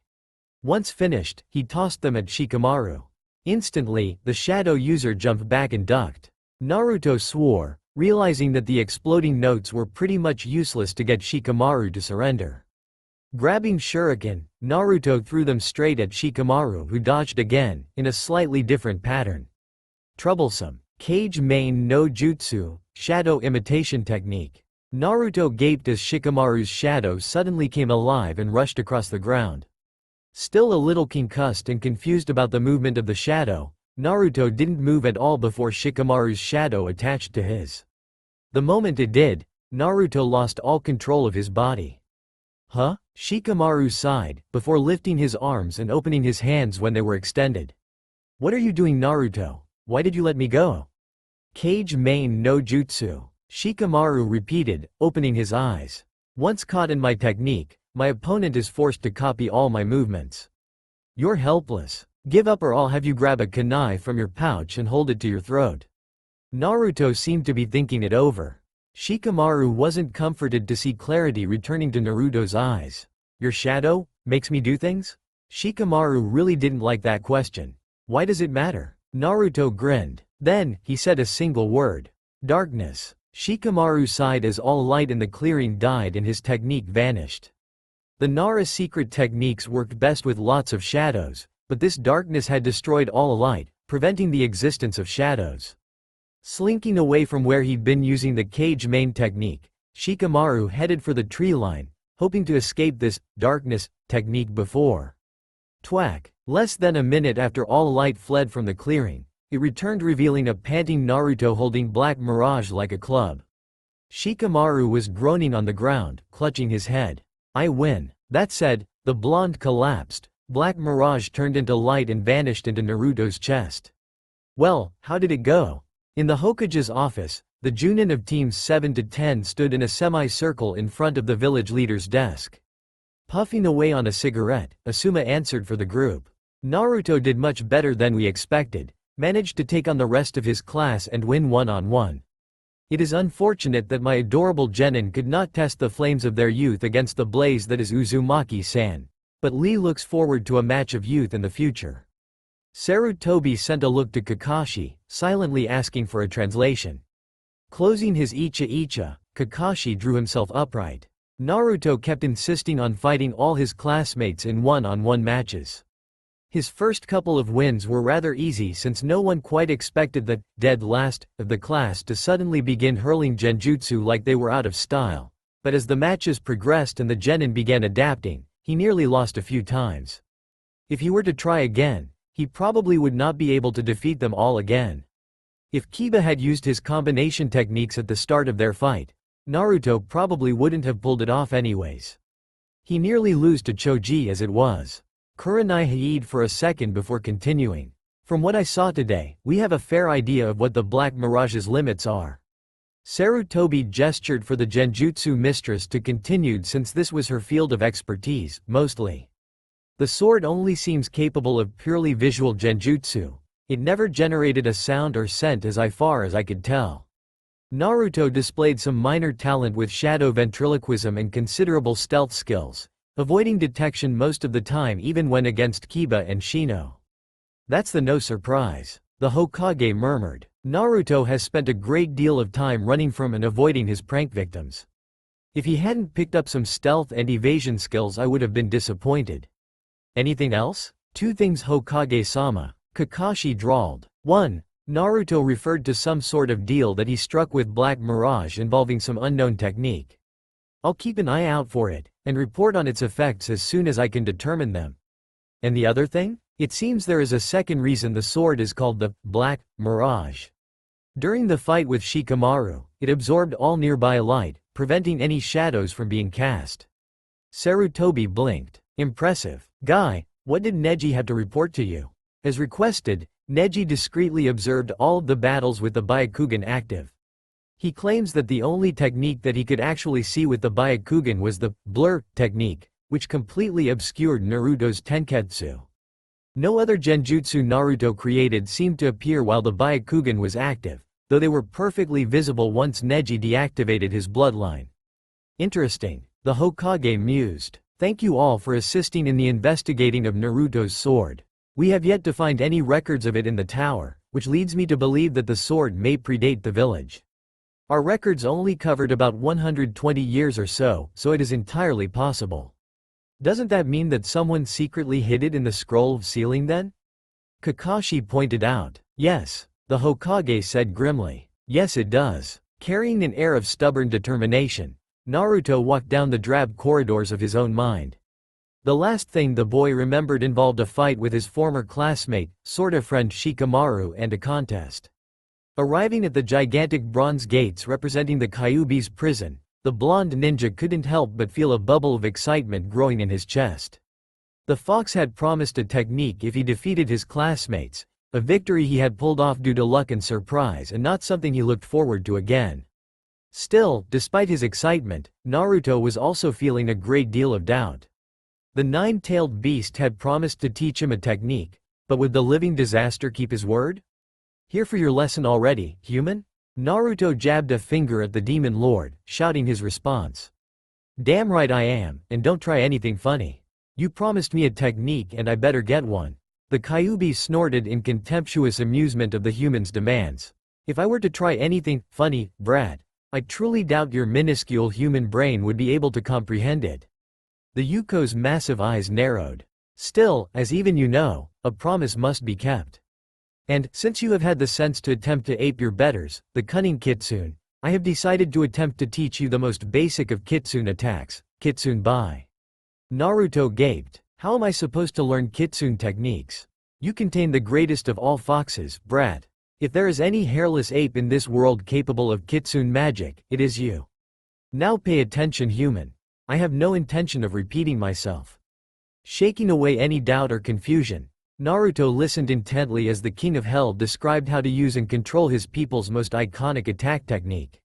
Once finished, he tossed them at Shikamaru. Instantly, the shadow user jumped back and ducked. Naruto swore, realizing that the exploding notes were pretty much useless to get Shikamaru to surrender. Grabbing shuriken, Naruto threw them straight at Shikamaru, who dodged again, in a slightly different pattern. Troublesome. Kage main no jutsu, shadow imitation technique. Naruto gaped as Shikamaru's shadow suddenly came alive and rushed across the ground. Still a little concussed and confused about the movement of the shadow, Naruto didn't move at all before Shikamaru's shadow attached to his. The moment it did, Naruto lost all control of his body. Huh? Shikamaru sighed, before lifting his arms and opening his hands when they were extended. What are you doing, Naruto? Why did you let me go? Kage main no jutsu, Shikamaru repeated, opening his eyes. Once caught in my technique, my opponent is forced to copy all my movements. You're helpless. Give up or I'll have you grab a kunai from your pouch and hold it to your throat. Naruto seemed to be thinking it over. Shikamaru wasn't comforted to see clarity returning to Naruto's eyes. Your shadow makes me do things? Shikamaru really didn't like that question. Why does it matter? Naruto grinned. Then, he said a single word. Darkness. Shikamaru sighed as all light in the clearing died and his technique vanished. The Nara secret techniques worked best with lots of shadows, but this darkness had destroyed all light, preventing the existence of shadows. Slinking away from where he'd been using the Kage main technique, Shikamaru headed for the tree line, hoping to escape this darkness technique before. Twack. Less than a minute after all light fled from the clearing, it returned revealing a panting Naruto holding Black Mirage like a club. Shikamaru was groaning on the ground, clutching his head. I win. That said, the blonde collapsed, Black Mirage turned into light and vanished into Naruto's chest. Well, how did it go? In the Hokage's office, the Junin of teams 7 to 10 stood in a semi-circle in front of the village leader's desk. Puffing away on a cigarette, Asuma answered for the group. Naruto did much better than we expected, managed to take on the rest of his class and win one-on-one. It is unfortunate that my adorable genin could not test the flames of their youth against the blaze that is Uzumaki-san, but Lee looks forward to a match of youth in the future. Sarutobi sent a look to Kakashi, silently asking for a translation. Closing his icha-icha, Kakashi drew himself upright. Naruto kept insisting on fighting all his classmates in one-on-one matches. His first couple of wins were rather easy since no one quite expected the dead last of the class to suddenly begin hurling genjutsu like they were out of style, but as the matches progressed and the genin began adapting, he nearly lost a few times. If he were to try again, he probably would not be able to defeat them all again. If Kiba had used his combination techniques at the start of their fight, Naruto probably wouldn't have pulled it off anyways. He nearly lost to Choji as it was. Kurenai ha'd for a second before continuing. From what I saw today, we have a fair idea of what the Black Mirage's limits are. Sarutobi gestured for the genjutsu mistress to continue since this was her field of expertise, mostly. The sword only seems capable of purely visual genjutsu. It never generated a sound or scent as far as I could tell. Naruto displayed some minor talent with shadow ventriloquism and considerable stealth skills, avoiding detection most of the time even when against Kiba and Shino. That's no surprise. The Hokage murmured. Naruto has spent a great deal of time running from and avoiding his prank victims. If he hadn't picked up some stealth and evasion skills I would have been disappointed. Anything else? 2 things Hokage-sama, Kakashi drawled. 1. Naruto referred to some sort of deal that he struck with Black Mirage involving some unknown technique. I'll keep an eye out for it, and report on its effects as soon as I can determine them. And the other thing? It seems there is a second reason the sword is called the Black Mirage. During the fight with Shikamaru, it absorbed all nearby light, preventing any shadows from being cast. Sarutobi blinked. Impressive. Guy, what did Neji have to report to you? As requested, Neji discreetly observed all of the battles with the Byakugan active. He claims that the only technique that he could actually see with the Byakugan was the blur technique, which completely obscured Naruto's tenketsu. No other genjutsu Naruto created seemed to appear while the Byakugan was active, though they were perfectly visible once Neji deactivated his bloodline. Interesting, the Hokage mused. Thank you all for assisting in the investigating of Naruto's sword. We have yet to find any records of it in the tower, which leads me to believe that the sword may predate the village. Our records only covered about 120 years or so it is entirely possible. Doesn't that mean that someone secretly hid it in the scroll of sealing then? Kakashi pointed out. Yes, the Hokage said grimly. Yes it does. Carrying an air of stubborn determination, Naruto walked down the drab corridors of his own mind. The last thing the boy remembered involved a fight with his former classmate, sorta friend Shikamaru, and a contest. Arriving at the gigantic bronze gates representing the Kyuubi's prison, the blonde ninja couldn't help but feel a bubble of excitement growing in his chest. The fox had promised a technique if he defeated his classmates, a victory he had pulled off due to luck and surprise and not something he looked forward to again. Still, despite his excitement, Naruto was also feeling a great deal of doubt. The nine-tailed beast had promised to teach him a technique, but would the living disaster keep his word? Here for your lesson already, human? Naruto jabbed a finger at the demon lord, shouting his response. Damn right I am, and don't try anything funny. You promised me a technique and I better get one. The Kyuubi snorted in contemptuous amusement of the human's demands. If I were to try anything funny, Brad, I truly doubt your minuscule human brain would be able to comprehend it. The Yuko's massive eyes narrowed. Still, as even you know, a promise must be kept. And, since you have had the sense to attempt to ape your betters, the cunning Kitsune, I have decided to attempt to teach you the most basic of Kitsune attacks, Kitsune Bai. Naruto gaped. How am I supposed to learn Kitsune techniques? You contain the greatest of all foxes, Brad. If there is any hairless ape in this world capable of Kitsune magic, it is you. Now pay attention, human. I have no intention of repeating myself. Shaking away any doubt or confusion, Naruto listened intently as the King of Hell described how to use and control his people's most iconic attack technique.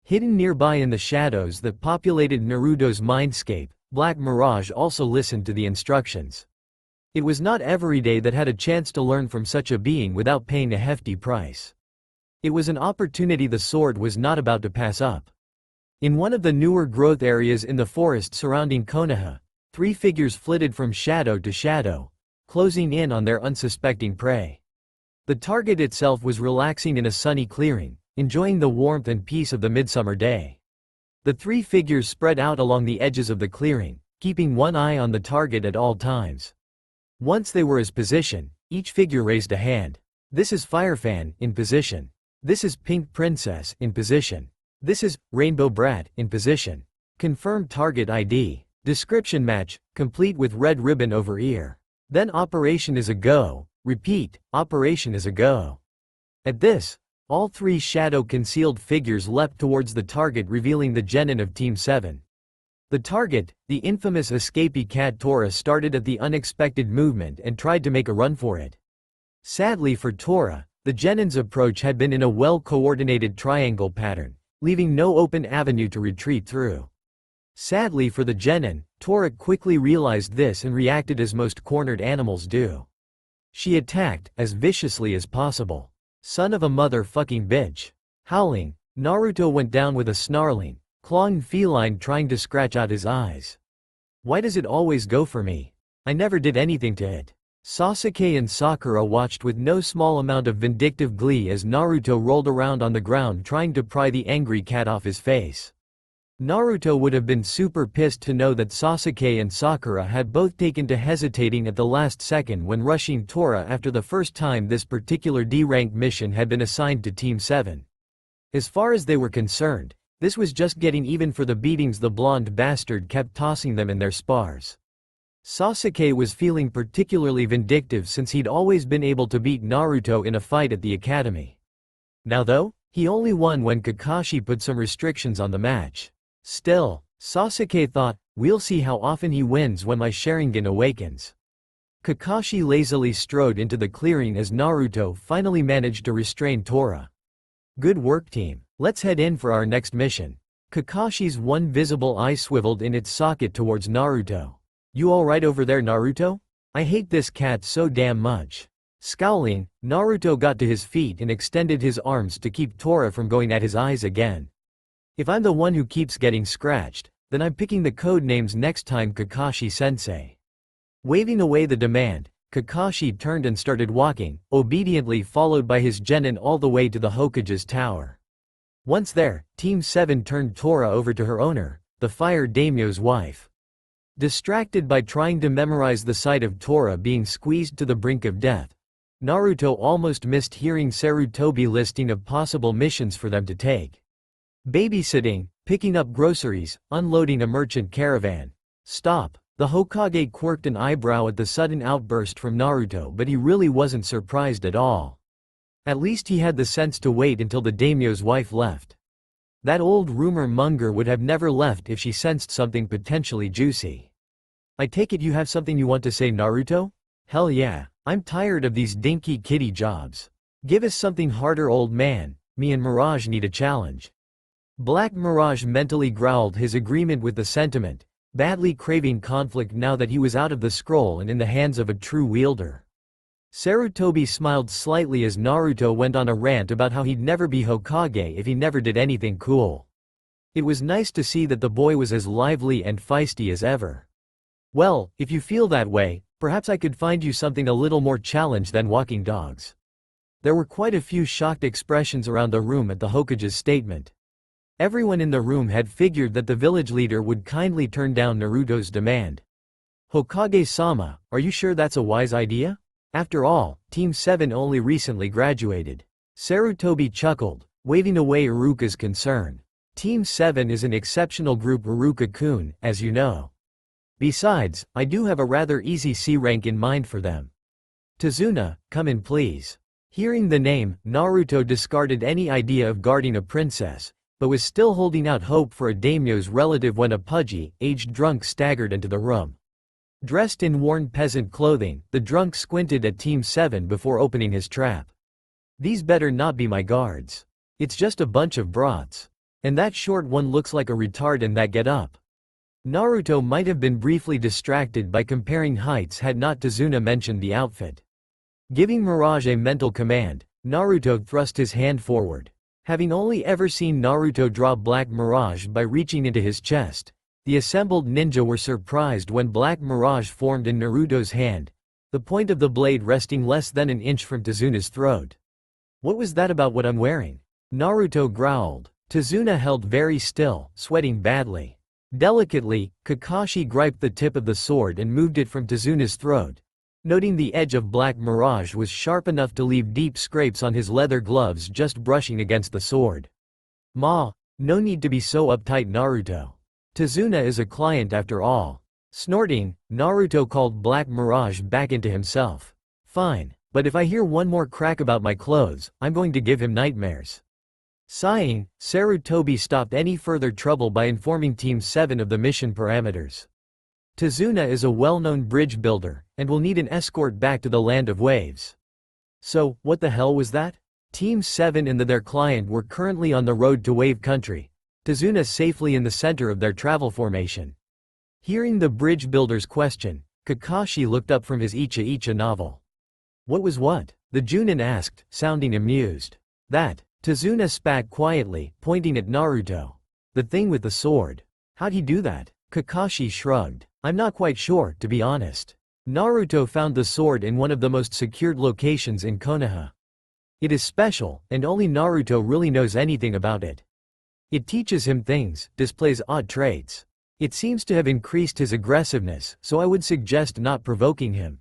Hidden nearby in the shadows that populated Naruto's mindscape, Black Mirage also listened to the instructions. It was not every day that had a chance to learn from such a being without paying a hefty price. It was an opportunity the sword was not about to pass up. In one of the newer growth areas in the forest surrounding Konoha, three figures flitted from shadow to shadow, closing in on their unsuspecting prey. The target itself was relaxing in a sunny clearing, enjoying the warmth and peace of the midsummer day. The three figures spread out along the edges of the clearing, keeping one eye on the target at all times. Once they were in position, each figure raised a hand. This is Firefan, in position. This is Pink Princess, in position. This is Rainbow Brat, in position. Confirmed target ID. Description match, complete with red ribbon over ear. Then operation is a go. Repeat, operation is a go. At this, all three shadow-concealed figures leapt towards the target, revealing the genin of Team 7. The target, the infamous escapee cat Tora, started at the unexpected movement and tried to make a run for it. Sadly for Tora, the genin's approach had been in a well-coordinated triangle pattern, leaving no open avenue to retreat through. Sadly for the genin, Tora quickly realized this and reacted as most cornered animals do. She attacked, as viciously as possible. Son of a motherfucking bitch. Howling, Naruto went down with a snarling, clawing feline trying to scratch out his eyes. Why does it always go for me? I never did anything to it. Sasuke and Sakura watched with no small amount of vindictive glee as Naruto rolled around on the ground trying to pry the angry cat off his face. Naruto would have been super pissed to know that Sasuke and Sakura had both taken to hesitating at the last second when rushing Tora after the first time this particular D-rank mission had been assigned to Team 7. As far as they were concerned, this was just getting even for the beatings the blonde bastard kept tossing them in their spars. Sasuke was feeling particularly vindictive since he'd always been able to beat Naruto in a fight at the academy. Now though, he only won when Kakashi put some restrictions on the match. Still, Sasuke thought, we'll see how often he wins when my Sharingan awakens. Kakashi lazily strode into the clearing as Naruto finally managed to restrain Tora. Good work team, let's head in for our next mission. Kakashi's one visible eye swiveled in its socket towards Naruto. You alright over there, Naruto? I hate this cat so damn much. Scowling, Naruto got to his feet and extended his arms to keep Tora from going at his eyes again. If I'm the one who keeps getting scratched, then I'm picking the code names next time, Kakashi-sensei. Waving away the demand, Kakashi turned and started walking, obediently followed by his genin all the way to the Hokage's tower. Once there, Team 7 turned Tora over to her owner, the Fire Daimyo's wife. Distracted by trying to memorize the sight of Tora being squeezed to the brink of death, Naruto almost missed hearing Sarutobi listing of possible missions for them to take. Babysitting, picking up groceries, unloading a merchant caravan. Stop. The Hokage quirked an eyebrow at the sudden outburst from Naruto, but he really wasn't surprised at all. At least he had the sense to wait until the daimyo's wife left. That old rumor monger would have never left if she sensed something potentially juicy. I take it you have something you want to say, Naruto? Hell yeah, I'm tired of these dinky kitty jobs. Give us something harder, old man. Me and Mirage need a challenge. Black Mirage mentally growled his agreement with the sentiment, badly craving conflict now that he was out of the scroll and in the hands of a true wielder. Sarutobi smiled slightly as Naruto went on a rant about how he'd never be Hokage if he never did anything cool. It was nice to see that the boy was as lively and feisty as ever. Well, if you feel that way, perhaps I could find you something a little more challenge than walking dogs. There were quite a few shocked expressions around the room at the Hokage's statement. Everyone in the room had figured that the village leader would kindly turn down Naruto's demand. Hokage-sama, are you sure that's a wise idea? After all, Team 7 only recently graduated. Sarutobi chuckled, waving away Iruka's concern. Team 7 is an exceptional group, Iruka-kun, as you know. Besides, I do have a rather easy C rank in mind for them. Tazuna, come in please. Hearing the name, Naruto discarded any idea of guarding a princess, but was still holding out hope for a daimyo's relative when a pudgy, aged drunk staggered into the room. Dressed in worn peasant clothing, the drunk squinted at Team 7 before opening his trap. These better not be my guards. It's just a bunch of brats. And that short one looks like a retard in that get-up. Naruto might have been briefly distracted by comparing heights had not Tazuna mentioned the outfit. Giving Mirage a mental command, Naruto thrust his hand forward. Having only ever seen Naruto draw Black Mirage by reaching into his chest, the assembled ninja were surprised when Black Mirage formed in Naruto's hand, the point of the blade resting less than an inch from Tazuna's throat. What was that about what I'm wearing? Naruto growled. Tazuna held very still, sweating badly. Delicately, Kakashi griped the tip of the sword and moved it from Tazuna's throat, noting the edge of Black Mirage was sharp enough to leave deep scrapes on his leather gloves just brushing against the sword. No need to be so uptight, Naruto. Tazuna is a client after all. Snorting, Naruto called Black Mirage back into himself. Fine, but if I hear one more crack about my clothes, I'm going to give him nightmares. Sighing, Sarutobi stopped any further trouble by informing Team 7 of the mission parameters. Tazuna is a well-known bridge builder, and will need an escort back to the Land of Waves. So, what the hell was that? Team 7 and their client were currently on the road to Wave Country, Tazuna safely in the center of their travel formation. Hearing the bridge builder's question, Kakashi looked up from his Icha novel. What was what? The Junin asked, sounding amused. That. Tazuna spat quietly, pointing at Naruto. The thing with the sword. How'd he do that? Kakashi shrugged. I'm not quite sure, to be honest. Naruto found the sword in one of the most secured locations in Konoha. It is special, and only Naruto really knows anything about it. It teaches him things, displays odd traits. It seems to have increased his aggressiveness, so I would suggest not provoking him.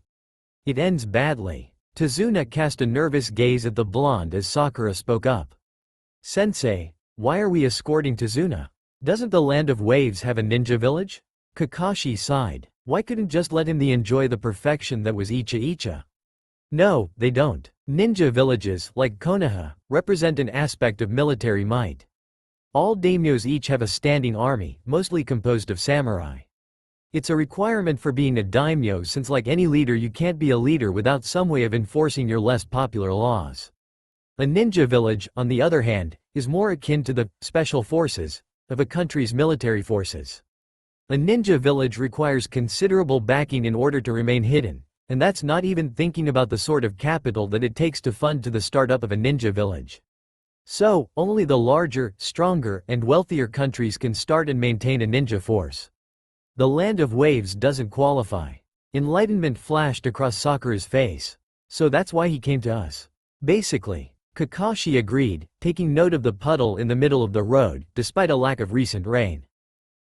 It ends badly. Tazuna cast a nervous gaze at the blonde as Sakura spoke up. Sensei, why are we escorting Tazuna? Doesn't the Land of Waves have a ninja village? Kakashi sighed. Why couldn't just let him enjoy the perfection that was Icha Icha? No, they don't. Ninja villages, like Konoha, represent an aspect of military might. All daimyos each have a standing army, mostly composed of samurai. It's a requirement for being a daimyo since like any leader you can't be a leader without some way of enforcing your less popular laws. A ninja village, on the other hand, is more akin to the special forces of a country's military forces. A ninja village requires considerable backing in order to remain hidden, and that's not even thinking about the sort of capital that it takes to fund the startup of a ninja village. So, only the larger, stronger, and wealthier countries can start and maintain a ninja force. The Land of Waves doesn't qualify. Enlightenment flashed across Sakura's face. So that's why he came to us. Basically, Kakashi agreed, taking note of the puddle in the middle of the road, despite a lack of recent rain.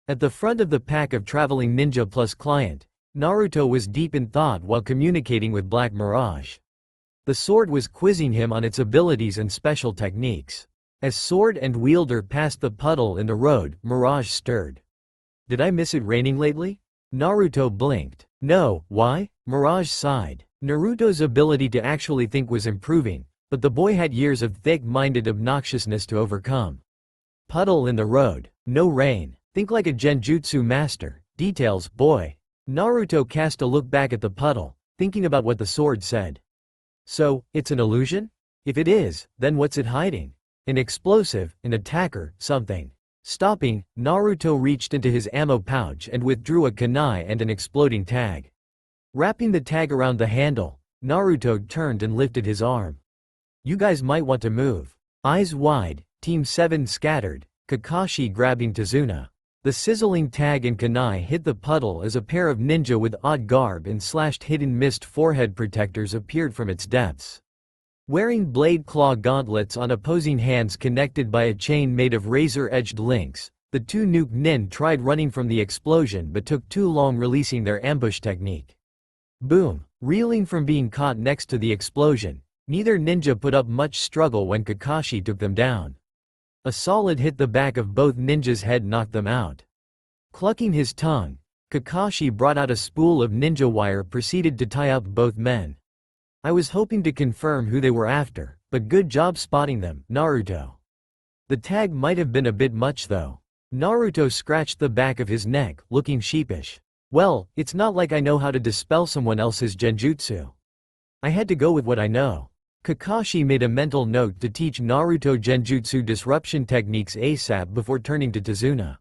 At the front of the pack of traveling ninja plus client, Naruto was deep in thought while communicating with Black Mirage. The sword was quizzing him on its abilities and special techniques. As sword and wielder passed the puddle in the road, Mirage stirred. Did I miss it raining lately? Naruto blinked. No, why? Mirage sighed. Naruto's ability to actually think was improving, but the boy had years of thick-minded obnoxiousness to overcome. Puddle in the road. No rain. Think like a genjutsu master. Details, boy. Naruto cast a look back at the puddle, thinking about what the sword said. So, it's an illusion? If it is, then what's it hiding? An explosive, an attacker, something. Stopping, Naruto reached into his ammo pouch and withdrew a kunai and an exploding tag. Wrapping the tag around the handle, Naruto turned and lifted his arm. You guys might want to move. Eyes wide, Team 7 scattered, Kakashi grabbing Tazuna. The sizzling tag and kunai hit the puddle as a pair of ninja with odd garb and slashed hidden mist forehead protectors appeared from its depths. Wearing blade claw gauntlets on opposing hands connected by a chain made of razor-edged links, the two nuke nin tried running from the explosion but took too long releasing their ambush technique. Boom! Reeling from being caught next to the explosion, neither ninja put up much struggle when Kakashi took them down. A solid hit the back of both ninjas' head knocked them out. Clucking his tongue, Kakashi brought out a spool of ninja wire proceeded to tie up both men. I was hoping to confirm who they were after, but good job spotting them, Naruto. The tag might have been a bit much though. Naruto scratched the back of his neck, looking sheepish. Well, it's not like I know how to dispel someone else's genjutsu. I had to go with what I know. Kakashi made a mental note to teach Naruto genjutsu disruption techniques ASAP before turning to Tazuna.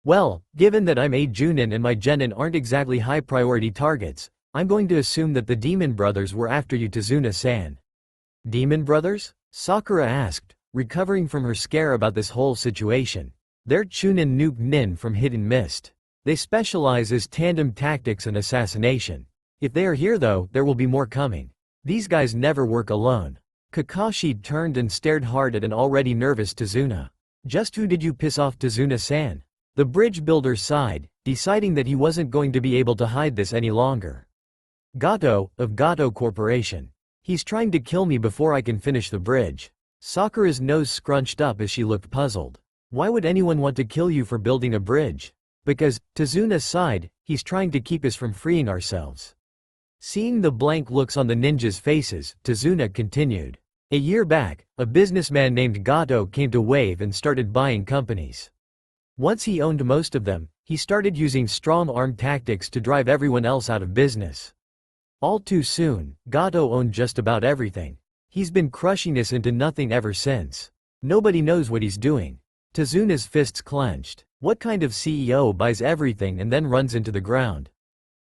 Well, given that I'm a Junin and my genin aren't exactly high priority targets, I'm going to assume that the Demon Brothers were after you, Tazuna-san. Demon Brothers? Sakura asked, recovering from her scare about this whole situation. They're Chunin nuke nin from Hidden Mist. They specialize as tandem tactics and assassination. If they are here though, there will be more coming. These guys never work alone. Kakashi turned and stared hard at an already nervous Tazuna. Just who did you piss off, Tazuna-san? The bridge builder sighed, deciding that he wasn't going to be able to hide this any longer. Gato, of Gato Corporation. He's trying to kill me before I can finish the bridge. Sakura's nose scrunched up as she looked puzzled. Why would anyone want to kill you for building a bridge? Because, Tazuna sighed, he's trying to keep us from freeing ourselves. Seeing the blank looks on the ninjas' faces, Tazuna continued. A year back, a businessman named Gato came to Wave and started buying companies. Once he owned most of them, he started using strong-arm tactics to drive everyone else out of business. All too soon, Gato owned just about everything. He's been crushing us into nothing ever since. Nobody knows what he's doing. Tazuna's fists clenched. What kind of CEO buys everything and then runs into the ground?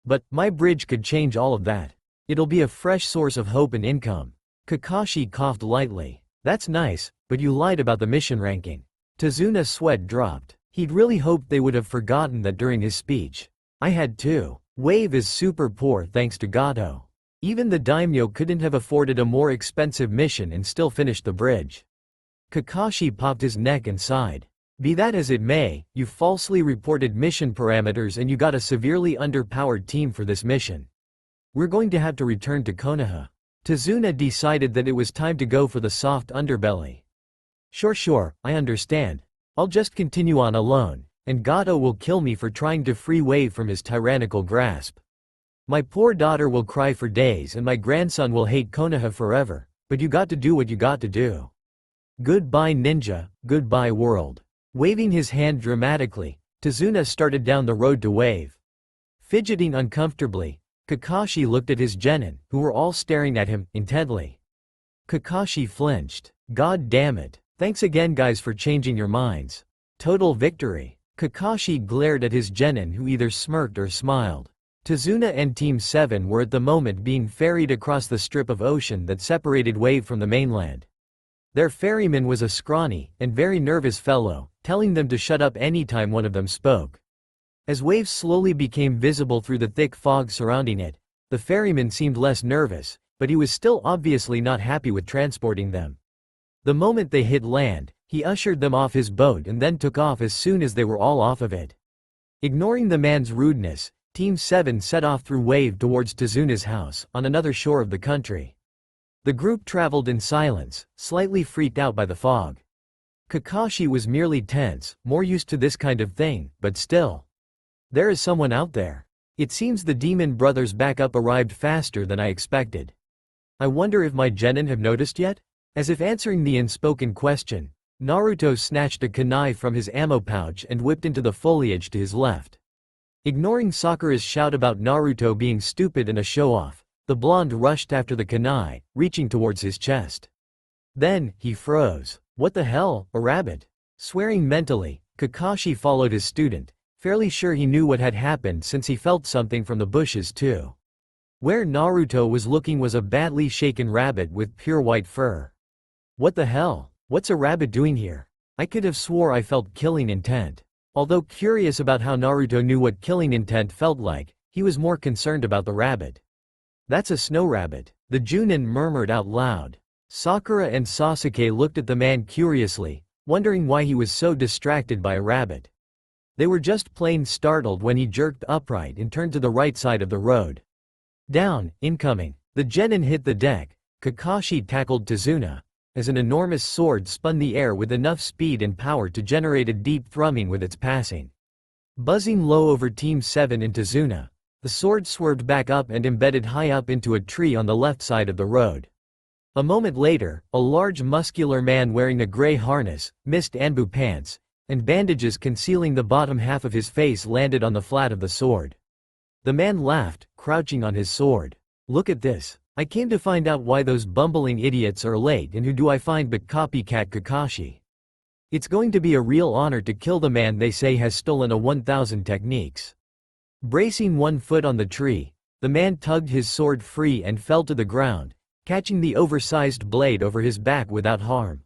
But, my bridge could change all of that. It'll be a fresh source of hope and income. Kakashi coughed lightly. That's nice, but you lied about the mission ranking. Tazuna's sweat dropped. He'd really hoped they would have forgotten that during his speech. I had too. Wave is super poor thanks to Gato. Even the daimyo couldn't have afforded a more expensive mission and still finished the bridge. Kakashi popped his neck and sighed. Be that as it may, you falsely reported mission parameters and you got a severely underpowered team for this mission. We're going to have to return to Konoha. Tazuna decided that it was time to go for the soft underbelly. Sure, I understand. I'll just continue on alone, and Gato will kill me for trying to free Wave from his tyrannical grasp. My poor daughter will cry for days and my grandson will hate Konoha forever, but you got to do what you got to do. Goodbye ninja, goodbye world. Waving his hand dramatically, Tazuna started down the road to Wave. Fidgeting uncomfortably, Kakashi looked at his genin, who were all staring at him intently. Kakashi flinched. God damn it. Thanks again guys for changing your minds. Total victory. Kakashi glared at his genin who either smirked or smiled. Tazuna and Team 7 were at the moment being ferried across the strip of ocean that separated Wave from the mainland. Their ferryman was a scrawny and very nervous fellow, telling them to shut up anytime one of them spoke. As Wave slowly became visible through the thick fog surrounding it, the ferryman seemed less nervous, but he was still obviously not happy with transporting them. The moment they hit land, he ushered them off his boat and then took off as soon as they were all off of it. Ignoring the man's rudeness, Team 7 set off through Wave towards Tazuna's house, on another shore of the country. The group traveled in silence, slightly freaked out by the fog. Kakashi was merely tense, more used to this kind of thing, but still. There is someone out there. It seems the Demon Brothers' backup arrived faster than I expected. I wonder if my genin have noticed yet? As if answering the unspoken question, Naruto snatched a kunai from his ammo pouch and whipped into the foliage to his left. Ignoring Sakura's shout about Naruto being stupid and a show-off, the blonde rushed after the kunai, reaching towards his chest. Then, he froze. What the hell, a rabbit? Swearing mentally, Kakashi followed his student, fairly sure he knew what had happened since he felt something from the bushes too. Where Naruto was looking was a badly shaken rabbit with pure white fur. What the hell? What's a rabbit doing here? I could have swore I felt killing intent. Although curious about how Naruto knew what killing intent felt like, he was more concerned about the rabbit. That's a snow rabbit, the Junin murmured out loud. Sakura and Sasuke looked at the man curiously, wondering why he was so distracted by a rabbit. They were just plain startled when he jerked upright and turned to the right side of the road. Down, incoming. The genin hit the deck. Kakashi tackled Tazuna, as an enormous sword spun the air with enough speed and power to generate a deep thrumming with its passing. Buzzing low over Team 7 and Tazuna, the sword swerved back up and embedded high up into a tree on the left side of the road. A moment later, a large muscular man wearing a gray harness, mist anbu pants, and bandages concealing the bottom half of his face landed on the flat of the sword. The man laughed, crouching on his sword. Look at this. I came to find out why those bumbling idiots are late, and who do I find but copycat Kakashi. It's going to be a real honor to kill the man they say has stolen a 1000 techniques. Bracing one foot on the tree, the man tugged his sword free and fell to the ground, catching the oversized blade over his back without harm.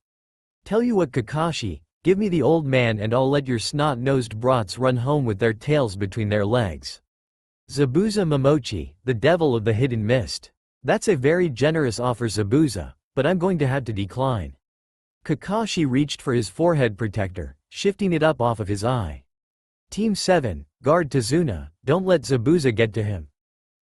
Tell you what Kakashi, give me the old man and I'll let your snot-nosed brats run home with their tails between their legs. Zabuza Momochi, the devil of the hidden mist. That's a very generous offer Zabuza, but I'm going to have to decline. Kakashi reached for his forehead protector, shifting it up off of his eye. Team 7, guard Tazuna, don't let Zabuza get to him.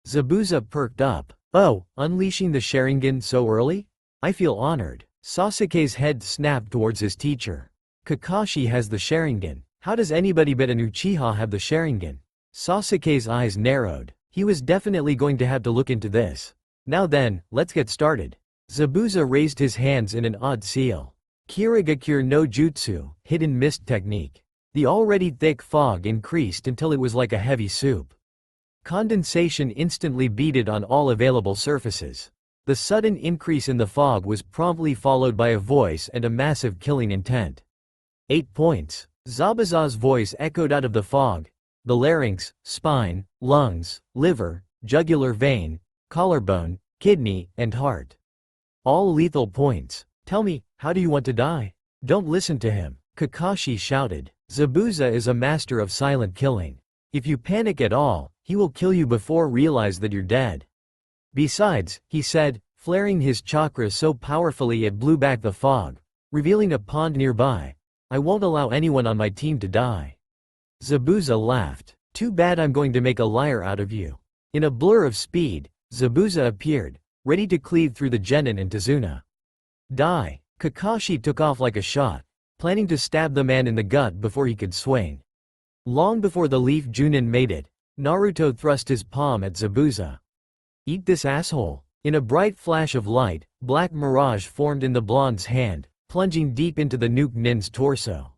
Zabuza perked up. Oh, unleashing the Sharingan so early? I feel honored. Sasuke's head snapped towards his teacher. Kakashi has the Sharingan. How does anybody but an Uchiha have the Sharingan? Sasuke's eyes narrowed. He was definitely going to have to look into this. Now then, let's get started. Zabuza raised his hands in an odd seal. Kirigakure no Jutsu, hidden mist technique. The already thick fog increased until it was like a heavy soup. Condensation instantly beaded on all available surfaces. The sudden increase in the fog was promptly followed by a voice and a massive killing intent. 8 points. Zabuza's voice echoed out of the fog. The larynx, spine, lungs, liver, jugular vein, collarbone, kidney, and heart. All lethal points. Tell me, how do you want to die? Don't listen to him, Kakashi shouted. Zabuza is a master of silent killing. If you panic at all, he will kill you before realize that you're dead. Besides, he said, flaring his chakra so powerfully it blew back the fog, revealing a pond nearby. I won't allow anyone on my team to die." Zabuza laughed. "Too bad, I'm going to make a liar out of you." In a blur of speed, Zabuza appeared, ready to cleave through the genin and Tazuna. Die! Kakashi took off like a shot, planning to stab the man in the gut before he could swing. Long before the leaf Junin made it, Naruto thrust his palm at Zabuza. "Eat this, asshole." In a bright flash of light, black mirage formed in the blonde's hand, plunging deep into the nuke nin's torso.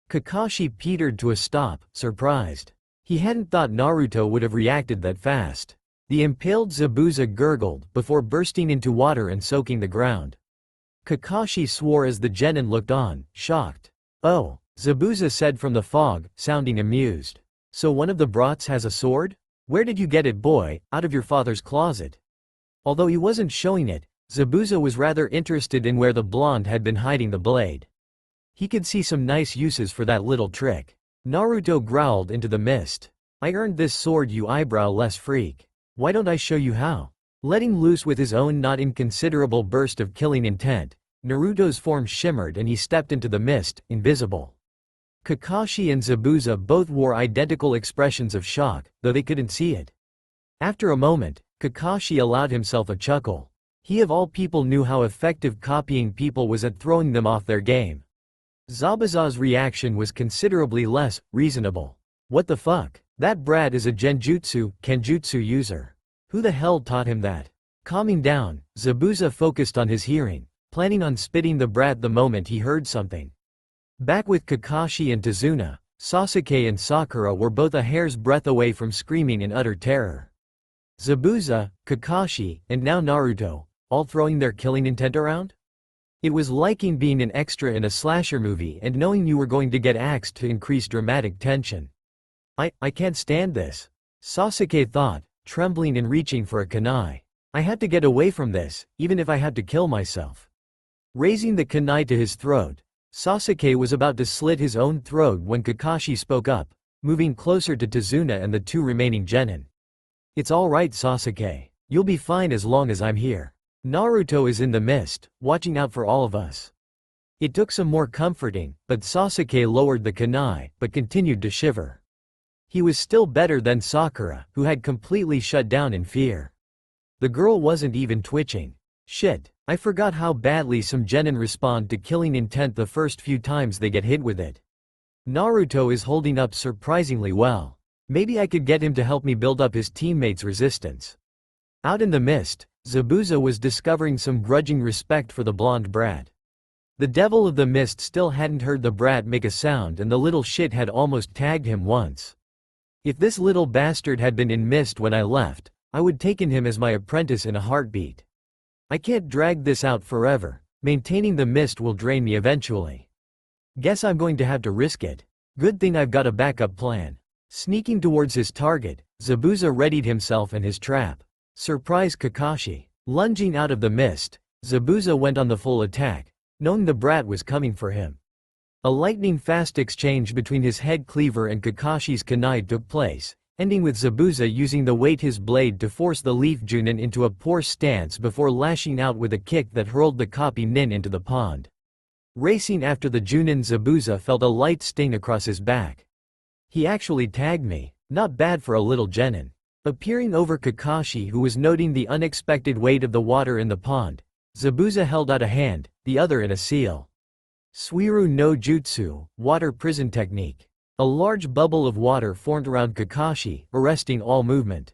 Kakashi petered to a stop, surprised. He hadn't thought Naruto would have reacted that fast. The impaled Zabuza gurgled before bursting into water and soaking the ground. Kakashi swore as the genin looked on, shocked. "Oh," Zabuza said from the fog, sounding amused. "So one of the brats has a sword? Where did you get it, boy? Out of your father's closet." Although he wasn't showing it, Zabuza was rather interested in where the blonde had been hiding the blade. He could see some nice uses for that little trick. Naruto growled into the mist. "I earned this sword, you eyebrow-less freak. Why don't I show you how?" Letting loose with his own not inconsiderable burst of killing intent, Naruto's form shimmered and he stepped into the mist, invisible. Kakashi and Zabuza both wore identical expressions of shock, though they couldn't see it. After a moment, Kakashi allowed himself a chuckle. He of all people knew how effective copying people was at throwing them off their game. Zabuza's reaction was considerably less reasonable. "What the fuck? That brat is a kenjutsu user. Who the hell taught him that?" Calming down, Zabuza focused on his hearing, planning on spitting the brat the moment he heard something. Back with Kakashi and Tazuna, Sasuke and Sakura were both a hair's breadth away from screaming in utter terror. Zabuza, Kakashi, and now Naruto, all throwing their killing intent around? It was liking being an extra in a slasher movie and knowing you were going to get axed to increase dramatic tension. I can't stand this," Sasuke thought, trembling and reaching for a kunai. "I had to get away from this, even if I had to kill myself." Raising the kunai to his throat, Sasuke was about to slit his own throat when Kakashi spoke up, moving closer to Tazuna and the two remaining genin. "It's all right, Sasuke. You'll be fine as long as I'm here. Naruto is in the mist, watching out for all of us." It took some more comforting, but Sasuke lowered the kunai, but continued to shiver. He was still better than Sakura, who had completely shut down in fear. The girl wasn't even twitching. "Shit, I forgot how badly some genin respond to killing intent the first few times they get hit with it. Naruto is holding up surprisingly well. Maybe I could get him to help me build up his teammates' resistance." Out in the mist, Zabuza was discovering some grudging respect for the blonde brat. The devil of the mist still hadn't heard the brat make a sound and the little shit had almost tagged him once. "If this little bastard had been in mist when I left, I would taken him as my apprentice in a heartbeat. I can't drag this out forever. Maintaining the mist will drain me eventually. Guess I'm going to have to risk it. Good thing I've got a backup plan." Sneaking towards his target, Zabuza readied himself and his trap. Surprise Kakashi. Lunging out of the mist, Zabuza went on the full attack, knowing the brat was coming for him. A lightning-fast exchange between his head cleaver and Kakashi's kunai took place, ending with Zabuza using the weight his blade to force the leaf Junin into a poor stance before lashing out with a kick that hurled the copy nin into the pond. Racing after the Junin, Zabuza felt a light sting across his back. "He actually tagged me. Not bad for a little genin." Appearing over Kakashi, who was noting the unexpected weight of the water in the pond, Zabuza held out a hand, the other in a seal. Suiru no Jutsu, water prison technique. A large bubble of water formed around Kakashi, arresting all movement.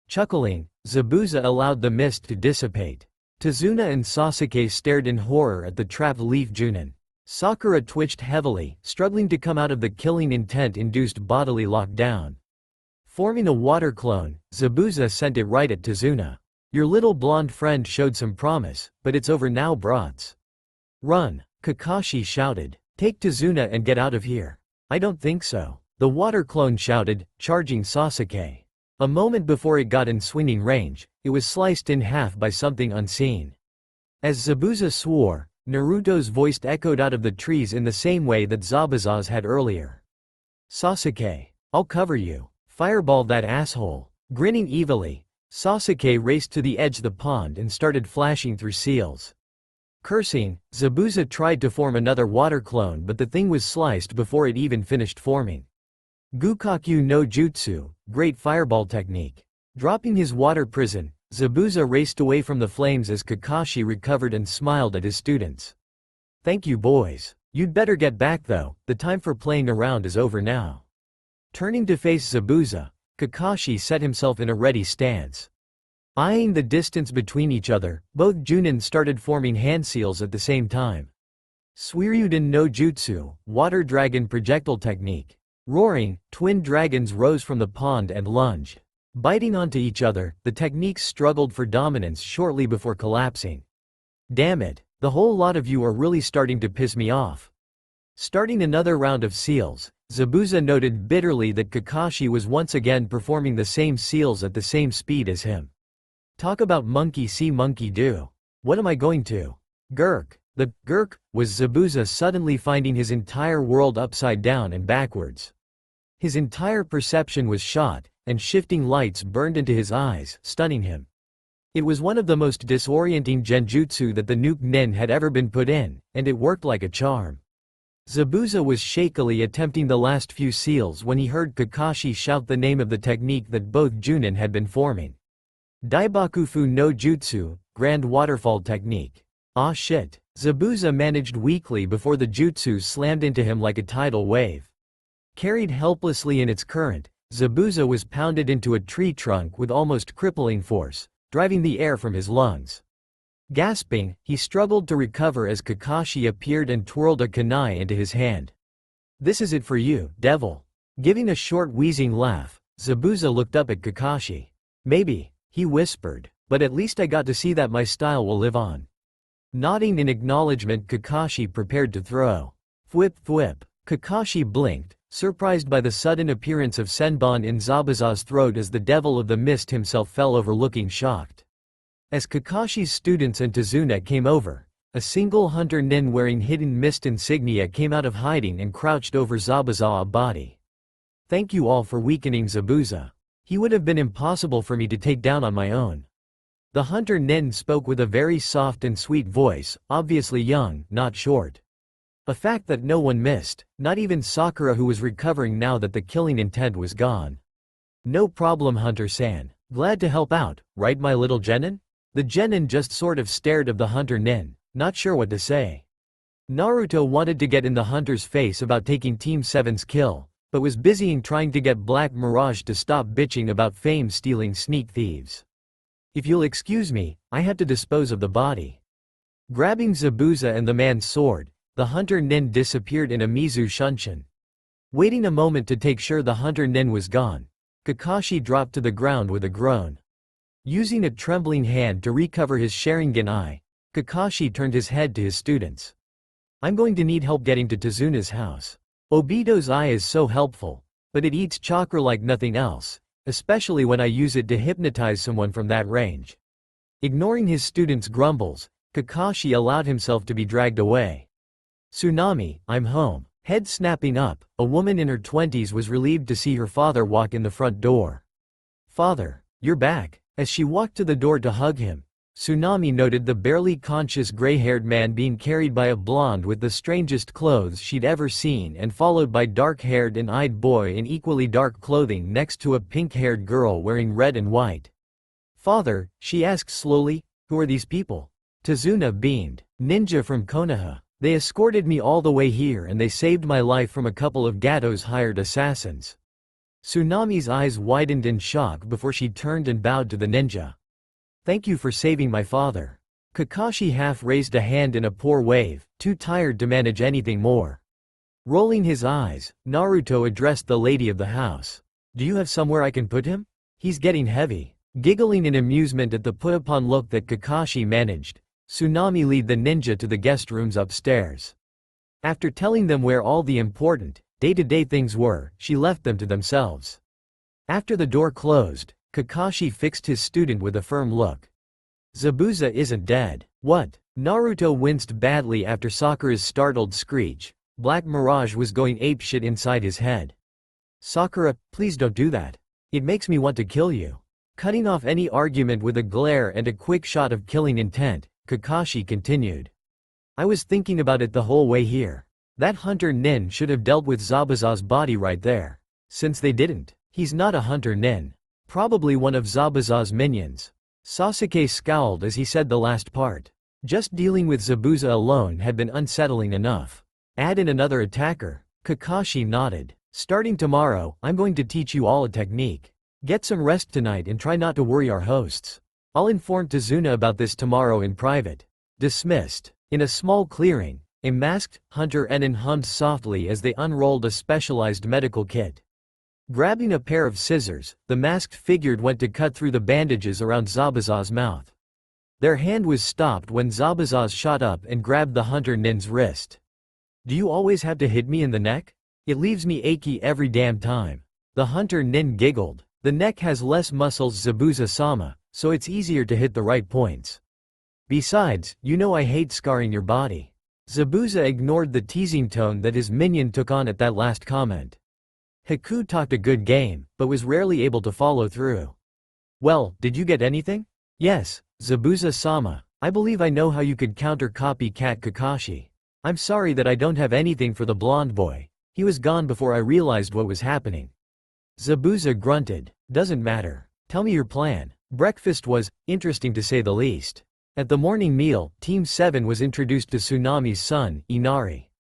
Chuckling, Zabuza allowed the mist to dissipate. Tazuna and Sasuke stared in horror at the trapped leaf Junin. Sakura twitched heavily, struggling to come out of the killing intent-induced bodily lockdown. Forming a water clone, Zabuza sent it right at Tazuna. "Your little blonde friend showed some promise, but it's over now, brats." "Run," Kakashi shouted. "Take Tazuna and get out of here." "I don't think so," the water clone shouted, charging Sasuke. A moment before it got in swinging range, it was sliced in half by something unseen. As Zabuza swore, Naruto's voice echoed out of the trees in the same way that Zabuza's had earlier. "Sasuke, I'll cover you. Fireball that asshole." Grinning evilly, Sasuke raced to the edge of the pond and started flashing through seals. Cursing, Zabuza tried to form another water clone, but the thing was sliced before it even finished forming. Gukakyu no Jutsu, great fireball technique. Dropping his water prison, Zabuza raced away from the flames as Kakashi recovered and smiled at his students. "Thank you, boys. You'd better get back though, the time for playing around is over now." Turning to face Zabuza, Kakashi set himself in a ready stance. Eyeing the distance between each other, both Junin started forming hand seals at the same time. Suiryuden no Jutsu, water dragon projectile technique. Roaring, twin dragons rose from the pond and lunged. Biting onto each other, the techniques struggled for dominance shortly before collapsing. "Damn it, the whole lot of you are really starting to piss me off." Starting another round of seals, Zabuza noted bitterly that Kakashi was once again performing the same seals at the same speed as him. Talk about monkey see monkey do. What am I going to? Gurk. The gurk was Zabuza suddenly finding his entire world upside down and backwards. His entire perception was shot, and shifting lights burned into his eyes, stunning him. It was one of the most disorienting genjutsu that the nuke nin had ever been put in, and it worked like a charm. Zabuza was shakily attempting the last few seals when he heard Kakashi shout the name of the technique that both Junin had been forming. Daibakufu no Jutsu, Grand Waterfall Technique. Ah shit. Zabuza managed weakly before the jutsu slammed into him like a tidal wave. Carried helplessly in its current, Zabuza was pounded into a tree trunk with almost crippling force, driving the air from his lungs. Gasping, he struggled to recover as Kakashi appeared and twirled a kunai into his hand. "This is it for you, devil." Giving a short wheezing laugh, Zabuza looked up at Kakashi. "Maybe," he whispered, "but at least I got to see that my style will live on." Nodding in acknowledgement, Kakashi prepared to throw. Thwip thwip. Kakashi blinked, surprised by the sudden appearance of Senbon in Zabuza's throat as the devil of the mist himself fell over looking shocked. As Kakashi's students and Tazuna came over, a single hunter nin wearing hidden mist insignia came out of hiding and crouched over Zabuza's body. "Thank you all for weakening Zabuza. He would have been impossible for me to take down on my own." The hunter nin spoke with a very soft and sweet voice, obviously young, not short. A fact that no one missed, not even Sakura, who was recovering now that the killing intent was gone. "No problem, Hunter-san. Glad to help out, right my little genin?" The genin just sort of stared at the hunter nin, not sure what to say. Naruto wanted to get in the hunter's face about taking Team 7's kill, but was busying trying to get Black Mirage to stop bitching about fame stealing sneak thieves. "If you'll excuse me, I had to dispose of the body." Grabbing Zabuza and the man's sword, the hunter nin disappeared in a Mizu Shunshin. Waiting a moment to take sure the hunter nin was gone, Kakashi dropped to the ground with a groan. Using a trembling hand to recover his Sharingan eye, Kakashi turned his head to his students. "I'm going to need help getting to Tazuna's house. Obito's eye is so helpful, but it eats chakra like nothing else, especially when I use it to hypnotize someone from that range." Ignoring his students' grumbles, Kakashi allowed himself to be dragged away. "Tsunami, I'm home." Head snapping up, a woman in her 20s was relieved to see her father walk in the front door. "Father, you're back." As she walked to the door to hug him, Tsunami noted the barely conscious gray-haired man being carried by a blonde with the strangest clothes she'd ever seen and followed by dark-haired and eyed boy in equally dark clothing next to a pink-haired girl wearing red and white. "Father," she asked slowly, "who are these people?" Tazuna beamed. "Ninja from Konoha. They escorted me all the way here and they saved my life from a couple of Gato's hired assassins." Tsunami's eyes widened in shock before she turned and bowed to the ninja. "Thank you for saving my father." Kakashi half raised a hand in a poor wave, too tired to manage anything more. Rolling his eyes, Naruto addressed the lady of the house. "Do you have somewhere I can put him? He's getting heavy." Giggling in amusement at the put-upon look that Kakashi managed, Tsunami led the ninja to the guest rooms upstairs. After telling them where all the important, day-to-day things were, she left them to themselves. After the door closed, Kakashi fixed his student with a firm look. "Zabuza isn't dead." "What?" Naruto winced badly after Sakura's startled screech. Black Mirage was going apeshit inside his head. "Sakura, please don't do that. It makes me want to kill you." Cutting off any argument with a glare and a quick shot of killing intent, Kakashi continued. I was thinking about it the whole way here. That hunter nin should have dealt with Zabuza's body right there. Since they didn't, he's not a hunter nin. Probably one of Zabuza's minions. Sasuke scowled as he said the last part. Just dealing with Zabuza alone had been unsettling enough. Add in another attacker. Kakashi nodded. Starting tomorrow, I'm going to teach you all a technique. Get some rest tonight and try not to worry our hosts. I'll inform Tazuna about this tomorrow in private. Dismissed. In a small clearing, a masked hunter Enin hummed softly as they unrolled a specialized medical kit. Grabbing a pair of scissors, the masked figure went to cut through the bandages around Zabuza's mouth. Their hand was stopped when Zabuza shot up and grabbed the hunter nin's wrist. Do you always have to hit me in the neck? It leaves me achy every damn time. The hunter nin giggled. The neck has less muscles, Zabuza-sama, so it's easier to hit the right points. Besides, you know I hate scarring your body. Zabuza ignored the teasing tone that his minion took on at that last comment. Haku talked a good game, but was rarely able to follow through. Well, did you get anything? Yes, Zabuza-sama, I believe I know how you could counter copycat Kakashi. I'm sorry that I don't have anything for the blonde boy. He was gone before I realized what was happening. Zabuza grunted. Doesn't matter. Tell me your plan. Breakfast was interesting to say the least. At the morning meal, Team 7 was introduced to Tsunami's son, Inari.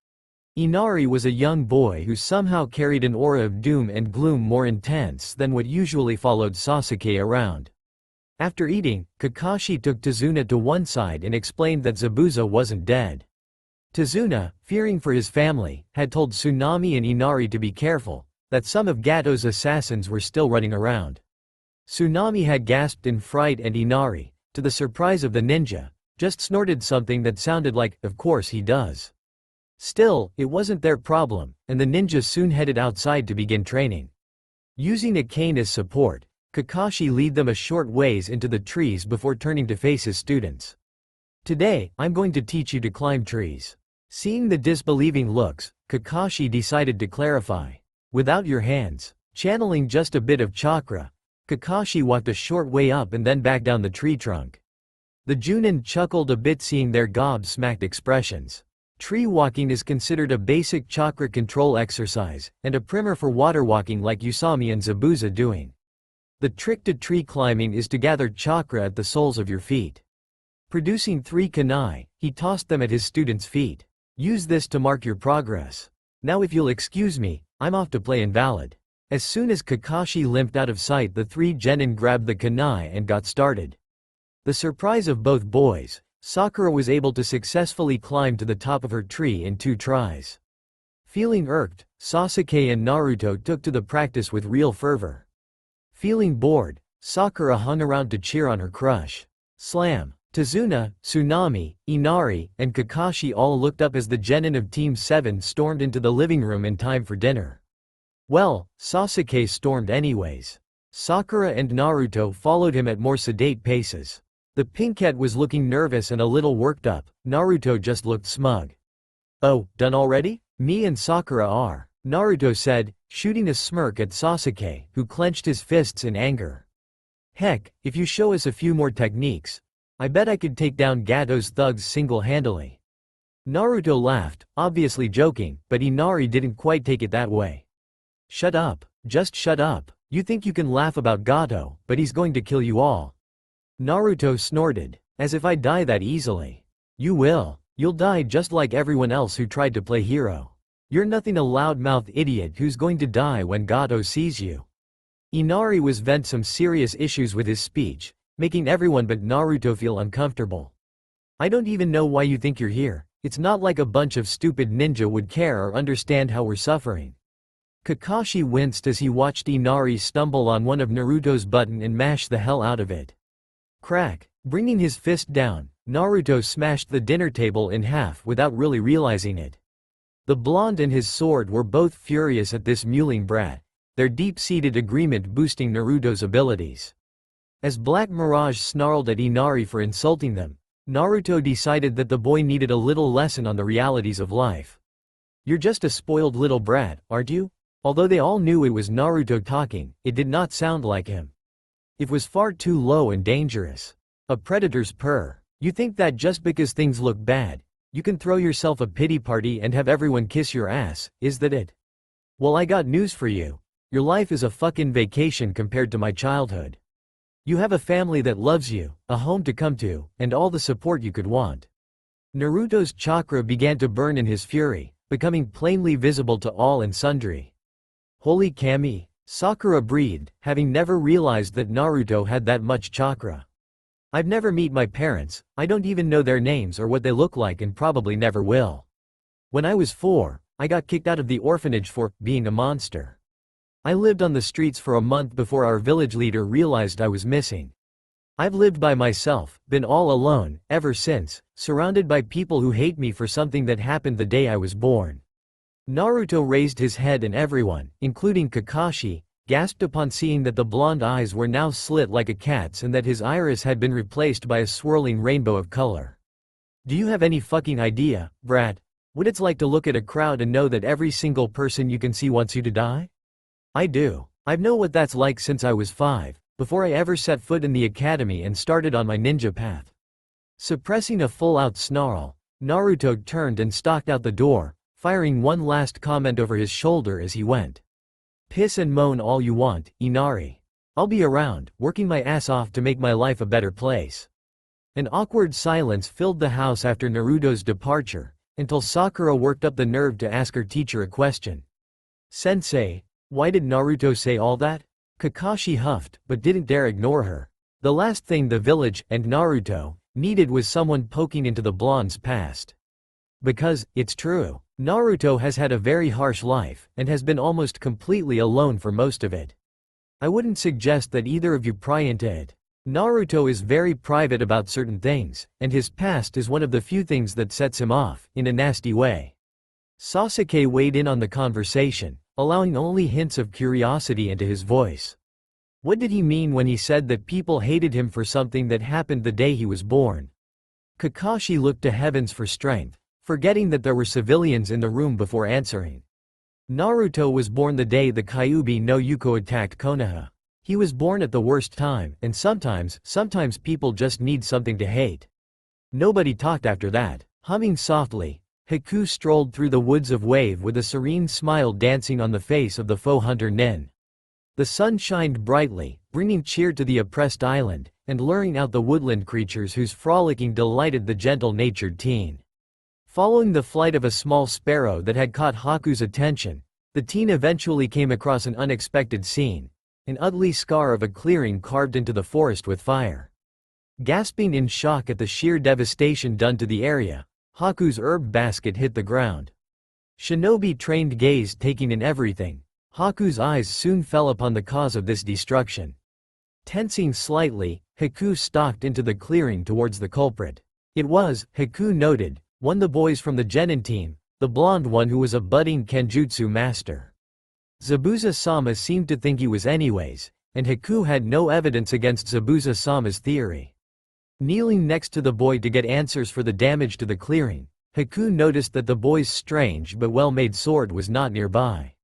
Inari was a young boy who somehow carried an aura of doom and gloom more intense than what usually followed Sasuke around. After eating, Kakashi took Tazuna to one side and explained that Zabuza wasn't dead. Tazuna, fearing for his family, had told Tsunami and Inari to be careful, that some of Gato's assassins were still running around. Tsunami had gasped in fright and Inari, to the surprise of the ninja, just snorted something that sounded like, of course he does. Still, it wasn't their problem, and the ninja soon headed outside to begin training. Using a cane as support, Kakashi led them a short ways into the trees before turning to face his students. Today, I'm going to teach you to climb trees. Seeing the disbelieving looks, Kakashi decided to clarify. Without your hands, channeling just a bit of chakra, Kakashi walked a short way up and then back down the tree trunk. The Junin chuckled a bit seeing their gobsmacked expressions. Tree walking is considered a basic chakra control exercise, and a primer for water walking like you saw me and Zabuza doing. The trick to tree climbing is to gather chakra at the soles of your feet. Producing 3 kunai, he tossed them at his students' feet. Use this to mark your progress. Now if you'll excuse me, I'm off to play invalid. As soon as Kakashi limped out of sight, the 3 genin grabbed the kunai and got started. The surprise of both boys, Sakura was able to successfully climb to the top of her tree in 2 tries. Feeling irked, Sasuke and Naruto took to the practice with real fervor. Feeling bored, Sakura hung around to cheer on her crush. Slam! Tazuna, Tsunami, Inari, and Kakashi all looked up as the genin of Team 7 stormed into the living room in time for dinner. Well, Sasuke stormed anyways. Sakura and Naruto followed him at more sedate paces. The pinkette was looking nervous and a little worked up, Naruto just looked smug. Oh, done already? Me and Sakura are, Naruto said, shooting a smirk at Sasuke, who clenched his fists in anger. Heck, if you show us a few more techniques, I bet I could take down Gato's thugs single-handedly. Naruto laughed, obviously joking, but Inari didn't quite take it that way. Shut up, just shut up. You think you can laugh about Gato, but he's going to kill you all. Naruto snorted, as if I die that easily. You will. You'll die just like everyone else who tried to play hero. You're nothing, a loudmouth idiot who's going to die when Gato sees you. Inari was vent some serious issues with his speech, making everyone but Naruto feel uncomfortable. I don't even know why you think you're here. It's not like a bunch of stupid ninja would care or understand how we're suffering. Kakashi winced as he watched Inari stumble on one of Naruto's button and mash the hell out of it. Crack! Bringing his fist down, Naruto smashed the dinner table in half without really realizing it. The blonde and his sword were both furious at this mewling brat, their deep-seated agreement boosting Naruto's abilities. As Black Mirage snarled at Inari for insulting them, Naruto decided that the boy needed a little lesson on the realities of life. You're just a spoiled little brat, aren't you? Although they all knew it was Naruto talking, it did not sound like him. It was far too low and dangerous. A predator's purr. You think that just because things look bad, You can throw yourself a pity party and have everyone kiss your ass, is that it? Well, I got news for you. Your life is a fucking vacation compared to my childhood. You have a family that loves you, a home to come to, and all the support you could want. Naruto's chakra began to burn in his fury, becoming plainly visible to all and sundry. Holy Kami, Sakura breathed, having never realized that Naruto had that much chakra. I've never met my parents, I don't even know their names or what they look like and probably never will. When I was 4, I got kicked out of the orphanage for being a monster. I lived on the streets for a month before our village leader realized I was missing. I've lived by myself, been all alone, ever since, surrounded by people who hate me for something that happened the day I was born. Naruto raised his head and everyone, including Kakashi, gasped upon seeing that the blonde eyes were now slit like a cat's and that his iris had been replaced by a swirling rainbow of color. Do you have any fucking idea, brat, what it's like to look at a crowd and know that every single person you can see wants you to die? I do. I've known what that's like since I was 5, before I ever set foot in the academy and started on my ninja path. Suppressing a full-out snarl, Naruto turned and stalked out the door, firing one last comment over his shoulder as he went. Piss and moan all you want, Inari. I'll be around, working my ass off to make my life a better place. An awkward silence filled the house after Naruto's departure, until Sakura worked up the nerve to ask her teacher a question. Sensei, why did Naruto say all that? Kakashi huffed, but didn't dare ignore her. The last thing the village, and Naruto, needed was someone poking into the blonde's past. Because, it's true, Naruto has had a very harsh life, and has been almost completely alone for most of it. I wouldn't suggest that either of you pry into it. Naruto is very private about certain things, and his past is one of the few things that sets him off, in a nasty way. Sasuke weighed in on the conversation, allowing only hints of curiosity into his voice. What did he mean when he said that people hated him for something that happened the day he was born? Kakashi looked to heavens for strength, forgetting that there were civilians in the room before answering. Naruto was born the day the Kyuubi no Yuko attacked Konoha. He was born at the worst time, and sometimes people just need something to hate. Nobody talked after that. Humming softly, Haku strolled through the woods of Wave with a serene smile dancing on the face of the foe hunter Nin. The sun shined brightly, bringing cheer to the oppressed island, and luring out the woodland creatures whose frolicking delighted the gentle-natured teen. Following the flight of a small sparrow that had caught Haku's attention, the teen eventually came across an unexpected scene, an ugly scar of a clearing carved into the forest with fire. Gasping in shock at the sheer devastation done to the area, Haku's herb basket hit the ground. Shinobi-trained gaze taking in everything, Haku's eyes soon fell upon the cause of this destruction. Tensing slightly, Haku stalked into the clearing towards the culprit. It was, Haku noted, one of the boys from the Genin team, the blonde one who was a budding Kenjutsu master. Zabuza-sama seemed to think he was anyways, and Haku had no evidence against Zabuza-sama's theory. Kneeling next to the boy to get answers for the damage to the clearing, Haku noticed that the boy's strange but well-made sword was not nearby.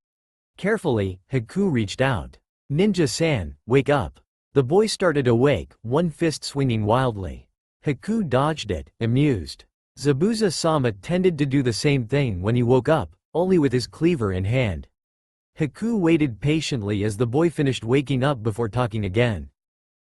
Carefully, Haku reached out. Ninja-san, wake up. The boy started awake, one fist swinging wildly. Haku dodged it, amused. Zabuza-sama tended to do the same thing when he woke up, only with his cleaver in hand. Haku waited patiently as the boy finished waking up before talking again.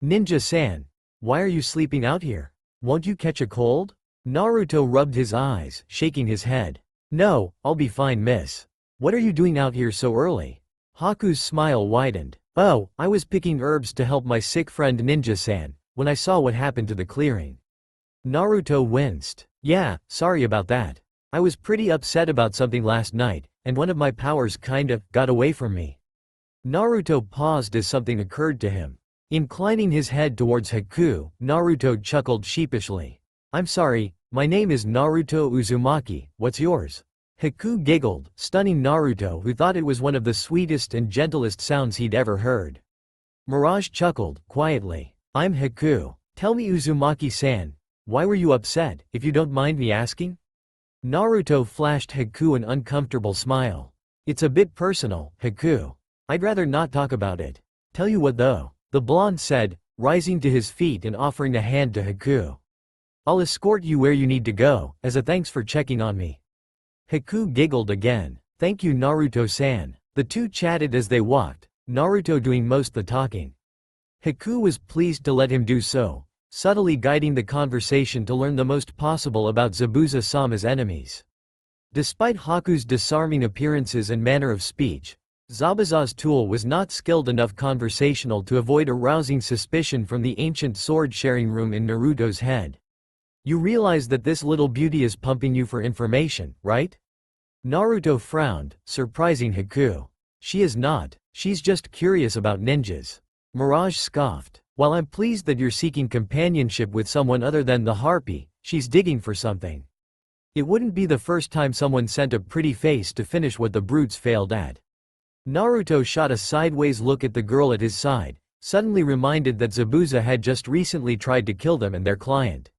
Ninja-san, why are you sleeping out here? Won't you catch a cold? Naruto rubbed his eyes, shaking his head. No, I'll be fine, miss. What are you doing out here so early? Haku's smile widened. Oh, I was picking herbs to help my sick friend Ninja-san, when I saw what happened to the clearing. Naruto winced. Yeah, sorry about that. I was pretty upset about something last night, and one of my powers kinda got away from me. Naruto paused as something occurred to him. Inclining his head towards Haku, Naruto chuckled sheepishly. I'm sorry, my name is Naruto Uzumaki, what's yours? Haku giggled, stunning Naruto who thought it was one of the sweetest and gentlest sounds he'd ever heard. Mirage chuckled, quietly. I'm Haku. Tell me Uzumaki-san, why were you upset, if you don't mind me asking? Naruto flashed Haku an uncomfortable smile. It's a bit personal, Haku. I'd rather not talk about it. Tell you what though. The blonde said, rising to his feet and offering a hand to Haku. I'll escort you where you need to go, as a thanks for checking on me. Haku giggled again. Thank you Naruto-san. The two chatted as they walked, Naruto doing most the talking. Haku was pleased to let him do so, subtly guiding the conversation to learn the most possible about Zabuza-sama's enemies. Despite Haku's disarming appearances and manner of speech, Zabuza's tool was not skilled enough conversational to avoid arousing suspicion from the ancient sword-sharing room in Naruto's head. You realize that this little beauty is pumping you for information, right? Naruto frowned, surprising Haku. She is not, she's just curious about ninjas. Mirage scoffed. While I'm pleased that you're seeking companionship with someone other than the harpy, she's digging for something. It wouldn't be the first time someone sent a pretty face to finish what the brutes failed at. Naruto shot a sideways look at the girl at his side, suddenly reminded that Zabuza had just recently tried to kill them and their client.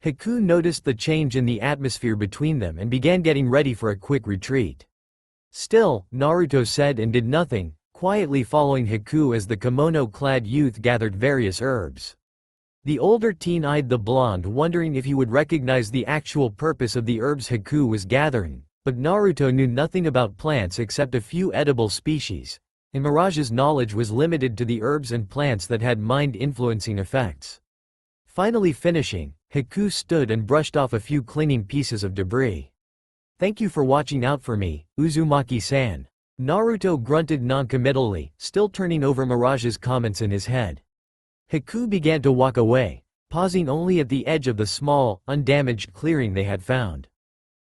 Haku noticed the change in the atmosphere between them and began getting ready for a quick retreat. Still, Naruto said and did nothing, quietly following Haku as the kimono-clad youth gathered various herbs. The older teen eyed the blonde, wondering if he would recognize the actual purpose of the herbs Haku was gathering, but Naruto knew nothing about plants except a few edible species, and Mirage's knowledge was limited to the herbs and plants that had mind-influencing effects. Finally finishing, Haku stood and brushed off a few clinging pieces of debris. Thank you for watching out for me, Uzumaki-san. Naruto grunted noncommittally, still turning over Mirage's comments in his head. Haku began to walk away, pausing only at the edge of the small, undamaged clearing they had found.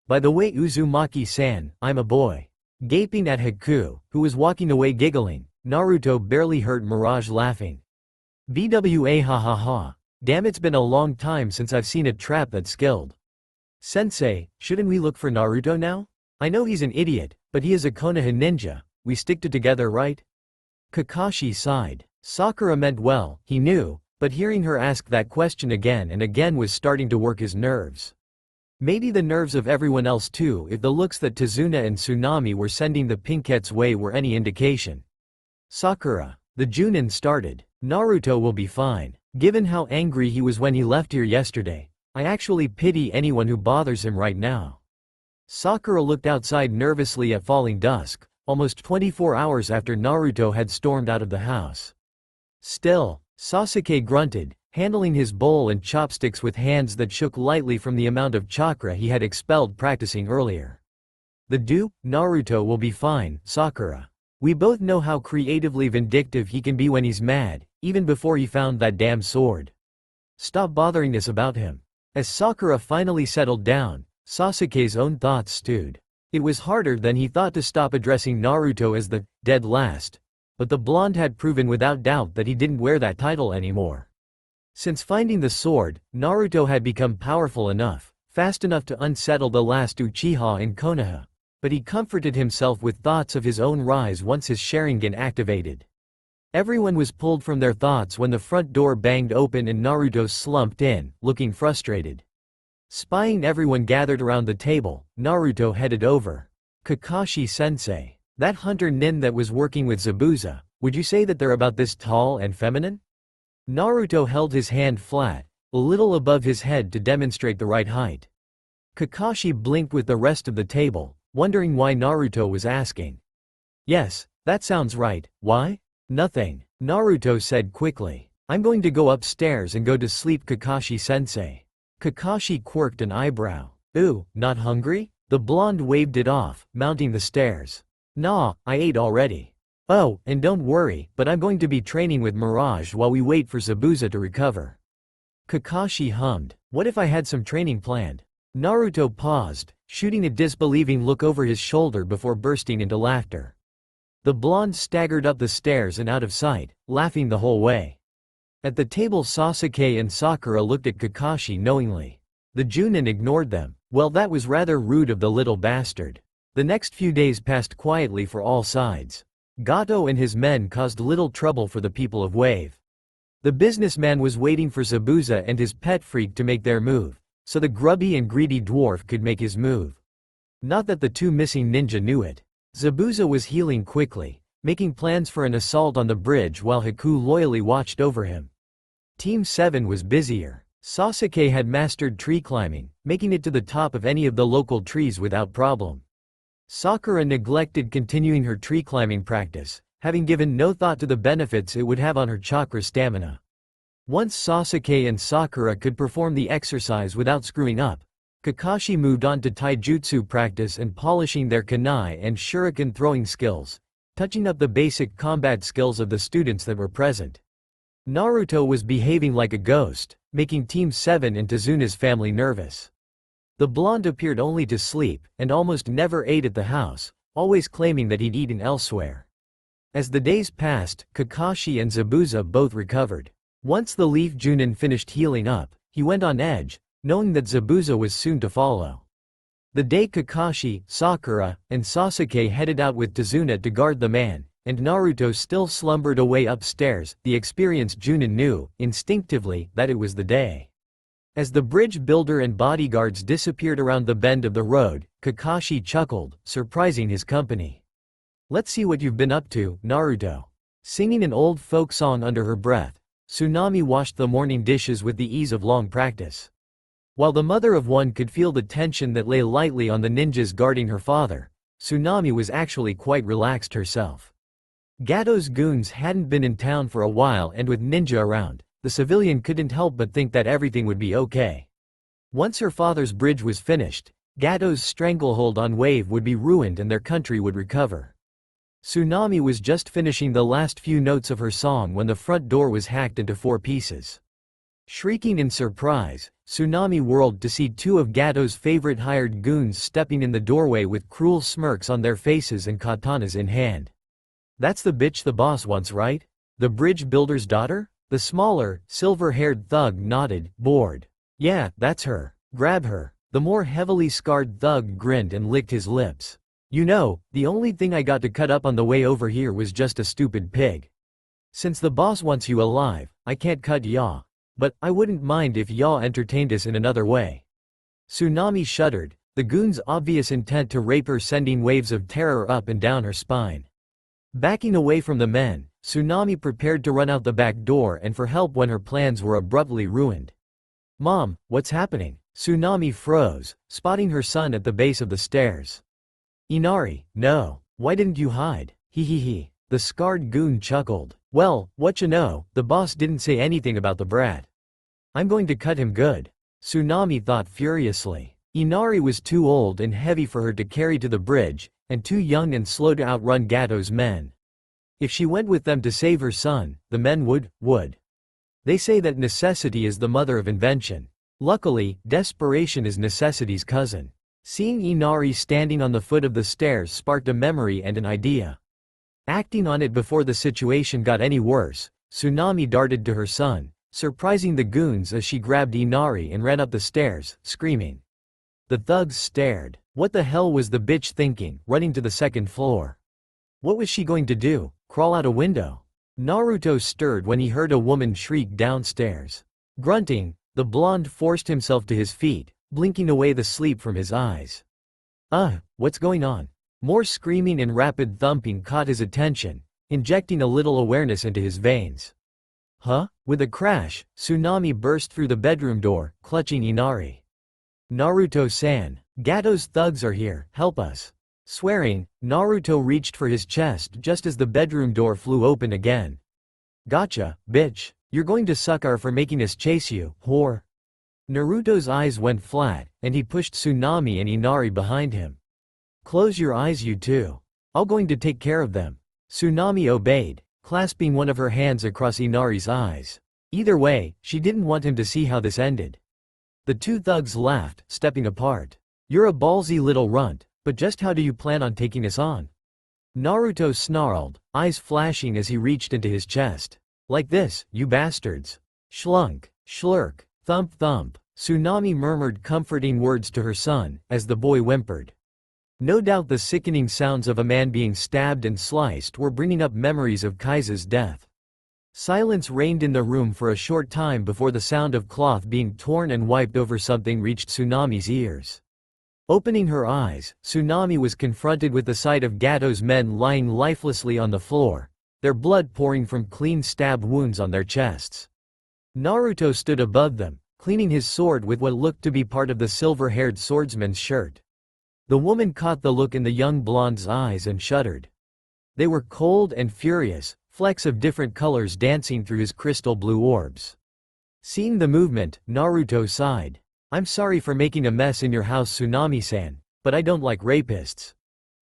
By the way Uzumaki-san, I'm a boy. Gaping at Haku, who was walking away giggling, Naruto barely heard Mirage laughing. BWA ha ha ha. Damn, it's been a long time since I've seen a trap that skilled. Sensei, shouldn't we look for Naruto now? I know he's an idiot, but he is a Konoha ninja, we stick to together right? Kakashi sighed. Sakura meant well, he knew, but hearing her ask that question again and again was starting to work his nerves. Maybe the nerves of everyone else too if the looks that Tazuna and Tsunami were sending the Pinkette's way were any indication. Sakura, the Junin started. Naruto will be fine. Given how angry he was when he left here yesterday, I actually pity anyone who bothers him right now. Sakura looked outside nervously at falling dusk, almost 24 hours after Naruto had stormed out of the house. Still, Sasuke grunted, handling his bowl and chopsticks with hands that shook lightly from the amount of chakra he had expelled practicing earlier. The dupe, Naruto will be fine, Sakura. We both know how creatively vindictive he can be when he's mad, even before he found that damn sword. Stop bothering us about him. As Sakura finally settled down, Sasuke's own thoughts stewed. It was harder than he thought to stop addressing Naruto as the dead last, but the blonde had proven without doubt that he didn't wear that title anymore. Since finding the sword, Naruto had become powerful enough, fast enough to unsettle the last Uchiha in Konoha, but he comforted himself with thoughts of his own rise once his Sharingan activated. Everyone was pulled from their thoughts when the front door banged open and Naruto slumped in, looking frustrated. Spying everyone gathered around the table, Naruto headed over. Kakashi-sensei, that hunter nin that was working with Zabuza, would you say that they're about this tall and feminine? Naruto held his hand flat, a little above his head to demonstrate the right height. Kakashi blinked with the rest of the table, wondering why Naruto was asking. Yes, that sounds right, why? Nothing, Naruto said quickly. I'm going to go upstairs and go to sleep Kakashi-sensei. Kakashi quirked an eyebrow. Ooh, not hungry? The blonde waved it off, mounting the stairs. Nah, I ate already. Oh, and don't worry, but I'm going to be training with Mirage while we wait for Zabuza to recover. Kakashi hummed. What if I had some training planned? Naruto paused, shooting a disbelieving look over his shoulder before bursting into laughter. The blonde staggered up the stairs and out of sight, laughing the whole way. At the table Sasuke and Sakura looked at Kakashi knowingly. The Junin ignored them. Well, that was rather rude of the little bastard. The next few days passed quietly for all sides. Gato and his men caused little trouble for the people of Wave. The businessman was waiting for Zabuza and his pet freak to make their move, so the grubby and greedy dwarf could make his move. Not that the two missing ninja knew it. Zabuza was healing quickly, making plans for an assault on the bridge while Haku loyally watched over him. Team 7 was busier. Sasuke had mastered tree climbing, making it to the top of any of the local trees without problem. Sakura neglected continuing her tree climbing practice, having given no thought to the benefits it would have on her chakra stamina. Once Sasuke and Sakura could perform the exercise without screwing up, Kakashi moved on to taijutsu practice and polishing their kunai and shuriken throwing skills, touching up the basic combat skills of the students that were present. Naruto was behaving like a ghost, making Team 7 and Tezuna's family nervous. The blonde appeared only to sleep, and almost never ate at the house, always claiming that he'd eaten elsewhere. As the days passed, Kakashi and Zabuza both recovered. Once the Leaf Junin finished healing up, he went on edge, knowing that Zabuza was soon to follow. The day Kakashi, Sakura, and Sasuke headed out with Tezuna to guard the man, and Naruto still slumbered away upstairs, the experienced Junin knew, instinctively, that it was the day. As the bridge builder and bodyguards disappeared around the bend of the road, Kakashi chuckled, surprising his company. "Let's see what you've been up to, Naruto." Singing an old folk song under her breath, Tsunami washed the morning dishes with the ease of long practice. While the mother of one could feel the tension that lay lightly on the ninjas guarding her father, Tsunami was actually quite relaxed herself. Gato's goons hadn't been in town for a while, and with ninja around, the civilian couldn't help but think that everything would be okay. Once her father's bridge was finished, Gato's stranglehold on Wave would be ruined and their country would recover. Tsunami was just finishing the last few notes of her song when the front door was hacked into 4 pieces. Shrieking in surprise, Tsunami whirled to see 2 of Gato's favorite hired goons stepping in the doorway with cruel smirks on their faces and katanas in hand. "That's the bitch the boss wants, right? The bridge builder's daughter?" The smaller, silver-haired thug nodded, bored. "Yeah, that's her. Grab her." The more heavily scarred thug grinned and licked his lips. "You know, the only thing I got to cut up on the way over here was just a stupid pig. Since the boss wants you alive, I can't cut ya. But I wouldn't mind if ya entertained us in another way." Tsunami shuddered, the goon's obvious intent to rape her sending waves of terror up and down her spine. Backing away from the men, Tsunami prepared to run out the back door and for help when her plans were abruptly ruined. "Mom, what's happening?" Tsunami froze, spotting her son at the base of the stairs. "Inari, no. Why didn't you hide? He. The scarred goon chuckled. "Well, whatcha know, the boss didn't say anything about the brat. I'm going to cut him good." Tsunami thought furiously. Inari was too old and heavy for her to carry to the bridge, and too young and slow to outrun Gato's men. If she went with them to save her son, the men would. They say that necessity is the mother of invention. Luckily, desperation is necessity's cousin. Seeing Inari standing on the foot of the stairs sparked a memory and an idea. Acting on it before the situation got any worse, Tsunami darted to her son, surprising the goons as she grabbed Inari and ran up the stairs, screaming. The thugs stared. What the hell was the bitch thinking, running to the 2nd floor? What was she going to do, crawl out a window? Naruto stirred when he heard a woman shriek downstairs. Grunting, the blonde forced himself to his feet, blinking away the sleep from his eyes. What's going on?" More screaming and rapid thumping caught his attention, injecting a little awareness into his veins. "Huh?" With a crash, Tsunami burst through the bedroom door, clutching Inari. "Naruto-san, Gato's thugs are here, help us." Swearing, Naruto reached for his chest just as the bedroom door flew open again. "Gotcha, bitch. You're going to suck our for making us chase you, whore." Naruto's eyes went flat, and he pushed Tsunami and Inari behind him. "Close your eyes, you two. I'm going to take care of them." Tsunami obeyed, clasping one of her hands across Inari's eyes. Either way, she didn't want him to see how this ended. The 2 thugs laughed, stepping apart. "You're a ballsy little runt, but just how do you plan on taking us on?" Naruto snarled, eyes flashing as he reached into his chest. "Like this, you bastards." Schlunk, schlurk, thump thump. Tsunami murmured comforting words to her son, as the boy whimpered. No doubt the sickening sounds of a man being stabbed and sliced were bringing up memories of Kaisa's death. Silence reigned in the room for a short time before the sound of cloth being torn and wiped over something reached Tsunami's ears. Opening her eyes, Tsunami was confronted with the sight of Gato's men lying lifelessly on the floor, their blood pouring from clean stab wounds on their chests. Naruto stood above them, cleaning his sword with what looked to be part of the silver-haired swordsman's shirt. The woman caught the look in the young blonde's eyes and shuddered. They were cold and furious, flecks of different colors dancing through his crystal blue orbs. Seeing the movement, Naruto sighed. "I'm sorry for making a mess in your house, Tsunami-san, but I don't like rapists."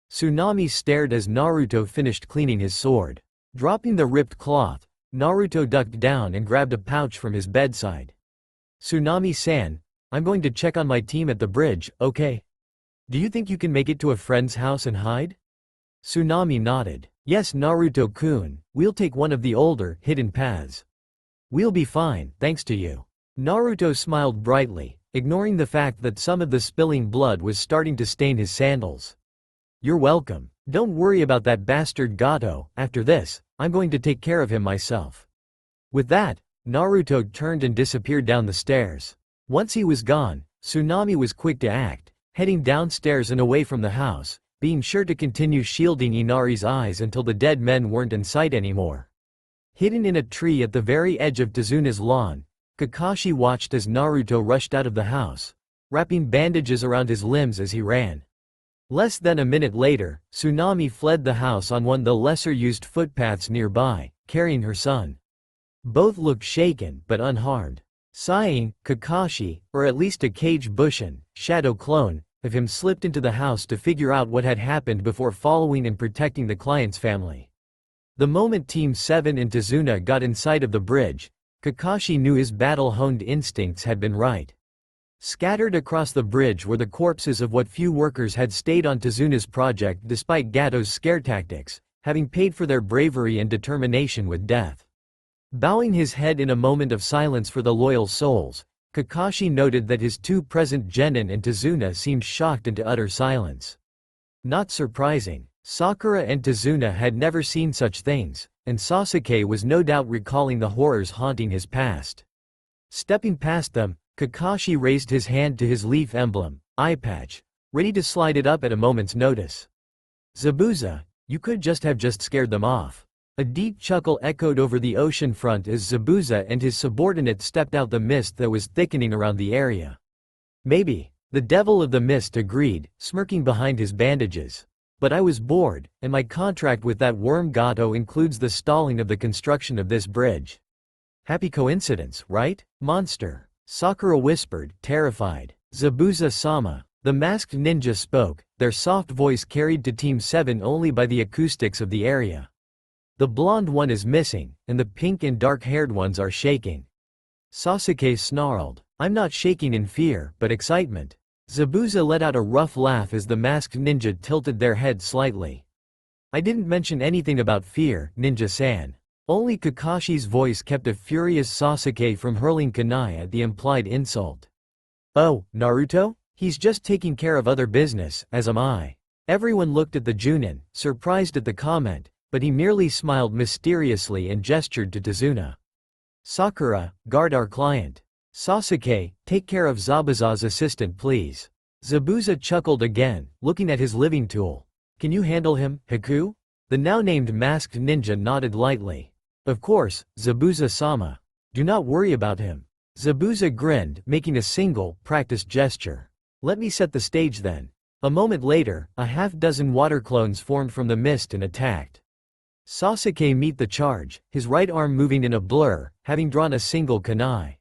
Tsunami stared as Naruto finished cleaning his sword. Dropping the ripped cloth, Naruto ducked down and grabbed a pouch from his bedside. "Tsunami-san, I'm going to check on my team at the bridge, okay? Do you think you can make it to a friend's house and hide?" Tsunami nodded. "Yes, Naruto-kun, we'll take one of the older, hidden paths. We'll be fine, thanks to you." Naruto smiled brightly, ignoring the fact that some of the spilling blood was starting to stain his sandals. "You're welcome. Don't worry about that bastard Gato. After this, I'm going to take care of him myself." With that, Naruto turned and disappeared down the stairs. Once he was gone, Tsunami was quick to act, heading downstairs and away from the house, being sure to continue shielding Inari's eyes until the dead men weren't in sight anymore. Hidden in a tree at the very edge of Tezuna's lawn, Kakashi watched as Naruto rushed out of the house, wrapping bandages around his limbs as he ran. Less than a minute later, Tsunami fled the house on one of the lesser-used footpaths nearby, carrying her son. Both looked shaken but unharmed. Sighing, Kakashi, or at least a Kage Bushin, shadow clone, of him slipped into the house to figure out what had happened before following and protecting the client's family. The moment Team 7 and Tezuna got inside of the bridge, Kakashi knew his battle-honed instincts had been right. Scattered across the bridge were the corpses of what few workers had stayed on Tezuna's project despite Gato's scare tactics, having paid for their bravery and determination with death. Bowing his head in a moment of silence for the loyal souls, Kakashi noted that his two present genin and Tezuna seemed shocked into utter silence. Not surprising, Sakura and Tezuna had never seen such things, and Sasuke was no doubt recalling the horrors haunting his past. Stepping past them, Kakashi raised his hand to his leaf emblem, eye patch, ready to slide it up at a moment's notice. "Zabuza, you could just scared them off." A deep chuckle echoed over the ocean front as Zabuza and his subordinate stepped out the mist that was thickening around the area. "Maybe," the devil of the mist agreed, smirking behind his bandages. "But I was bored, and my contract with that worm Gato includes the stalling of the construction of this bridge." "Happy coincidence, right, monster?" Sakura whispered, terrified. "Zabuza-sama." The masked ninja spoke, their soft voice carried to Team 7 only by the acoustics of the area. "The blonde one is missing, and the pink and dark-haired ones are shaking." Sasuke snarled. "I'm not shaking in fear, but excitement." Zabuza let out a rough laugh as the masked ninja tilted their head slightly. "I didn't mention anything about fear, ninja-san." Only Kakashi's voice kept a furious Sasuke from hurling kunai at the implied insult. "Oh, Naruto? He's just taking care of other business, as am I." Everyone looked at the Junin, surprised at the comment, but he merely smiled mysteriously and gestured to Tezuna. "Sakura, guard our client. Sasuke, take care of Zabuza's assistant please." Zabuza chuckled again, looking at his living tool. "Can you handle him, Haku?" The now-named masked ninja nodded lightly. "Of course, Zabuza-sama. Do not worry about him." Zabuza grinned, making a single, practiced gesture. "Let me set the stage then." A moment later, a half-dozen water clones formed from the mist and attacked. Sasuke met the charge, his right arm moving in a blur, having drawn a single kunai.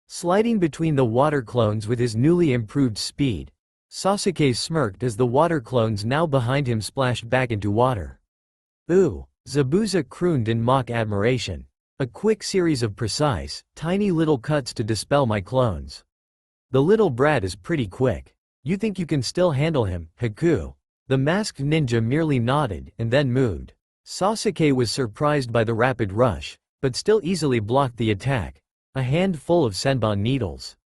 Sliding between the water clones with his newly improved speed, Sasuke smirked as the water clones now behind him splashed back into water. "Ooh," Zabuza crooned in mock admiration. "A quick series of precise, tiny little cuts to dispel my clones. The little brat is pretty quick. You think you can still handle him, Haku?" The masked ninja merely nodded and then moved. Sasuke was surprised by the rapid rush, but still easily blocked the attack, a handful of senbon needles.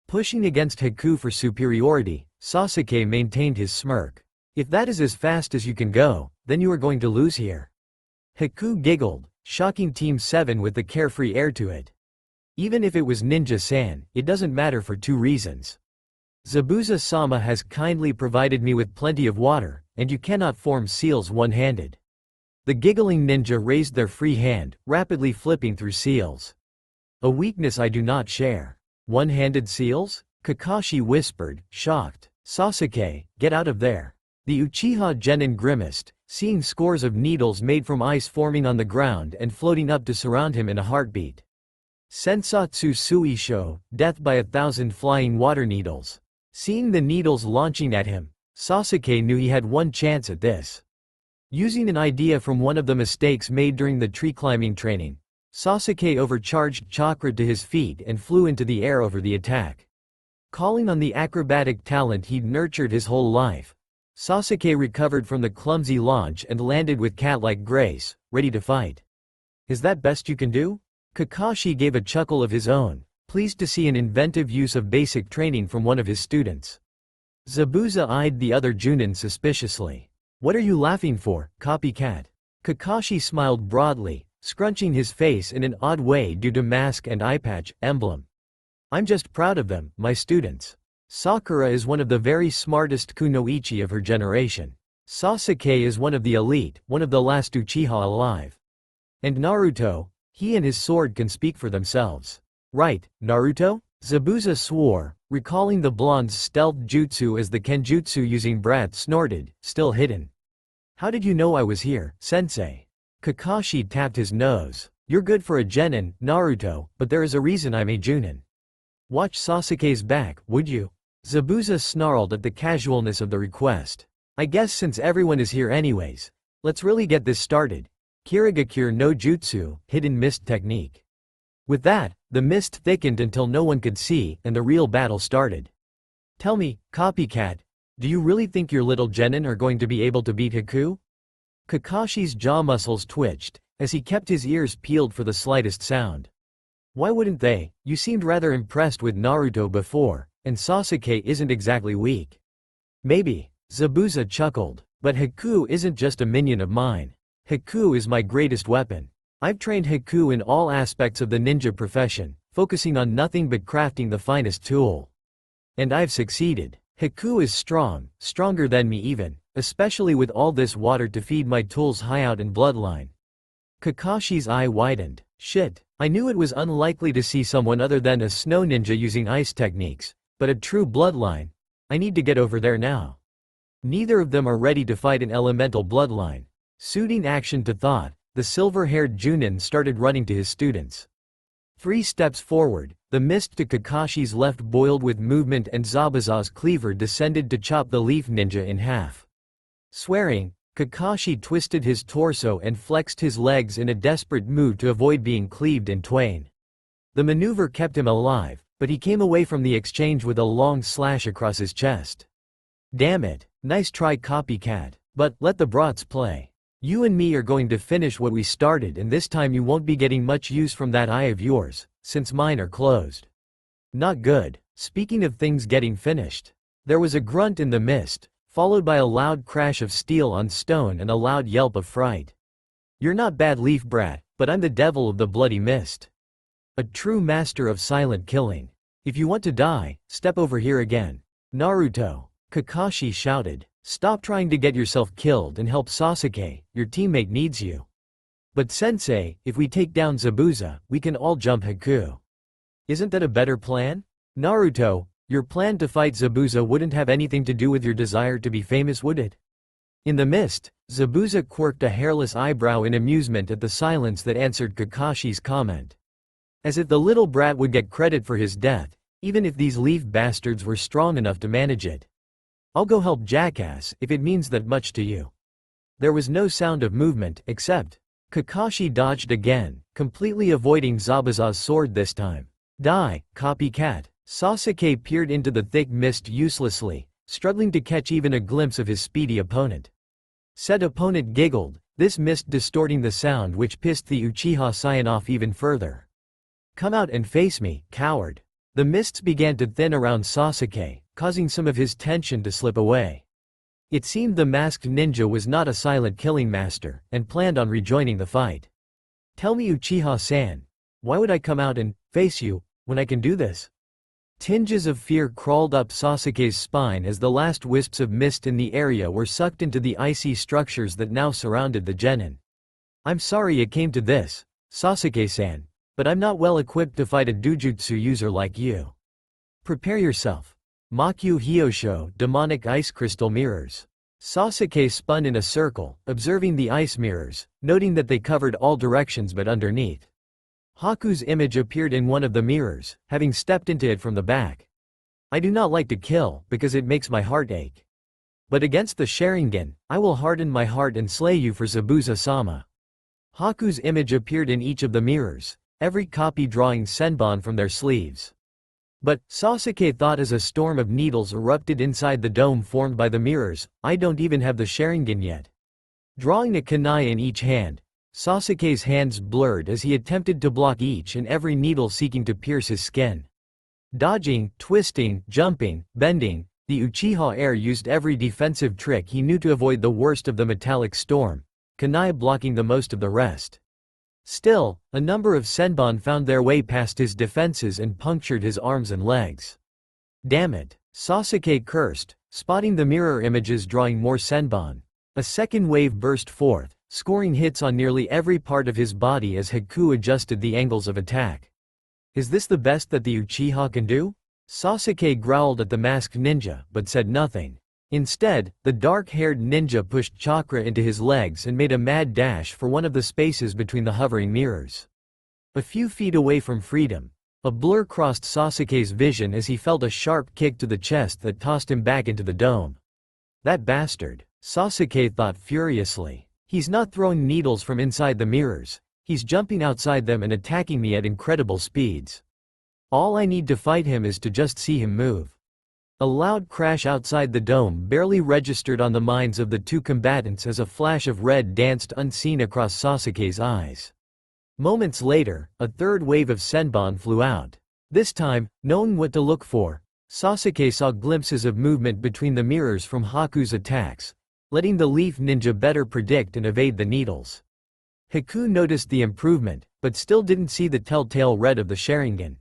Pushing against Haku for superiority, Sasuke maintained his smirk. "If that is as fast as you can go, then you are going to lose here." Haku giggled, shocking Team 7 with the carefree air to it. "Even if it was Ninja-san, it doesn't matter for two reasons. Zabuza-sama has kindly provided me with plenty of water, and you cannot form seals one-handed." The giggling ninja raised their free hand, rapidly flipping through seals. "A weakness I do not share." One-handed seals? Kakashi whispered, shocked. Sasuke, get out of there. The Uchiha Genin grimaced, seeing scores of needles made from ice forming on the ground and floating up to surround him in a heartbeat. Sensatsu Suisho, death by 1,000 flying water needles. Seeing the needles launching at him, Sasuke knew he had one chance at this. Using an idea from one of the mistakes made during the tree climbing training, Sasuke overcharged chakra to his feet and flew into the air over the attack. Calling on the acrobatic talent he'd nurtured his whole life, Sasuke recovered from the clumsy launch and landed with cat-like grace, ready to fight. Is that best you can do? Kakashi gave a chuckle of his own, pleased to see an inventive use of basic training from one of his students. Zabuza eyed the other Junin suspiciously. What are you laughing for, copycat? Kakashi smiled broadly, scrunching his face in an odd way due to mask and eye patch emblem. I'm just proud of them, my students. Sakura is one of the very smartest kunoichi of her generation. Sasuke is one of the elite, one of the last Uchiha alive. And Naruto, he and his sword can speak for themselves. Right, Naruto? Zabuza swore, recalling the blonde's stealth jutsu as the kenjutsu using brat snorted, still hidden. How did you know I was here, sensei? Kakashi tapped his nose. You're good for a genin, Naruto, but there is a reason I'm a Junin. Watch Sasuke's back, would you? Zabuza snarled at the casualness of the request. I guess since everyone is here anyways, let's really get this started. Kirigakure no Jutsu, hidden mist technique. With that, the mist thickened until no one could see, and the real battle started. Tell me, copycat, do you really think your little genin are going to be able to beat Haku? Kakashi's jaw muscles twitched, as he kept his ears peeled for the slightest sound. Why wouldn't they? You seemed rather impressed with Naruto before, and Sasuke isn't exactly weak. Maybe, Zabuza chuckled, but Haku isn't just a minion of mine. Haku is my greatest weapon. I've trained Haku in all aspects of the ninja profession, focusing on nothing but crafting the finest tool. And I've succeeded. Haku is strong, stronger than me even, especially with all this water to feed my tool's hideout and bloodline. Kakashi's eye widened. Shit, I knew it was unlikely to see someone other than a snow ninja using ice techniques, but a true bloodline. I need to get over there now. Neither of them are ready to fight an elemental bloodline. Suiting action to thought, the silver-haired Junin started running to his students. 3 steps forward, the mist to Kakashi's left boiled with movement and Zabuza's cleaver descended to chop the leaf ninja in half. Swearing, Kakashi twisted his torso and flexed his legs in a desperate move to avoid being cleaved in twain. The maneuver kept him alive, but he came away from the exchange with a long slash across his chest. Damn it, nice try copycat, but let the brats play. You and me are going to finish what we started, and this time you won't be getting much use from that eye of yours, since mine are closed. Not good. Speaking of things getting finished. There was a grunt in the mist, followed by a loud crash of steel on stone and a loud yelp of fright. You're not bad leaf brat, but I'm the devil of the bloody mist. A true master of silent killing. If you want to die, step over here again. Naruto. Kakashi shouted. Stop trying to get yourself killed and help Sasuke, your teammate needs you. But sensei, if we take down Zabuza, we can all jump Haku. Isn't that a better plan? Naruto, your plan to fight Zabuza wouldn't have anything to do with your desire to be famous, would it? In the mist, Zabuza quirked a hairless eyebrow in amusement at the silence that answered Kakashi's comment. As if the little brat would get credit for his death, even if these leaf bastards were strong enough to manage it. I'll go help jackass if it means that much to you. There was no sound of movement, except Kakashi dodged again, completely avoiding Zabuza's sword this time. Die, copycat. Sasuke peered into the thick mist uselessly, struggling to catch even a glimpse of his speedy opponent. Said opponent giggled, this mist distorting the sound, which pissed the Uchiha Saiyan off even further. Come out and face me, coward. The mists began to thin around Sasuke, causing some of his tension to slip away. It seemed the masked ninja was not a silent killing master, and planned on rejoining the fight. Tell me, Uchiha-san, why would I come out and face you when I can do this? Tinges of fear crawled up Sasuke's spine as the last wisps of mist in the area were sucked into the icy structures that now surrounded the genin. I'm sorry it came to this, Sasuke-san, but I'm not well equipped to fight a dujutsu user like you. Prepare yourself. Makyu Hyosho, demonic ice crystal mirrors. Sasuke spun in a circle, observing the ice mirrors, noting that they covered all directions but underneath. Haku's image appeared in one of the mirrors, having stepped into it from the back. I do not like to kill, because it makes my heart ache. But against the Sharingan, I will harden my heart and slay you for Zabuza-sama. Haku's image appeared in each of the mirrors, every copy drawing Senbon from their sleeves. But, Sasuke thought as a storm of needles erupted inside the dome formed by the mirrors, I don't even have the Sharingan yet. Drawing a kunai in each hand, Sasuke's hands blurred as he attempted to block each and every needle seeking to pierce his skin. Dodging, twisting, jumping, bending, the Uchiha heir used every defensive trick he knew to avoid the worst of the metallic storm, kunai blocking the most of the rest. Still, a number of Senbon found their way past his defenses and punctured his arms and legs. Damn it, Sasuke cursed, spotting the mirror images drawing more Senbon. A second wave burst forth, scoring hits on nearly every part of his body as Haku adjusted the angles of attack. Is this the best that the Uchiha can do? Sasuke growled at the masked ninja, but said nothing. Instead, the dark-haired ninja pushed chakra into his legs and made a mad dash for one of the spaces between the hovering mirrors. A few feet away from freedom, a blur crossed Sasuke's vision as he felt a sharp kick to the chest that tossed him back into the dome. That bastard, Sasuke thought furiously. He's not throwing needles from inside the mirrors, he's jumping outside them and attacking me at incredible speeds. All I need to fight him is to just see him move. A loud crash outside the dome barely registered on the minds of the two combatants as a flash of red danced unseen across Sasuke's eyes. Moments later, a third wave of Senbon flew out. This time, knowing what to look for, Sasuke saw glimpses of movement between the mirrors from Haku's attacks, letting the Leaf Ninja better predict and evade the needles. Haku noticed the improvement, but still didn't see the telltale red of the Sharingan.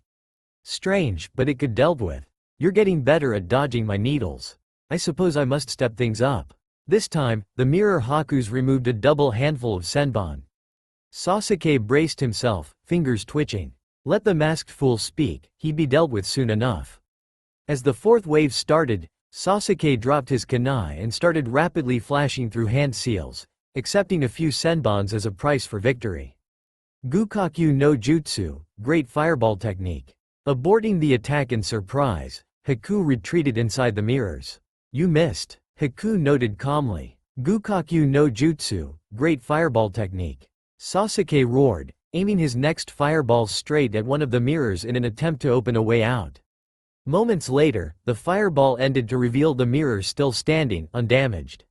Strange, but it could dealt with. You're getting better at dodging my needles. I suppose I must step things up. This time, the mirror Hakus removed a double handful of Senbon. Sasuke braced himself, fingers twitching. Let the masked fool speak, he'd be dealt with soon enough. As the fourth wave started, Sasuke dropped his kunai and started rapidly flashing through hand seals, accepting a few Senbons as a price for victory. Gukaku no Jutsu, great fireball technique. Aborting the attack in surprise, Haku retreated inside the mirrors. You missed, Haku noted calmly. Gukaku no Jutsu, great fireball technique. Sasuke roared, aiming his next fireball straight at one of the mirrors in an attempt to open a way out. Moments later, the fireball ended to reveal the mirror still standing, undamaged.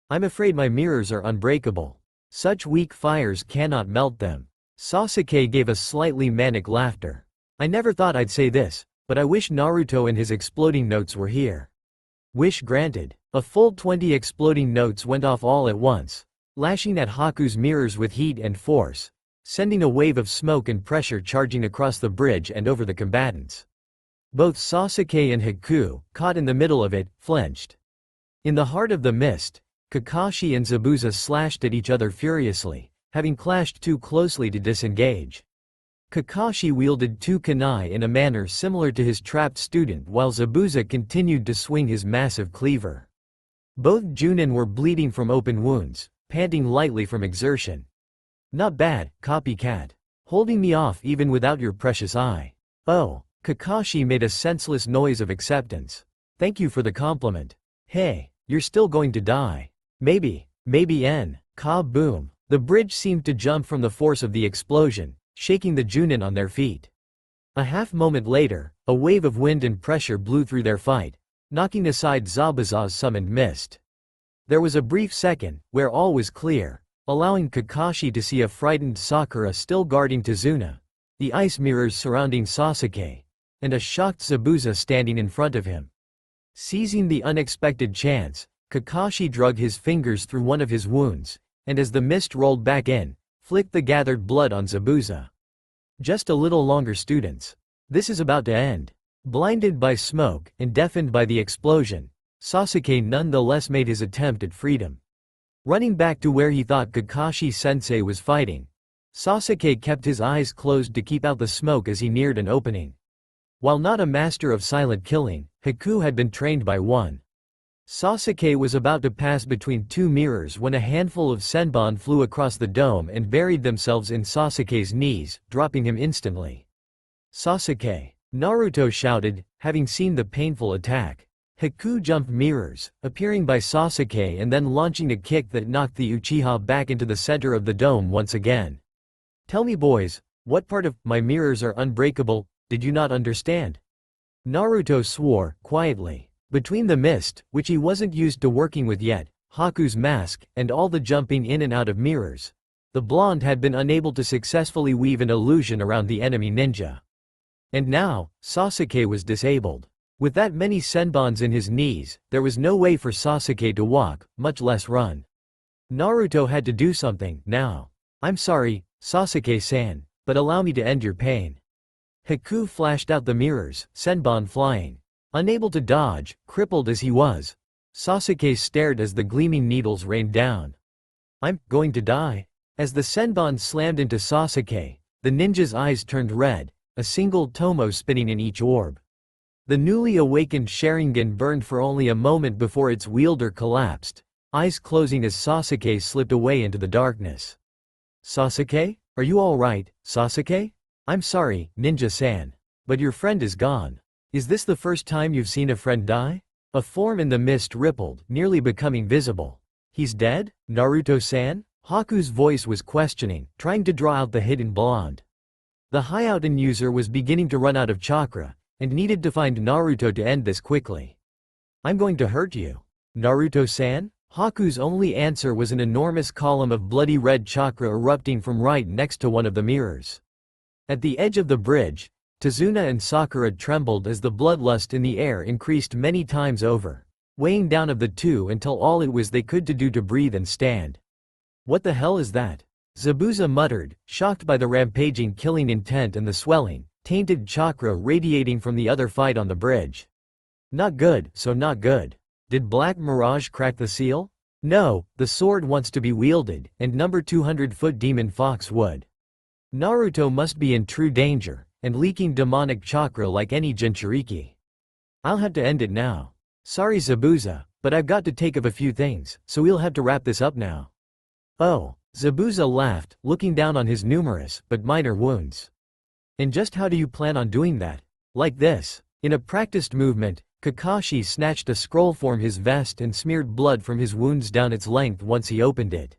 I'm afraid my mirrors are unbreakable. Such weak fires cannot melt them. Sasuke gave a slightly manic laughter. I never thought I'd say this, but I wish Naruto and his exploding notes were here. Wish granted. A full 20 exploding notes went off all at once, lashing at Haku's mirrors with heat and force, sending a wave of smoke and pressure charging across the bridge and over the combatants. Both Sasuke and Haku, caught in the middle of it, flinched. In the heart of the mist, Kakashi and Zabuza slashed at each other furiously, having clashed too closely to disengage. Kakashi wielded two kunai in a manner similar to his trapped student while Zabuza continued to swing his massive cleaver. Both Junin were bleeding from open wounds, panting lightly from exertion. Not bad, copycat. Holding me off even without your precious eye. Oh, Kakashi made a senseless noise of acceptance. Thank you for the compliment. Hey, you're still going to die. Maybe Ka-boom. The bridge seemed to jump from the force of the explosion, shaking the Junin on their feet. A half moment later, a wave of wind and pressure blew through their fight, knocking aside Zabuza's summoned mist. There was a brief second, where all was clear, allowing Kakashi to see a frightened Sakura still guarding Tazuna, the ice mirrors surrounding Sasuke, and a shocked Zabuza standing in front of him. Seizing the unexpected chance, Kakashi drug his fingers through one of his wounds, and as the mist rolled back in, flicked the gathered blood on Zabuza. Just a little longer, students. This is about to end. Blinded by smoke and deafened by the explosion, Sasuke nonetheless made his attempt at freedom. Running back to where he thought Kakashi-sensei was fighting, Sasuke kept his eyes closed to keep out the smoke as he neared an opening. While not a master of silent killing, Haku had been trained by one. Sasuke was about to pass between two mirrors when a handful of senbon flew across the dome and buried themselves in Sasuke's knees, dropping him instantly. "Sasuke!" Naruto shouted, having seen the painful attack. Haku jumped mirrors, appearing by Sasuke and then launching a kick that knocked the Uchiha back into the center of the dome once again. "Tell me boys, what part of my mirrors are unbreakable, did you not understand?" Naruto swore, quietly. Between the mist, which he wasn't used to working with yet, Haku's mask, and all the jumping in and out of mirrors, the blonde had been unable to successfully weave an illusion around the enemy ninja. And now, Sasuke was disabled. With that many senbons in his knees, there was no way for Sasuke to walk, much less run. Naruto had to do something, now. "I'm sorry, Sasuke-san, but allow me to end your pain." Haku flashed out the mirrors, senbon flying. Unable to dodge, crippled as he was, Sasuke stared as the gleaming needles rained down. "I'm going to die." As the senbon slammed into Sasuke, the ninja's eyes turned red, a single tomo spinning in each orb. The newly awakened Sharingan burned for only a moment before its wielder collapsed, eyes closing as Sasuke slipped away into the darkness. "Sasuke? Are you alright, Sasuke?" "I'm sorry, ninja-san. But your friend is gone. Is this the first time you've seen a friend die?" A form in the mist rippled, nearly becoming visible. "He's dead, Naruto-san?" Haku's voice was questioning, trying to draw out the hidden blonde. The Hyouten user was beginning to run out of chakra, and needed to find Naruto to end this quickly. "I'm going to hurt you, Naruto-san?" Haku's only answer was an enormous column of bloody red chakra erupting from right next to one of the mirrors. At the edge of the bridge, Tazuna and Sakura trembled as the bloodlust in the air increased many times over, weighing down of the two until all it was they could do to breathe and stand. "What the hell is that?" Zabuza muttered, shocked by the rampaging killing intent and the swelling, tainted chakra radiating from the other fight on the bridge. "Not good, so not good. Did Black Mirage crack the seal?" "No, the sword wants to be wielded, and number 200-foot Demon Fox would." Naruto must be in true danger, and leaking demonic chakra like any Jinchuriki. "I'll have to end it now. Sorry Zabuza, but I've got to take up a few things, so we'll have to wrap this up now." "Oh," Zabuza laughed, looking down on his numerous, but minor wounds. "And just how do you plan on doing that?" "Like this." In a practiced movement, Kakashi snatched a scroll from his vest and smeared blood from his wounds down its length once he opened it.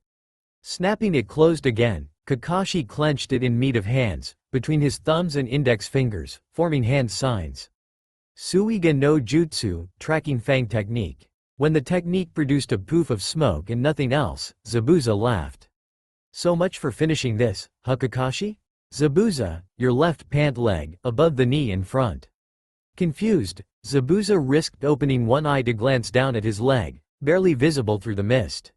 Snapping it closed again, Kakashi clenched it in meat of hands, between his thumbs and index fingers, forming hand signs. Suiga no Jutsu, tracking fang technique. When the technique produced a poof of smoke and nothing else, Zabuza laughed. "So much for finishing this, huh Kakashi? Zabuza, your left pant leg, above the knee in front." Confused, Zabuza risked opening one eye to glance down at his leg, barely visible through the mist.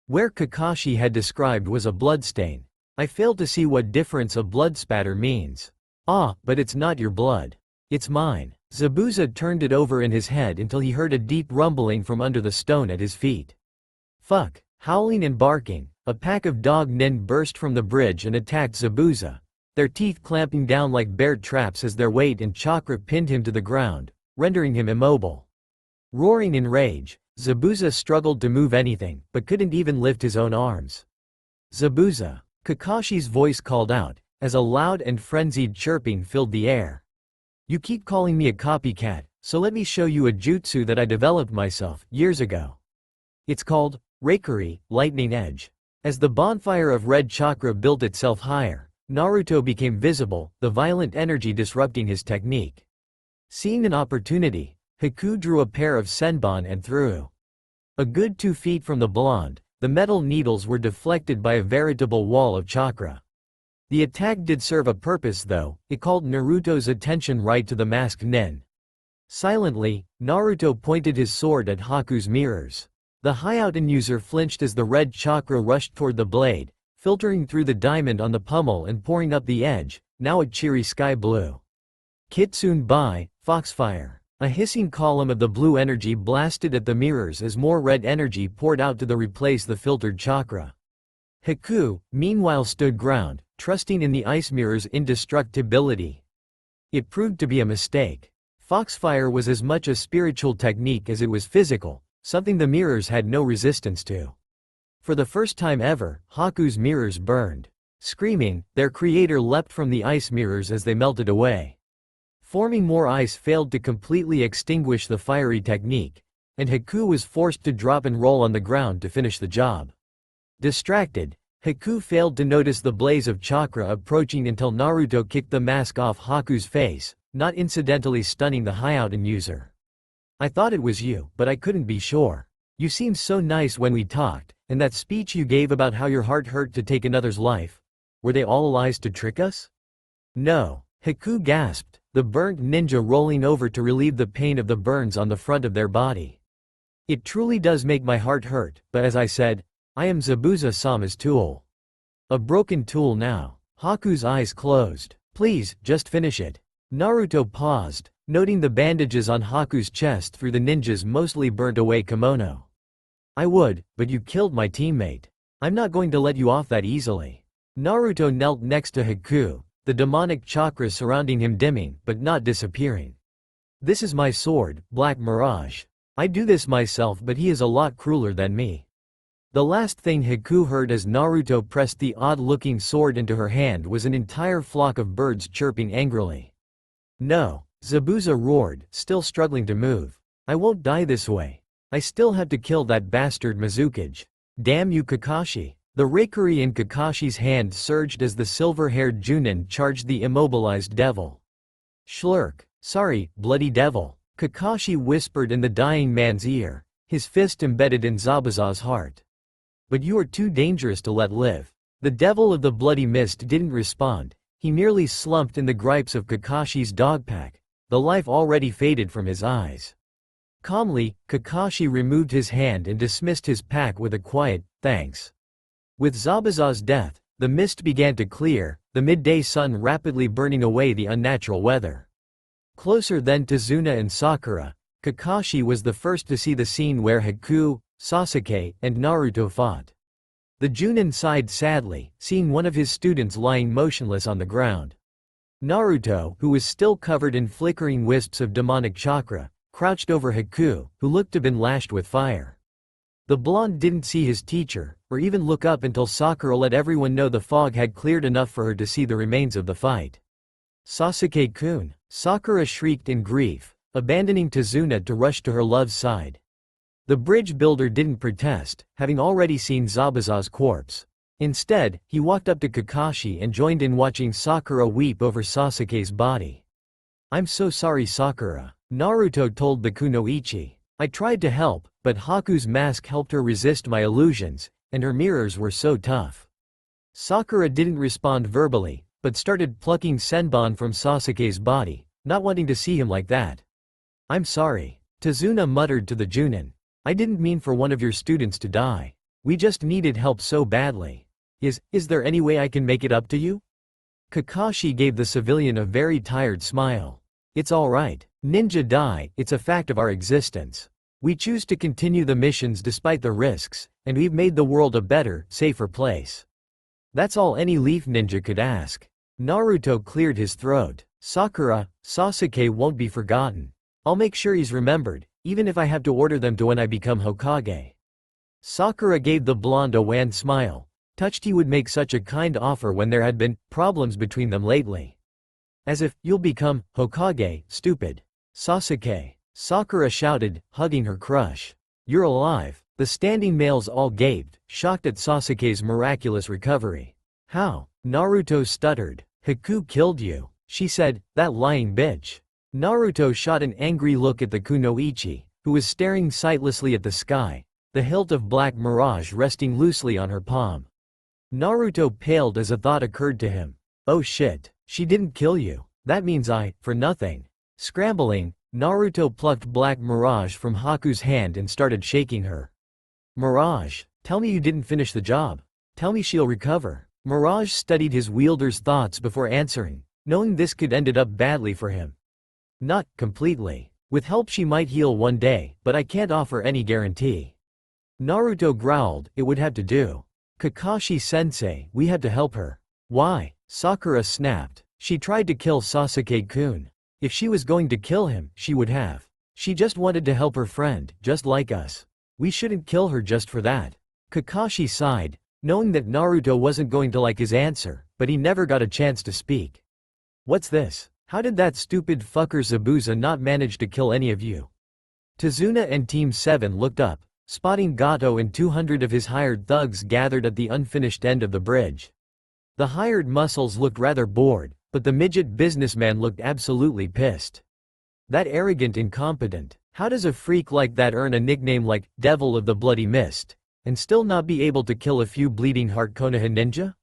Where Kakashi had described was a bloodstain. "I fail to see what difference a blood spatter means." "Ah, but it's not your blood. It's mine." Zabuza turned it over in his head until he heard a deep rumbling from under the stone at his feet. Fuck! Howling and barking, a pack of dog nin burst from the bridge and attacked Zabuza, their teeth clamping down like bear traps as their weight and chakra pinned him to the ground, rendering him immobile. Roaring in rage, Zabuza struggled to move anything, but couldn't even lift his own arms. "Zabuza!" Kakashi's voice called out, as a loud and frenzied chirping filled the air. "You keep calling me a copycat, so let me show you a jutsu that I developed myself, years ago. It's called Reikari, Lightning Edge." As the bonfire of red chakra built itself higher, Naruto became visible, the violent energy disrupting his technique. Seeing an opportunity, Haku drew a pair of senbon and threw. A good 2 feet from the blonde, the metal needles were deflected by a veritable wall of chakra. The attack did serve a purpose though, it called Naruto's attention right to the masked nin. Silently, Naruto pointed his sword at Haku's mirrors. The Hyouten user flinched as the red chakra rushed toward the blade, filtering through the diamond on the pummel and pouring up the edge, now a cheery sky blue. Kitsune Bai, Foxfire. A hissing column of the blue energy blasted at the mirrors as more red energy poured out to replace the filtered chakra. Haku, meanwhile stood ground, trusting in the ice mirror's indestructibility. It proved to be a mistake. Foxfire was as much a spiritual technique as it was physical, something the mirrors had no resistance to. For the first time ever, Haku's mirrors burned. Screaming, their creator leapt from the ice mirrors as they melted away. Forming more ice failed to completely extinguish the fiery technique, and Haku was forced to drop and roll on the ground to finish the job. Distracted, Haku failed to notice the blaze of chakra approaching until Naruto kicked the mask off Haku's face, not incidentally stunning the Hyouten user. "I thought it was you, but I couldn't be sure. You seemed so nice when we talked, and that speech you gave about how your heart hurt to take another's life. Were they all lies to trick us?" "No," Haku gasped, the burnt ninja rolling over to relieve the pain of the burns on the front of their body. "It truly does make my heart hurt, but as I said, I am Zabuza-sama's tool." "A broken tool now." Haku's eyes closed. "Please, just finish it." Naruto paused, noting the bandages on Haku's chest through the ninja's mostly burnt-away kimono. "I would, but you killed my teammate. I'm not going to let you off that easily." Naruto knelt next to Haku, the demonic chakra surrounding him dimming but not disappearing. "This is my sword, Black Mirage. I do this myself, but he is a lot crueler than me." The last thing Haku heard as Naruto pressed the odd-looking sword into her hand was an entire flock of birds chirping angrily. "No," Zabuza roared, still struggling to move. "I won't die this way. I still have to kill that bastard Mizukage. Damn you, Kakashi." The Reikiri in Kakashi's hand surged as the silver-haired Junin charged the immobilized devil. "Schlurk. Sorry, bloody devil," Kakashi whispered in the dying man's ear, his fist embedded in Zabuza's heart. "But you are too dangerous to let live." The devil of the bloody mist didn't respond, he merely slumped in the gripes of Kakashi's dogpack, the life already faded from his eyes. Calmly, Kakashi removed his hand and dismissed his pack with a quiet, "Thanks." With Zabuza's death, the mist began to clear, the midday sun rapidly burning away the unnatural weather. Closer then to Zuna and Sakura, Kakashi was the first to see the scene where Haku, Sasuke, and Naruto fought. The Junin sighed sadly, seeing one of his students lying motionless on the ground. Naruto, who was still covered in flickering wisps of demonic chakra, crouched over Haku, who looked to have been lashed with fire. The blonde didn't see his teacher, or even look up until Sakura let everyone know the fog had cleared enough for her to see the remains of the fight. "Sasuke-kun!" Sakura shrieked in grief, abandoning Tazuna to rush to her love's side. The bridge builder didn't protest, having already seen Zabuza's corpse. Instead, he walked up to Kakashi and joined in watching Sakura weep over Sasuke's body. "I'm so sorry, Sakura," Naruto told the kunoichi. "I tried to help, but Haku's mask helped her resist my illusions, and her mirrors were so tough." Sakura didn't respond verbally, but started plucking senbon from Sasuke's body, not wanting to see him like that. "I'm sorry," Tazuna muttered to the Junin. "I didn't mean for one of your students to die. We just needed help so badly. Is there any way I can make it up to you?" Kakashi gave the civilian a very tired smile. "It's all right. Ninja die, it's a fact of our existence. We choose to continue the missions despite the risks, and we've made the world a better, safer place. That's all any leaf ninja could ask." Naruto cleared his throat. "Sakura, Sasuke won't be forgotten. I'll make sure he's remembered, even if I have to order them to when I become Hokage." Sakura gave the blonde a wan smile, touched he would make such a kind offer when there had been problems between them lately. "As if you'll become Hokage, stupid." "Sasuke," Sakura shouted, hugging her crush. "You're alive." The standing males all gaped, shocked at Sasuke's miraculous recovery. "How?" Naruto stuttered. "Haku killed you," she said, "that lying bitch." Naruto shot an angry look at the kunoichi, who was staring sightlessly at the sky, the hilt of Black Mirage resting loosely on her palm. Naruto paled as a thought occurred to him. "Oh shit, she didn't kill you. That means for nothing." Scrambling, Naruto plucked Black Mirage from Haku's hand and started shaking her. "Mirage, tell me you didn't finish the job. Tell me she'll recover." Mirage studied his wielder's thoughts before answering, knowing this could end up badly for him. "Not completely. With help she might heal one day, but I can't offer any guarantee." Naruto growled, "It would have to do. Kakashi-sensei, we had to help her." "Why?" Sakura snapped. She tried to kill Sasuke-kun. If she was going to kill him, she would have. She just wanted to help her friend, just like us. We shouldn't kill her just for that. Kakashi sighed, knowing that Naruto wasn't going to like his answer, but he never got a chance to speak. What's this? How did that stupid fucker Zabuza not manage to kill any of you? Tazuna and Team 7 looked up, spotting Gato and 200 of his hired thugs gathered at the unfinished end of the bridge. The hired muscles looked rather bored, but the midget businessman looked absolutely pissed. That arrogant incompetent. How does a freak like that earn a nickname like Devil of the Bloody Mist, and still not be able to kill a few bleeding heart Konoha ninja?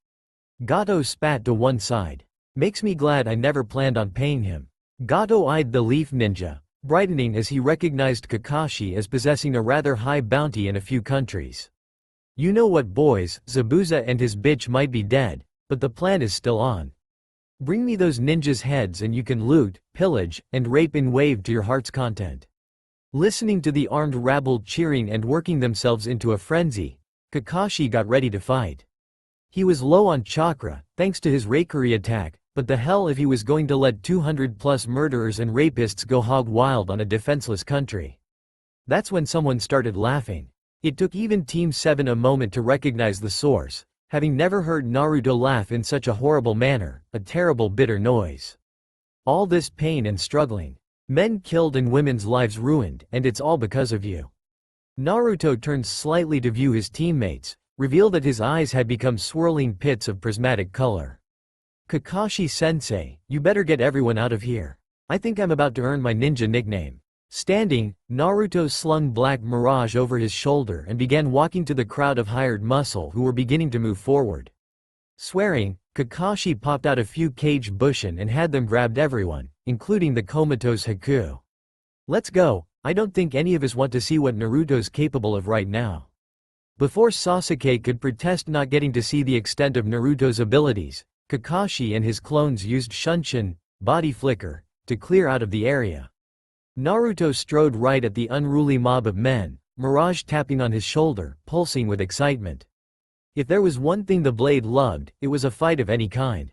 Gato spat to one side. Makes me glad I never planned on paying him. Gato eyed the leaf ninja, brightening as he recognized Kakashi as possessing a rather high bounty in a few countries. You know what, boys, Zabuza and his bitch might be dead, but the plan is still on. Bring me those ninjas' heads and you can loot, pillage, and rape in wave to your heart's content. Listening to the armed rabble cheering and working themselves into a frenzy, Kakashi got ready to fight. He was low on chakra, thanks to his Reikuri attack, but the hell if he was going to let 200+ murderers and rapists go hog wild on a defenseless country. That's when someone started laughing. It took even Team 7 a moment to recognize the source, having never heard Naruto laugh in such a horrible manner, a terrible bitter noise. All this pain and struggling. Men killed and women's lives ruined, and it's all because of you. Naruto turned slightly to view his teammates, revealed that his eyes had become swirling pits of prismatic color. Kakashi-sensei, you better get everyone out of here. I think I'm about to earn my ninja nickname. Standing, Naruto slung Black Mirage over his shoulder and began walking to the crowd of hired muscle who were beginning to move forward. Swearing, Kakashi popped out a few cage bushin and had them grabbed everyone, including the comatose Haku. Let's go, I don't think any of us want to see what Naruto's capable of right now. Before Sasuke could protest not getting to see the extent of Naruto's abilities, Kakashi and his clones used Shunshin, body flicker, to clear out of the area. Naruto strode right at the unruly mob of men, Mirage tapping on his shoulder, pulsing with excitement. If there was one thing the blade loved, it was a fight of any kind.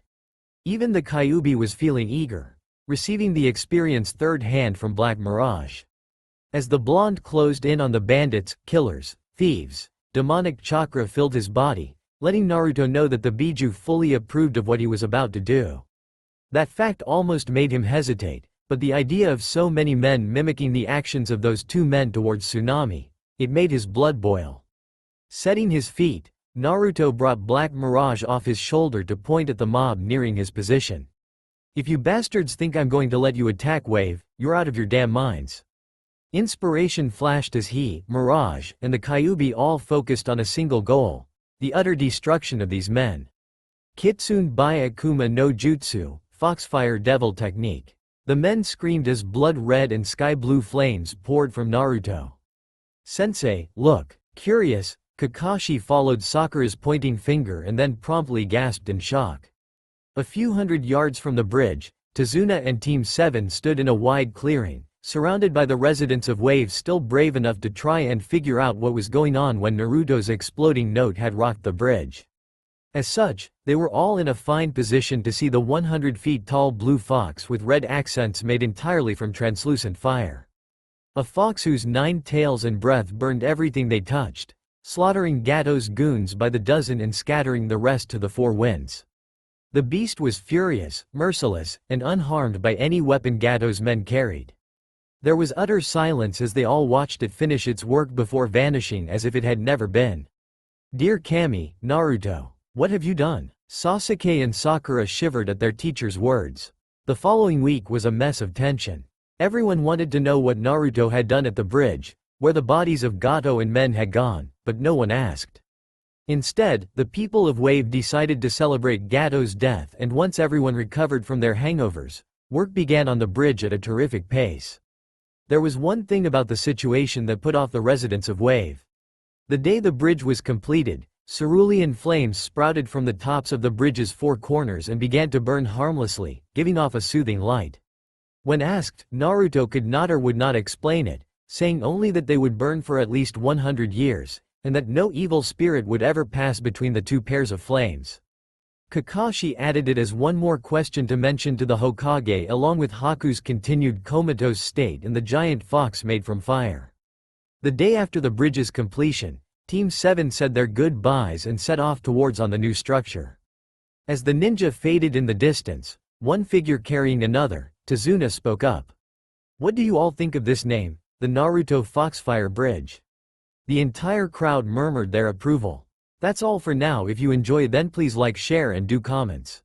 Even the Kyuubi was feeling eager, receiving the experience third hand from Black Mirage. As the blonde closed in on the bandits, killers, thieves, demonic chakra filled his body, letting Naruto know that the Biju fully approved of what he was about to do. That fact almost made him hesitate, but the idea of so many men mimicking the actions of those two men towards Tsunami, it made his blood boil. Setting his feet, Naruto brought Black Mirage off his shoulder to point at the mob nearing his position. If you bastards think I'm going to let you attack Wave, you're out of your damn minds. Inspiration flashed as he, Mirage, and the Kyuubi all focused on a single goal, the utter destruction of these men. Kitsune Bai Akuma no Jutsu, Foxfire Devil Technique. The men screamed as blood red and sky blue flames poured from Naruto. Sensei, look. Curious, Kakashi followed Sakura's pointing finger and then promptly gasped in shock. A few hundred yards from the bridge, Tazuna and Team 7 stood in a wide clearing, surrounded by the residents of Wave still brave enough to try and figure out what was going on when Naruto's exploding note had rocked the bridge. As such, they were all in a fine position to see the 100 feet tall blue fox with red accents made entirely from translucent fire. A fox whose 9 tails and breath burned everything they touched, slaughtering Gato's goons by the dozen and scattering the rest to the 4 winds. The beast was furious, merciless, and unharmed by any weapon Gato's men carried. There was utter silence as they all watched it finish its work before vanishing as if it had never been. Dear Kami, Naruto, what have you done? Sasuke and Sakura shivered at their teacher's words. The following week was a mess of tension. Everyone wanted to know what Naruto had done at the bridge, where the bodies of Gato and men had gone, but no one asked. Instead, the people of Wave decided to celebrate Gato's death, and once everyone recovered from their hangovers, work began on the bridge at a terrific pace. There was one thing about the situation that put off the residents of Wave. The day the bridge was completed, cerulean flames sprouted from the tops of the bridge's 4 corners and began to burn harmlessly, giving off a soothing light. When asked, Naruto could not or would not explain it, saying only that they would burn for at least 100 years, and that no evil spirit would ever pass between the 2 pairs of flames. Kakashi added it as one more question to mention to the Hokage along with Haku's continued comatose state and the giant fox made from fire. The day after the bridge's completion, Team 7 said their goodbyes and set off towards on the new structure. As the ninja faded in the distance, one figure carrying another, Tazuna spoke up. "What do you all think of this name, the Naruto Foxfire Bridge?" The entire crowd murmured their approval. That's all for now. If you enjoy, then please like, share and do comments.